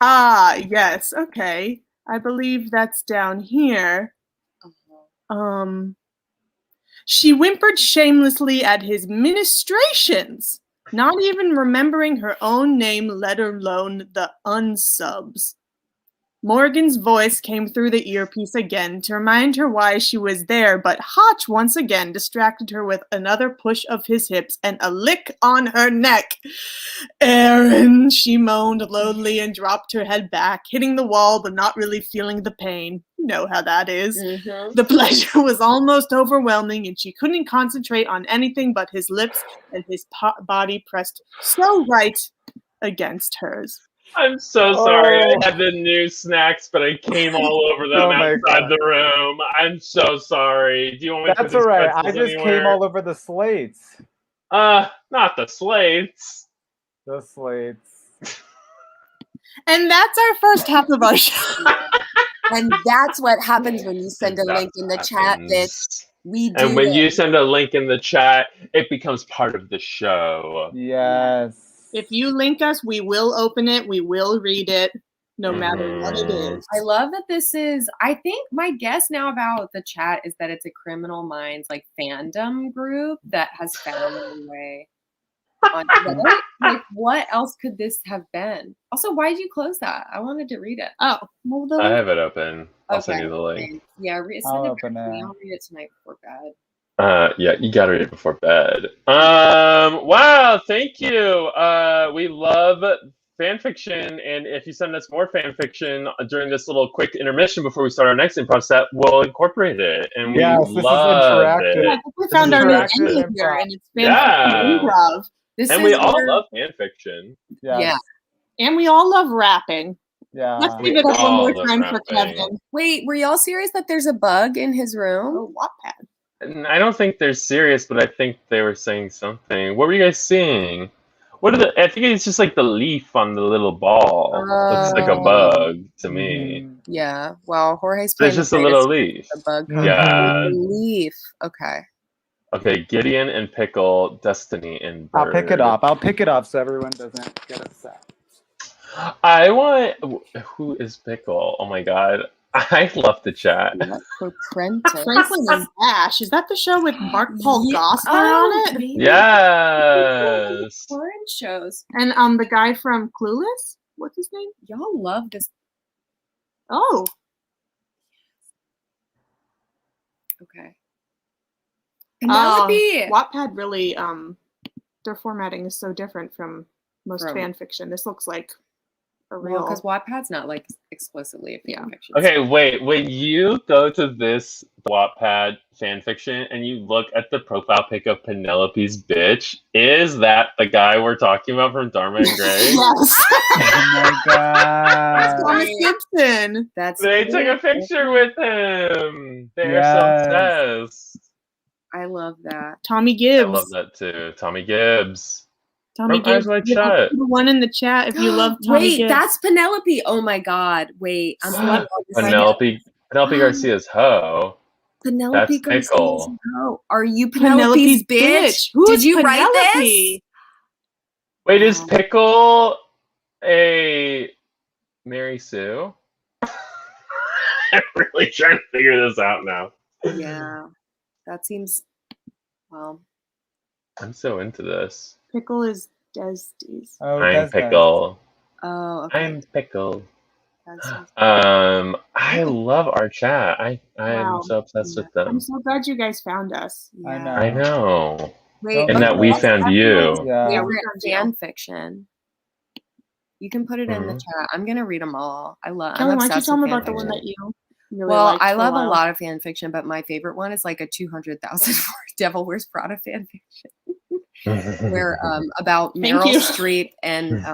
S13: Ah, yes. Okay. I believe that's down here. She whimpered shamelessly at his ministrations, not even remembering her own name, let alone the unsubs. Morgan's voice came through the earpiece again to remind her why she was there, but Hotch once again distracted her with another push of his hips and a lick on her neck. Aaron, she moaned loudly and dropped her head back, hitting the wall but not really feeling the pain. You know how that is.
S12: Mm-hmm.
S13: The pleasure was almost overwhelming and she couldn't concentrate on anything but his lips and his body pressed so right against hers.
S14: I'm so sorry. I had the new snacks, but I came all over them outside the room. I'm so sorry. Do you want me to
S11: That's
S14: put these
S11: all right. I
S14: pretzels
S11: just
S14: anywhere?
S11: came all over the slates.
S14: Not the slates.
S11: The slates.
S13: And that's our first half of our show.
S12: And that's what happens when you send a link in the chat, bitch. We do.
S14: And when you send a link in the chat, it becomes part of the show.
S11: Yes.
S13: If you link us, we will open it. We will read it, no matter what it is.
S12: I love that this is, I think my guess now about the chat is that it's a Criminal Minds like fandom group that has found their way on Reddit. Like, what else could this have been? Also, why did you close that? I wanted to read it.
S13: Oh, well,
S14: I have it open. I'll send
S12: Okay,
S14: you the link.
S12: thanks. Yeah, send it back to me. I'll read it tonight before bed.
S14: Yeah, you gotta read it before bed. Wow, thank you. We love fan fiction, and if you send us more fan fiction during this little quick intermission before we start our next improv set, we'll incorporate it. And we love it.
S13: Yeah, we found our new ending here, and it's fan fiction improv.
S14: And we all love fan fiction.
S11: Yes.
S13: And we all love rapping.
S11: Yeah.
S13: Let's give it up one more time for Kevin.
S12: Wait, were y'all serious that there's a bug in his room?
S13: Oh, Wattpad.
S14: And I don't think they're serious, but I think they were saying something. What were you guys seeing? What are the? I think it's just like the leaf on the little ball. Looks like a bug to me.
S12: Yeah. Well, Jorge's
S14: There's
S12: playing
S14: just a little leaf.
S12: The bug.
S14: Yeah.
S12: Leaf. Okay.
S14: Okay, Gideon and Pickle, Destiny and Bird.
S11: I'll pick it up. I'll pick it up so everyone doesn't get upset.
S14: I want. Who is Pickle? Oh my god. I love the chat.
S12: Franklin
S13: and Ash. Is that the show with Mark Paul Gosselaar on it?
S14: Yes.
S12: Foreign shows.
S13: And the guy from Clueless? What's his name?
S12: Y'all love this.
S13: Oh.
S12: Okay. Penelope.
S13: Wattpad really their formatting is so different from most fan fiction. This looks like a real,
S12: because Wattpad's not like explicitly a fan fiction.
S14: Okay, wait. When you go to this Wattpad fan fiction and you look at the profile pic of Penelope's bitch, is that the guy we're talking about from Dharma and Grey?
S13: Yes.
S11: Oh my god.
S13: Thomas Gibson.
S14: They took a picture with him. They're so obsessed.
S12: I love that.
S13: Tommy Gibbs.
S14: I love that too. Tommy Gibbs.
S13: Tommy
S14: From Eyes Wide Shut.
S13: The one in the chat if you love Tommy
S12: Wait,
S13: Gibbs.
S12: that's Penelope. Oh my god. Wait. I'm
S14: Penelope Garcia's hoe.
S12: Penelope
S14: That's Pickle.
S12: Garcia's hoe. Are you Penelope's bitch?
S13: Who's
S12: Did you
S13: Penelope?
S12: write this?
S14: Wait, is Pickle a Mary Sue? I'm really trying to figure this out now.
S12: Yeah. That seems, well.
S14: I'm so into this.
S13: Pickle is Desdes.
S11: Oh,
S14: I'm Pickle.
S12: Oh, okay.
S14: I'm Pickle. I love our chat. I'm so obsessed with them.
S13: I'm so glad you guys found us.
S12: Yeah.
S14: I know.
S12: Wait,
S14: and that we found you.
S12: Yeah, we found fan fiction. You can put it in the chat. I'm gonna read them all.
S13: Kelley, why don't you tell me about the one that you really
S12: well,
S13: liked
S12: I
S13: for
S12: love
S13: a
S12: a
S13: while?
S12: lot of fan fiction, but my favorite one is like a 200,000 word Devil Wears Prada fan fiction, where about
S13: Thank
S12: Meryl
S13: you.
S12: Streep and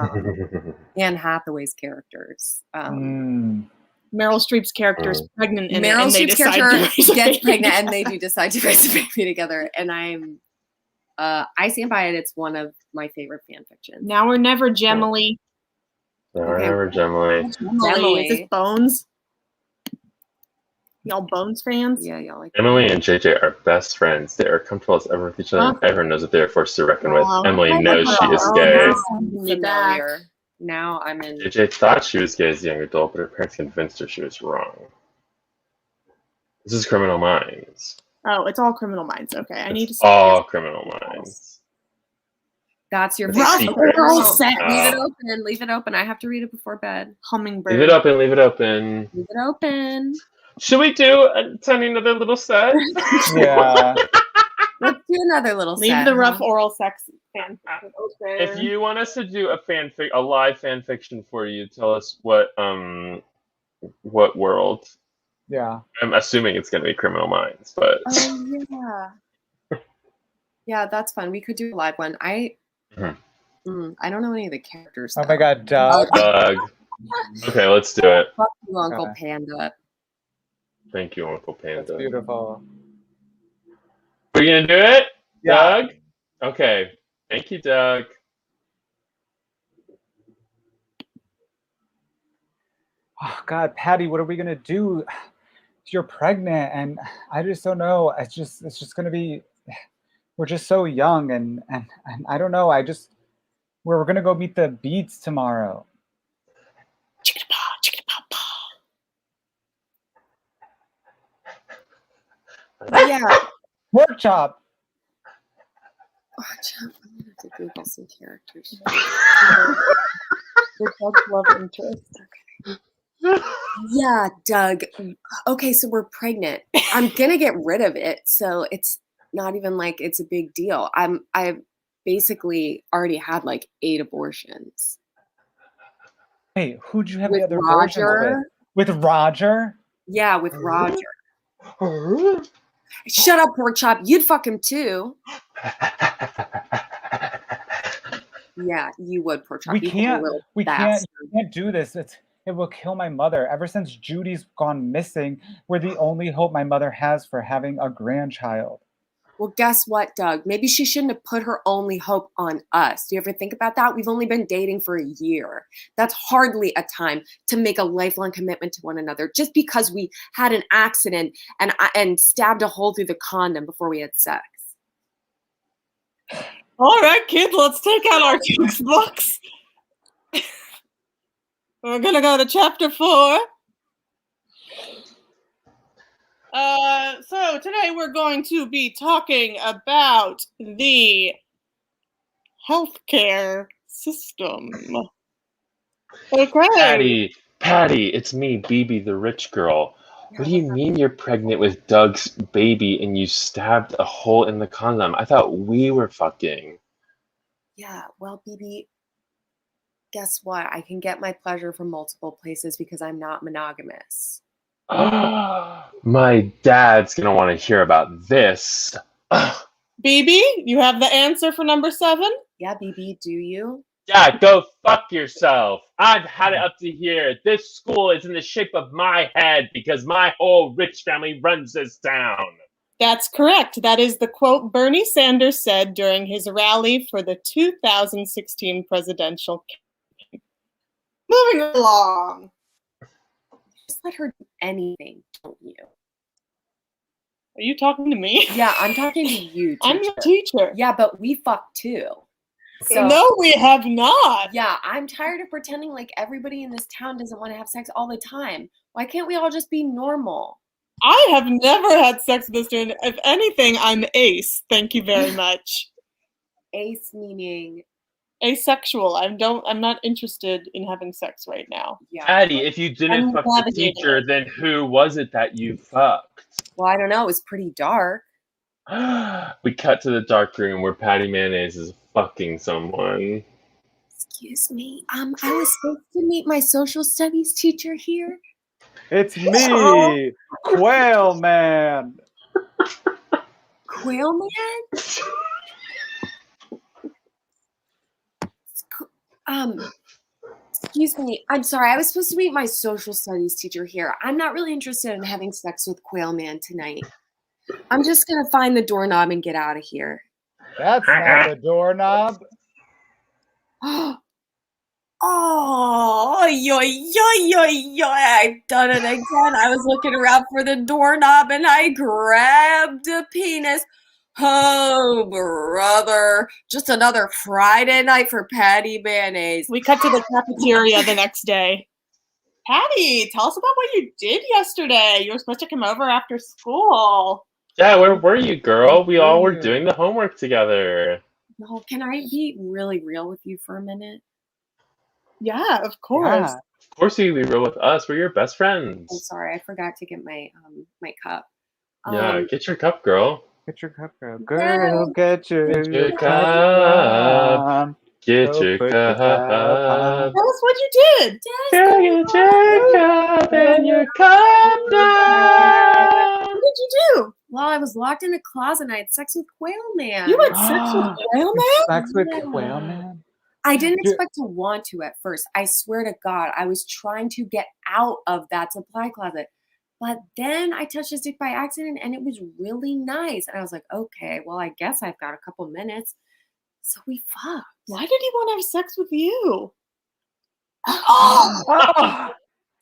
S12: Anne Hathaway's characters.
S13: Meryl Streep's character is pregnant, in
S12: Meryl
S13: it, and they
S12: Streep's
S13: decide to
S12: character
S13: raise a
S12: gets
S13: baby
S12: pregnant, and
S13: together.
S12: they do decide to raise a baby together. And I stand by it. It's one of my favorite fan fictions.
S13: Now or never, Gemily.
S14: Remember Gemily.
S13: Gemily. Is this Bones? Y'all Bones fans?
S12: Yeah, y'all like
S14: Emily and JJ are best friends. They are comfortable as ever with each other, and everyone knows that they are forced to reckon with.
S13: Wow.
S14: Emily knows she is
S12: Oh,
S14: gay.
S12: now I'm familiar. Now I'm in.
S14: JJ thought she was gay as a young adult, but her parents convinced her she was wrong. This is Criminal Minds.
S13: Oh, it's all Criminal Minds. Okay, I need to.
S14: All Criminal Minds.
S12: That's your
S14: Rough
S12: favorite.
S14: oral
S12: Leave it
S14: Oh.
S12: open. Leave it open. I have to read it before bed.
S13: Hummingbird.
S14: Leave it open. Leave it open.
S12: Leave it open.
S14: Should we do another little set?
S11: Yeah.
S12: Let's do another little
S13: Leave
S12: set.
S13: the rough oral sex fan open.
S14: If you want us to do a live fan fiction for you, tell us what world.
S11: Yeah.
S14: I'm assuming it's going to be Criminal Minds, but
S12: Oh yeah. Yeah, that's fun. We could do a live one. I don't know any of the characters.
S11: Oh my God, Doug.
S14: Doug. Okay, let's do it.
S12: Fuck you, Uncle
S11: Okay.
S12: Panda.
S14: Thank you, Uncle Panda.
S11: That's beautiful.
S14: Are you going to do it,
S11: Yeah.
S14: Doug? Okay. Thank you, Doug.
S11: Oh God, Patty, what are we gonna do? You're pregnant, and I just don't know. It's just gonna be. We're just so young, and I don't know. We're gonna go meet the Beats tomorrow.
S12: Yeah.
S11: Pork chop.
S12: I'm gonna have to Google some characters.
S13: Your Doug's love interest.
S12: Yeah, Doug. Okay, so we're pregnant. I'm gonna get rid of it, so it's not even like it's a big deal. I've basically already had like 8 abortions.
S11: Wait, who'd you have
S12: With
S11: the other abortions
S12: Roger?
S11: with? With Roger?
S12: Yeah, with Roger. Shut up, pork chop. You'd fuck him too. Yeah, you would, pork chop.
S11: We
S12: You
S11: can't
S12: little
S11: we
S12: bastard.
S11: can't do this. It will kill my mother. Ever since Judy's gone missing, we're the only hope my mother has for having a grandchild.
S12: Well, guess what, Doug? Maybe she shouldn't have put her only hope on us. Do you ever think about that? We've only been dating for a year. That's hardly a time to make a lifelong commitment to one another just because we had an accident and stabbed a hole through the condom before we had sex.
S13: All right, kids, let's take out our textbooks. We're gonna go to chapter 4. So today we're going to be talking about the healthcare system. Okay.
S14: Patty, it's me, BB, the rich girl. What do you mean you're pregnant with Doug's baby and you stabbed a hole in the condom? I thought we were fucking.
S12: Yeah, well, BB, guess what? I can get my pleasure from multiple places because I'm not monogamous.
S14: My dad's gonna want to hear about this.
S13: BB, you have the answer for number 7?
S12: Yeah, BB, do you?
S14: Yeah, go fuck yourself. I've had it up to here. This school is in the shape of my head because my whole rich family runs this town.
S13: That's correct. That is the quote Bernie Sanders said during his rally for the 2016 presidential campaign. Moving along.
S12: Just let her do anything, don't you?
S13: Are you talking to me?
S12: Yeah, I'm talking to you, teacher.
S13: I'm your teacher.
S12: Yeah, but we fuck too. So,
S13: no, we have not.
S12: Yeah, I'm tired of pretending like everybody in this town doesn't want to have sex all the time. Why can't we all just be normal?
S13: I have never had sex with a student. If anything, I'm ace. Thank you very much.
S12: Ace meaning
S13: asexual. I'm not interested in having sex right now.
S12: Yeah.
S14: Patty, if you didn't
S13: I'm
S14: fuck the
S13: navigating
S14: teacher,
S13: it.
S14: then who was it that you fucked?
S12: Well, I don't know. It was pretty dark.
S14: We cut to the dark room where Patty Mayonnaise is fucking someone.
S12: Excuse me. I was supposed to meet my social studies teacher here.
S11: It's me, Quail Man.
S12: Quail Man? Excuse me. I'm sorry. I was supposed to meet my social studies teacher here. I'm not really interested in having sex with Quail Man tonight. I'm just going to find the doorknob and get out of here.
S11: That's not the doorknob.
S12: Oh, yo, yo, yo, yo, I've done it again. I was looking around for the doorknob and I grabbed a penis. Oh, brother. Just another Friday night for Patty Mayonnaise.
S13: We cut to the cafeteria the next day. Patty, tell us about what you did yesterday. You were supposed to come over after school.
S14: Yeah, where were you, girl? We all were doing the homework together.
S12: No, can I be really real with you for a minute?
S13: Yeah, of course.
S11: Yeah.
S14: Of course you can be real with us. We're your best
S12: I'm
S14: friends.
S12: sorry, I forgot to get my my cup.
S14: Yeah, get your cup, girl.
S11: Get your cup, girl. Girl, get
S14: Get your
S11: your
S14: cup.
S11: cup.
S14: Get
S11: Go
S14: your
S11: put the cup
S14: cup.
S13: Tell us what you did.
S14: Girl, get your cup and your cup down.
S12: What did you do? Well, I was locked in a closet and I had sex with Quail Man.
S13: You had sex with Quail Man?
S11: Sex with Quail Man?
S12: I didn't expect to want to at first. I swear to God, I was trying to get out of that supply closet. But then I touched his dick by accident and it was really nice. And I was like, okay, well, I guess I've got a couple minutes. So we fucked.
S13: Why did he want to have sex with you?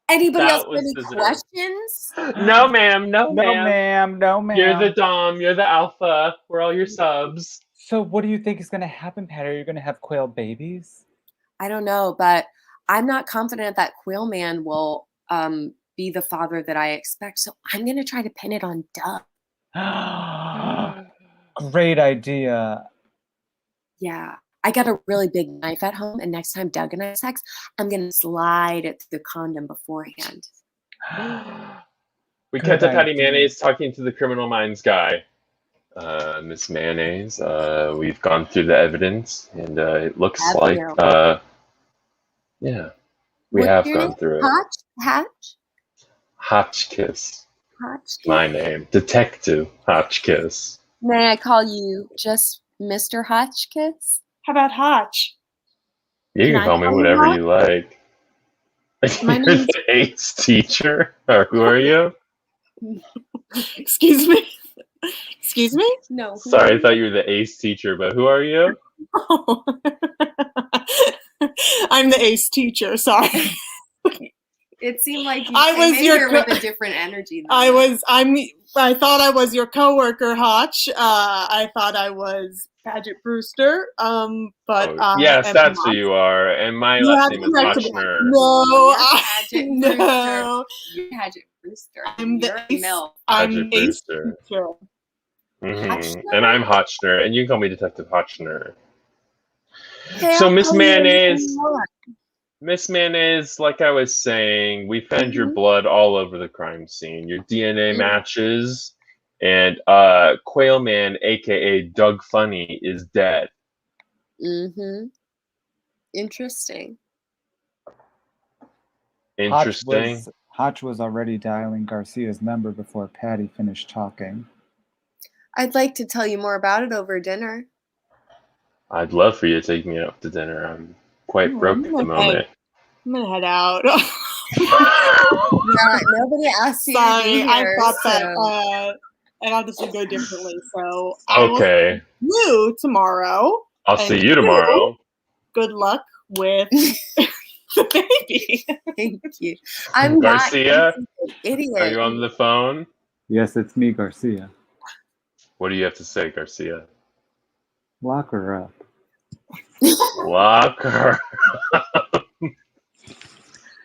S12: Anybody
S14: That
S12: else have
S14: was
S12: any
S14: deserved.
S12: questions?
S14: No, ma'am. No,
S11: No,
S14: ma'am.
S11: ma'am. No, ma'am.
S14: You're the dom. You're the alpha. We're all your subs.
S11: So what do you think is going to happen, Patty? Are you going to have quail babies?
S12: I don't know, but I'm not confident that Quail Man will be the father that I expect. So I'm going to try to pin it on Doug.
S11: Great idea.
S12: Yeah. I got a really big knife at home, and next time Doug and I have sex, I'm going to slide it through the condom beforehand.
S14: We
S11: Good
S14: cut to Patty
S11: idea.
S14: Mayonnaise talking to the Criminal Minds guy. Miss Mayonnaise, we've gone through the evidence, and it looks
S12: Have
S14: like,
S12: you?
S14: yeah, we
S12: What's
S14: have
S12: your
S14: gone
S12: name?
S14: through it.
S12: Hatch?
S14: Hotchkiss,
S12: Hatch?
S14: my name. Detective Hotchkiss.
S12: May I call you just Mr. Hotchkiss?
S13: How about Hotch?
S14: You
S12: Can
S14: can
S12: I
S14: call me
S12: call you
S14: whatever
S12: Hotch?
S14: you like.
S12: My
S14: You're
S12: name's-
S14: the ace teacher? Or who are you?
S13: Excuse me? Excuse me?
S12: No. who
S14: Sorry,
S12: are
S14: I thought you were the ace teacher, but who are you?
S13: I'm the ace teacher, sorry.
S12: It seemed like you
S13: I
S12: came
S13: was
S12: in
S13: your
S12: here
S13: co-
S12: with a different energy. than
S13: I
S12: that.
S13: thought I was your coworker, Hotch. I thought I was Paget Brewster. But
S14: Oh, yes,
S13: am
S14: that's who
S13: not.
S14: you are. And my
S13: You
S14: last
S13: have
S14: name is
S13: corrected me.
S14: Hotchner.
S13: No,
S12: You're Paget
S13: no.
S12: Brewster. You're Paget Brewster.
S13: I'm the
S12: You're a
S13: ace.
S12: MILF.
S13: I'm
S14: Paget
S13: the ace
S14: Brewster.
S13: teacher.
S14: Hmm. And I'm Hotchner, and you can call me Detective Hotchner.
S12: Hey,
S14: So,
S12: I'll
S14: Miss
S12: call you anything
S14: Mayonnaise,
S12: you want.
S14: Miss Mayonnaise, like I was saying, we found your
S12: Mhm.
S14: blood all over the crime scene. Your DNA
S12: Mm.
S14: matches, and Quail Man, aka Doug Funny, is dead.
S12: Mm-hmm. Interesting.
S14: Interesting.
S11: Hotch was already dialing Garcia's number before Patty finished talking.
S12: I'd like to tell you more about it over dinner.
S14: I'd love for you to take me out to dinner. I'm quite broke at the moment.
S13: I'm gonna head out.
S12: Yeah, nobody asked you to
S13: Sorry,
S12: be
S13: I
S12: here.
S13: thought that
S12: so-
S13: it obviously go differently. So I will
S14: Okay,
S13: see you tomorrow.
S14: I'll
S13: And
S14: see you tomorrow.
S13: Good luck with the baby.
S12: Thank you. I'm
S14: Garcia,
S12: not an idiot.
S14: are you on the phone?
S11: Yes, it's me, Garcia.
S14: What do you have to say, Garcia?
S11: Lock her up.
S14: Lock her.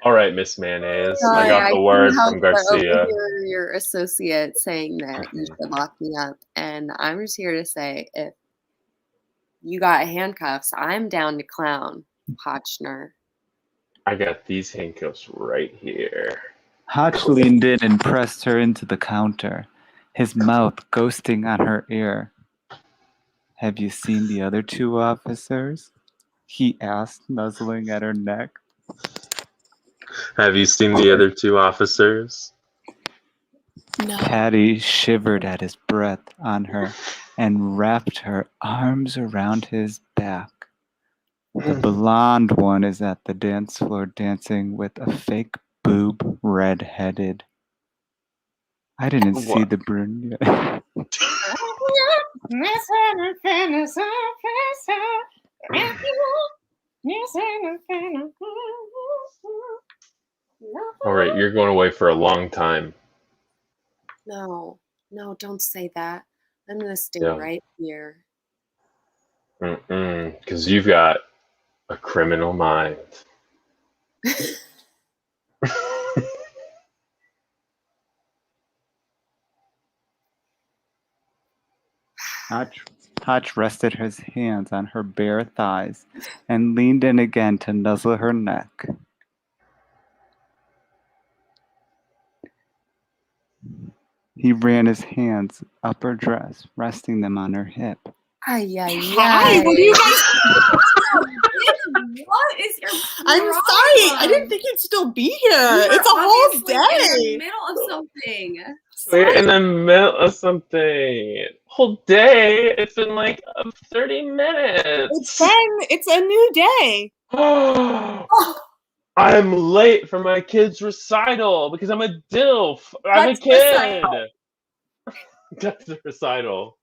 S14: All right, Miss Mayonnaise. I
S12: Sorry,
S14: got the
S12: couldn't
S14: word
S12: help
S14: from
S12: but
S14: Garcia.
S12: overhear your associate saying that you should lock me up, and I'm just here to say, if you got handcuffs, I'm down to clown, Hotchner.
S14: I got these handcuffs right here.
S11: Hotch leaned in and pressed her into the counter, his mouth ghosting on her ear. Have you seen the other two officers? He asked, nuzzling at her neck.
S14: Have you seen the other two officers?
S12: No.
S11: Patty shivered at his breath on her and wrapped her arms around his back. The blonde one is at the dance floor dancing with a fake boob red-headed. I didn't see
S14: What?
S11: the brunette.
S14: All right, you're going away for a long time.
S12: No, don't say that. I'm gonna stay
S14: Yeah.
S12: right here.
S14: Because you've got a criminal mind.
S11: Hotch rested his hands on her bare thighs and leaned in again to nuzzle her neck. He ran his hands up her dress, resting them on her hip.
S12: Hi,
S13: what do you guys?
S12: What is your
S13: I'm sorry. I didn't think you'd still be here. It's a whole day.
S12: In the middle of something.
S14: We're in the middle of something. Whole day. It's been like 30 minutes.
S13: It's a new day.
S14: I'm late for my kid's recital because I'm a DILF. I'm a kid. That's the recital.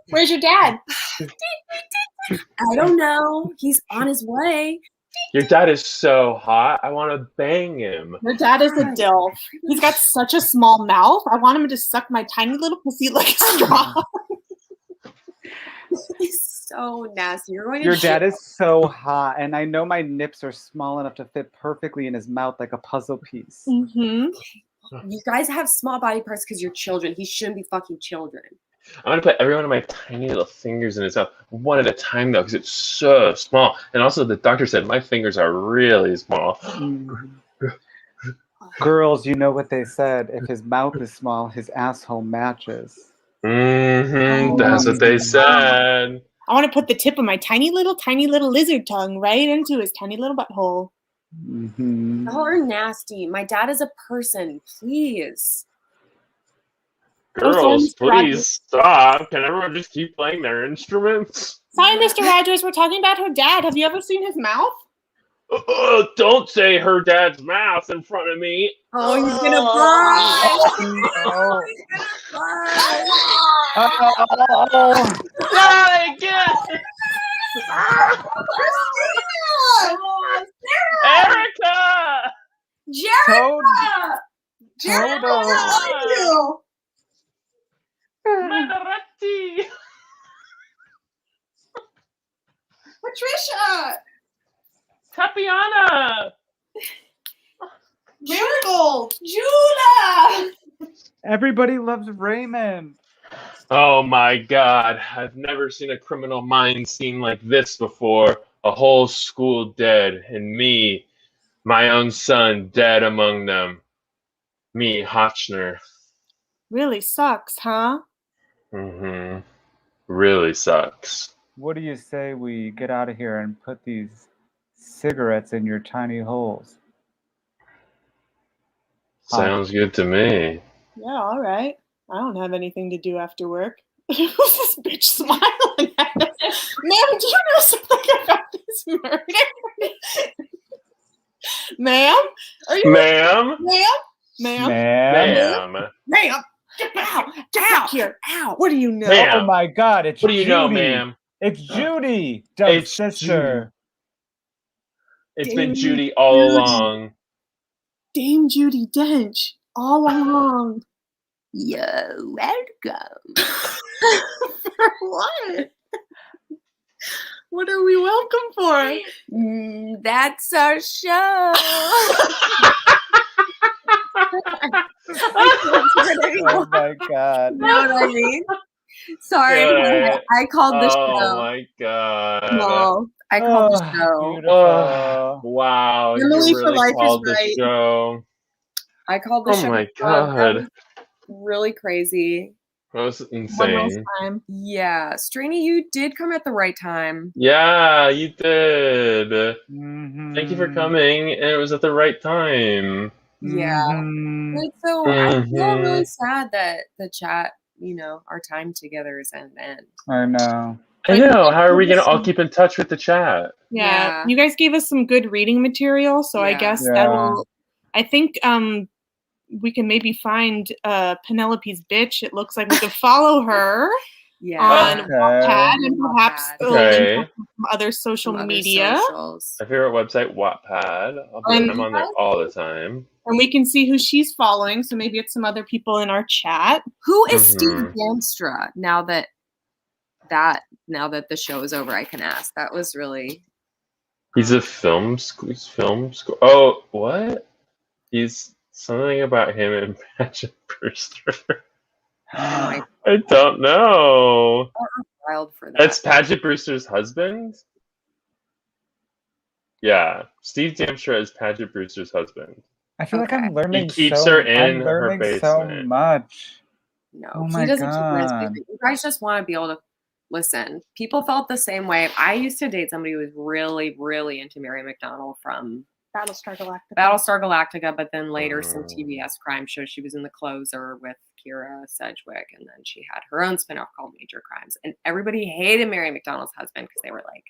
S12: Where's your dad? I don't know. He's on his way.
S14: Your dad is so hot. I want to bang him.
S13: Your dad is a DILF. He's got such a small mouth. I want him to suck my tiny little pussy like a straw.
S12: He's so nasty.
S11: Your dad is so hot, and I know my nips are small enough to fit perfectly in his mouth like a puzzle piece.
S12: You guys have small body parts because you're children. He shouldn't be fucking children.
S14: I'm going to put every one of my tiny little fingers in his mouth, one at a time, though, because it's so small. And also, the doctor said my fingers are really small.
S11: Girls, you know what they said. If his mouth is small, his asshole matches.
S14: That's what they said.
S13: I want to put the tip of my tiny little lizard tongue right into his tiny little butthole.
S12: Y'all are nasty. My dad is a person. Please.
S14: Girls, please stop. Can everyone just keep playing their instruments?
S13: Sorry, Mr. Rogers. We're talking about her dad. Have you ever seen his mouth?
S14: Don't say her dad's mouth in front of me.
S12: Oh, he's gonna
S14: Die again! Erica!
S12: Jerica!
S11: Toto!
S14: Madaretti!
S12: Patricia!
S14: Tapiana!
S12: Marigold! Jula!
S11: Everybody loves Raymond.
S14: Oh my god, I've never seen a criminal mind scene like this before. A whole school dead, and me, my own son, dead among them. Me, Hotchner.
S13: Really sucks, huh?
S14: Really sucks.
S11: What do you say we get out of here and put these cigarettes in your tiny holes?
S14: Sounds good to me.
S13: Yeah, all right. I don't have anything to do after work. Who's this bitch smiling at us? Ma'am, do you know something about this murder? Ma'am? Are you
S14: Ma'am?
S13: Ma'am?
S14: Ma'am?
S13: Get out! Get out here! Ow! What do you know?
S14: Ma'am.
S11: Oh my god, it's
S14: What do you
S11: Judy.
S14: know, ma'am?
S11: It's Judy, Doug's sister.
S14: It's been Judy all along.
S13: Dame Judi Dench, all along.
S12: You're welcome.
S13: For what? What are we welcome for?
S12: That's our show.
S11: Oh my god.
S12: You know what I mean? Sorry, I called the show.
S14: Oh my god.
S12: No, I called the show.
S14: Oh, wow.
S12: Emily
S14: you
S12: for
S14: really
S12: Life is
S14: called the
S12: right.
S14: show.
S12: I called the show.
S14: Oh my god.
S12: Really crazy.
S14: That was
S13: One last
S14: insane.
S13: time.
S12: Yeah, Strainy, you did come at the right time.
S14: Yeah, you did. Thank you for coming, and it was at the right time.
S12: Yeah. Like, so I feel really sad that the chat, our time together is at an end.
S11: I know.
S14: I know. How are we going to all keep in touch with the chat?
S13: Yeah. You guys gave us some good reading material, so I guess that will. I think we can maybe find Penelope's bitch. It looks like we could follow her
S12: Yeah.
S13: on
S11: Okay.
S13: Wattpad and perhaps
S12: Wattpad.
S13: they'll link
S14: Okay.
S13: up some other social
S12: Some other
S13: media.
S12: socials.
S14: My favorite website, Wattpad. I'm on there all the time.
S13: And we can see who she's following. So maybe it's some other people in our chat.
S12: Who is Steve
S14: Mhm.
S12: Damstra? Now that the show is over, I can ask. That was really.
S14: He's a film school. Oh, what? He's something about him and Paget Brewster. I don't know.
S12: Wild for that.
S14: That's Paget Brewster's husband? Yeah. Steve Damstra is Paget Brewster's husband.
S11: I feel like I'm learning.
S14: He keeps her in her
S11: so
S14: basement.
S11: much.
S12: No,
S11: Oh
S12: he
S11: my
S12: doesn't keep her in his
S11: God.
S12: basement. You guys just want to be able to listen. People felt the same way. I used to date somebody who was really, really into Mary McDonnell from
S13: Battlestar
S12: Galactica, but then later some TBS crime show. She was in The Closer with Kira Sedgwick, and then she had her own spinoff called Major Crimes. And everybody hated Mary McDonnell's husband because they were like,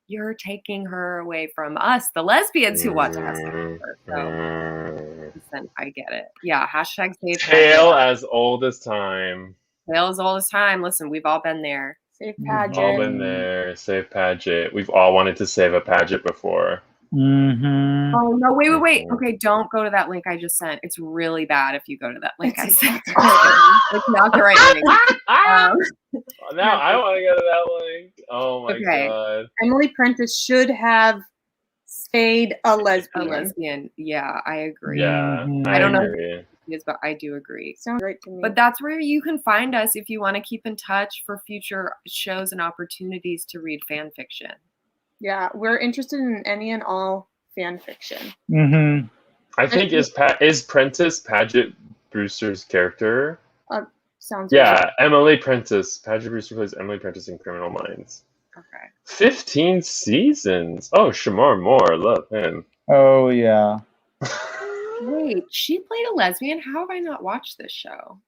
S12: "You're taking her away from us, the lesbians who want to have sex with her." So listen, I get it. Yeah, hashtag save
S14: Tale as old as time.
S12: Tale as old as time. Listen, we've all been there.
S13: Save
S14: We've all been there. Save Paget. We've all wanted to save a Paget before.
S11: Mm-hmm.
S12: Oh no! Wait! Okay, don't go to that link I just sent. It's really bad if you go to that link I sent. It's not the right link.
S14: Now I want to go to that link. Oh my
S13: Okay.
S14: god!
S13: Emily Prentice should have stayed a lesbian.
S12: A lesbian. Yeah, I agree.
S14: Yeah,
S12: I don't know
S14: agree.
S12: who it is, but I do agree.
S13: Sounds great to me.
S12: But that's where you can find us if you want to keep in touch for future shows and opportunities to read fan fiction.
S13: Yeah, we're interested in any and all fan fiction.
S11: Mm-hmm.
S14: I think is Prentice Paget Brewster's character?
S13: Sounds
S14: Yeah,
S13: good.
S14: Emily Prentice. Paget Brewster plays Emily Prentice in Criminal Minds.
S12: Okay.
S14: 15 seasons. Oh, Shamar Moore, love him.
S11: Oh yeah.
S12: Wait, she played a lesbian? How have I not watched this show?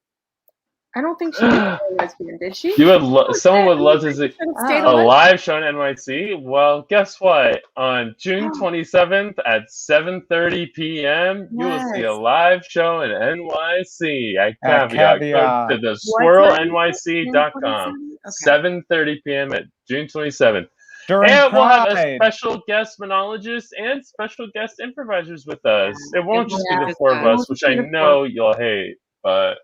S13: I don't think she was a lesbian, did she?
S14: You would someone would love to see
S12: stayed
S14: a
S12: alive.
S14: live show on NYC. Well, guess what? On June 27th at 7:30 p.m., you will see a
S12: Yes.
S14: live show in NYC at
S11: At
S14: Caveat.
S11: Caveat.
S14: Go to the
S12: What time?
S14: swirlnyc.com.
S12: Okay.
S14: 7:30 p.m. at June 27th.
S11: During
S14: And we'll have a
S11: Pride.
S14: special guest monologist and special guest improvisers with us. It won't just be
S12: Yeah.
S14: the four of us, which I know you'll hate, but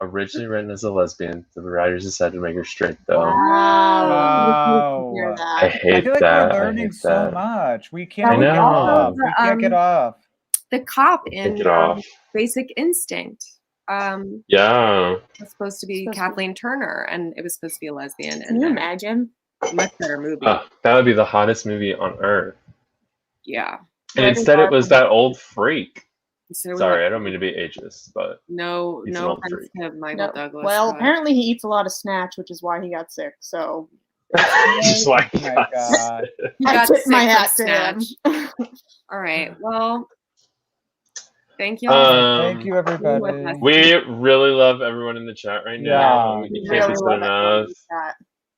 S14: originally written as a lesbian, the writers decided to make her straight though.
S11: Wow.
S14: I hate
S11: I feel like
S14: that.
S11: we're
S14: I
S11: learning
S14: hate
S11: so
S14: that.
S11: much. We
S14: I
S11: can't get
S14: know.
S11: off. We can't get off.
S12: The cop
S14: Take
S12: in
S14: it off.
S12: Basic Instinct.
S14: Yeah.
S12: Was supposed to be Kathleen Turner, and it was supposed to be a lesbian.
S13: Can you imagine?
S12: Much better movie.
S14: That would be the hottest movie on earth.
S12: Yeah.
S14: And instead it was that old freak.
S12: So we
S14: Sorry,
S12: were-
S14: I don't mean to be ageist, but
S12: No,
S14: he's an
S12: no
S14: old
S12: offense
S14: freak.
S12: to Michael
S13: No.
S12: Douglas.
S13: Well,
S12: but-
S13: apparently he eats a lot of snatch, which is why he got sick. So
S14: Just like
S11: Oh my god.
S12: You
S13: I
S12: got
S13: tip
S12: sick
S13: my
S12: from
S13: hat to him.
S12: Snatch. All right. Well, thank you.
S11: Thank you, everybody.
S14: We really love everyone in the chat right now.
S11: Yeah.
S14: We
S13: We
S14: can't
S13: really
S14: be said
S13: love everyone in
S14: enough.
S13: the chat.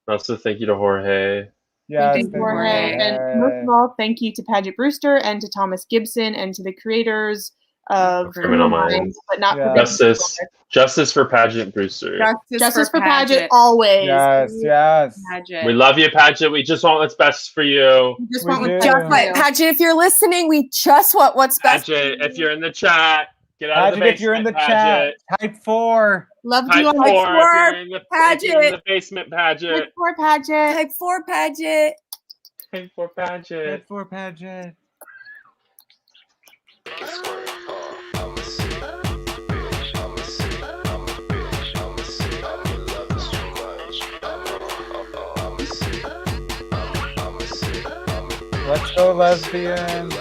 S14: Also, thank you to Jorge.
S11: Yes,
S13: Thank you, Jorge. And most of all, thank you to Paget Brewster and to Thomas Gibson and to the creators of
S14: Criminal Minds.
S13: but not
S11: Yeah.
S13: Forbidden
S14: Justice for Paget Brewster.
S13: Justice for Paget always.
S11: Yes, yes.
S12: Paget.
S14: We love you, Paget. We just want what's best for you.
S13: We just
S11: We
S13: want
S11: do.
S13: what's
S11: Just
S13: best for
S11: what-
S13: you.
S12: Paget, if you're listening, we just want what's best.
S14: Paget, if you're in the chat, get out of the
S11: Paget,
S14: basement.
S11: if you're in the
S14: Paget.
S11: chat, type 4.
S13: Love
S14: Type
S13: you on
S14: 4 if
S12: four,
S14: you're in the, if you're in
S12: Paget.
S14: the basement, Paget.
S13: Type 4 Paget.
S12: Type 4 Paget.
S14: Type 4 Paget.
S11: Type 4 Paget. Let's go, lesbians.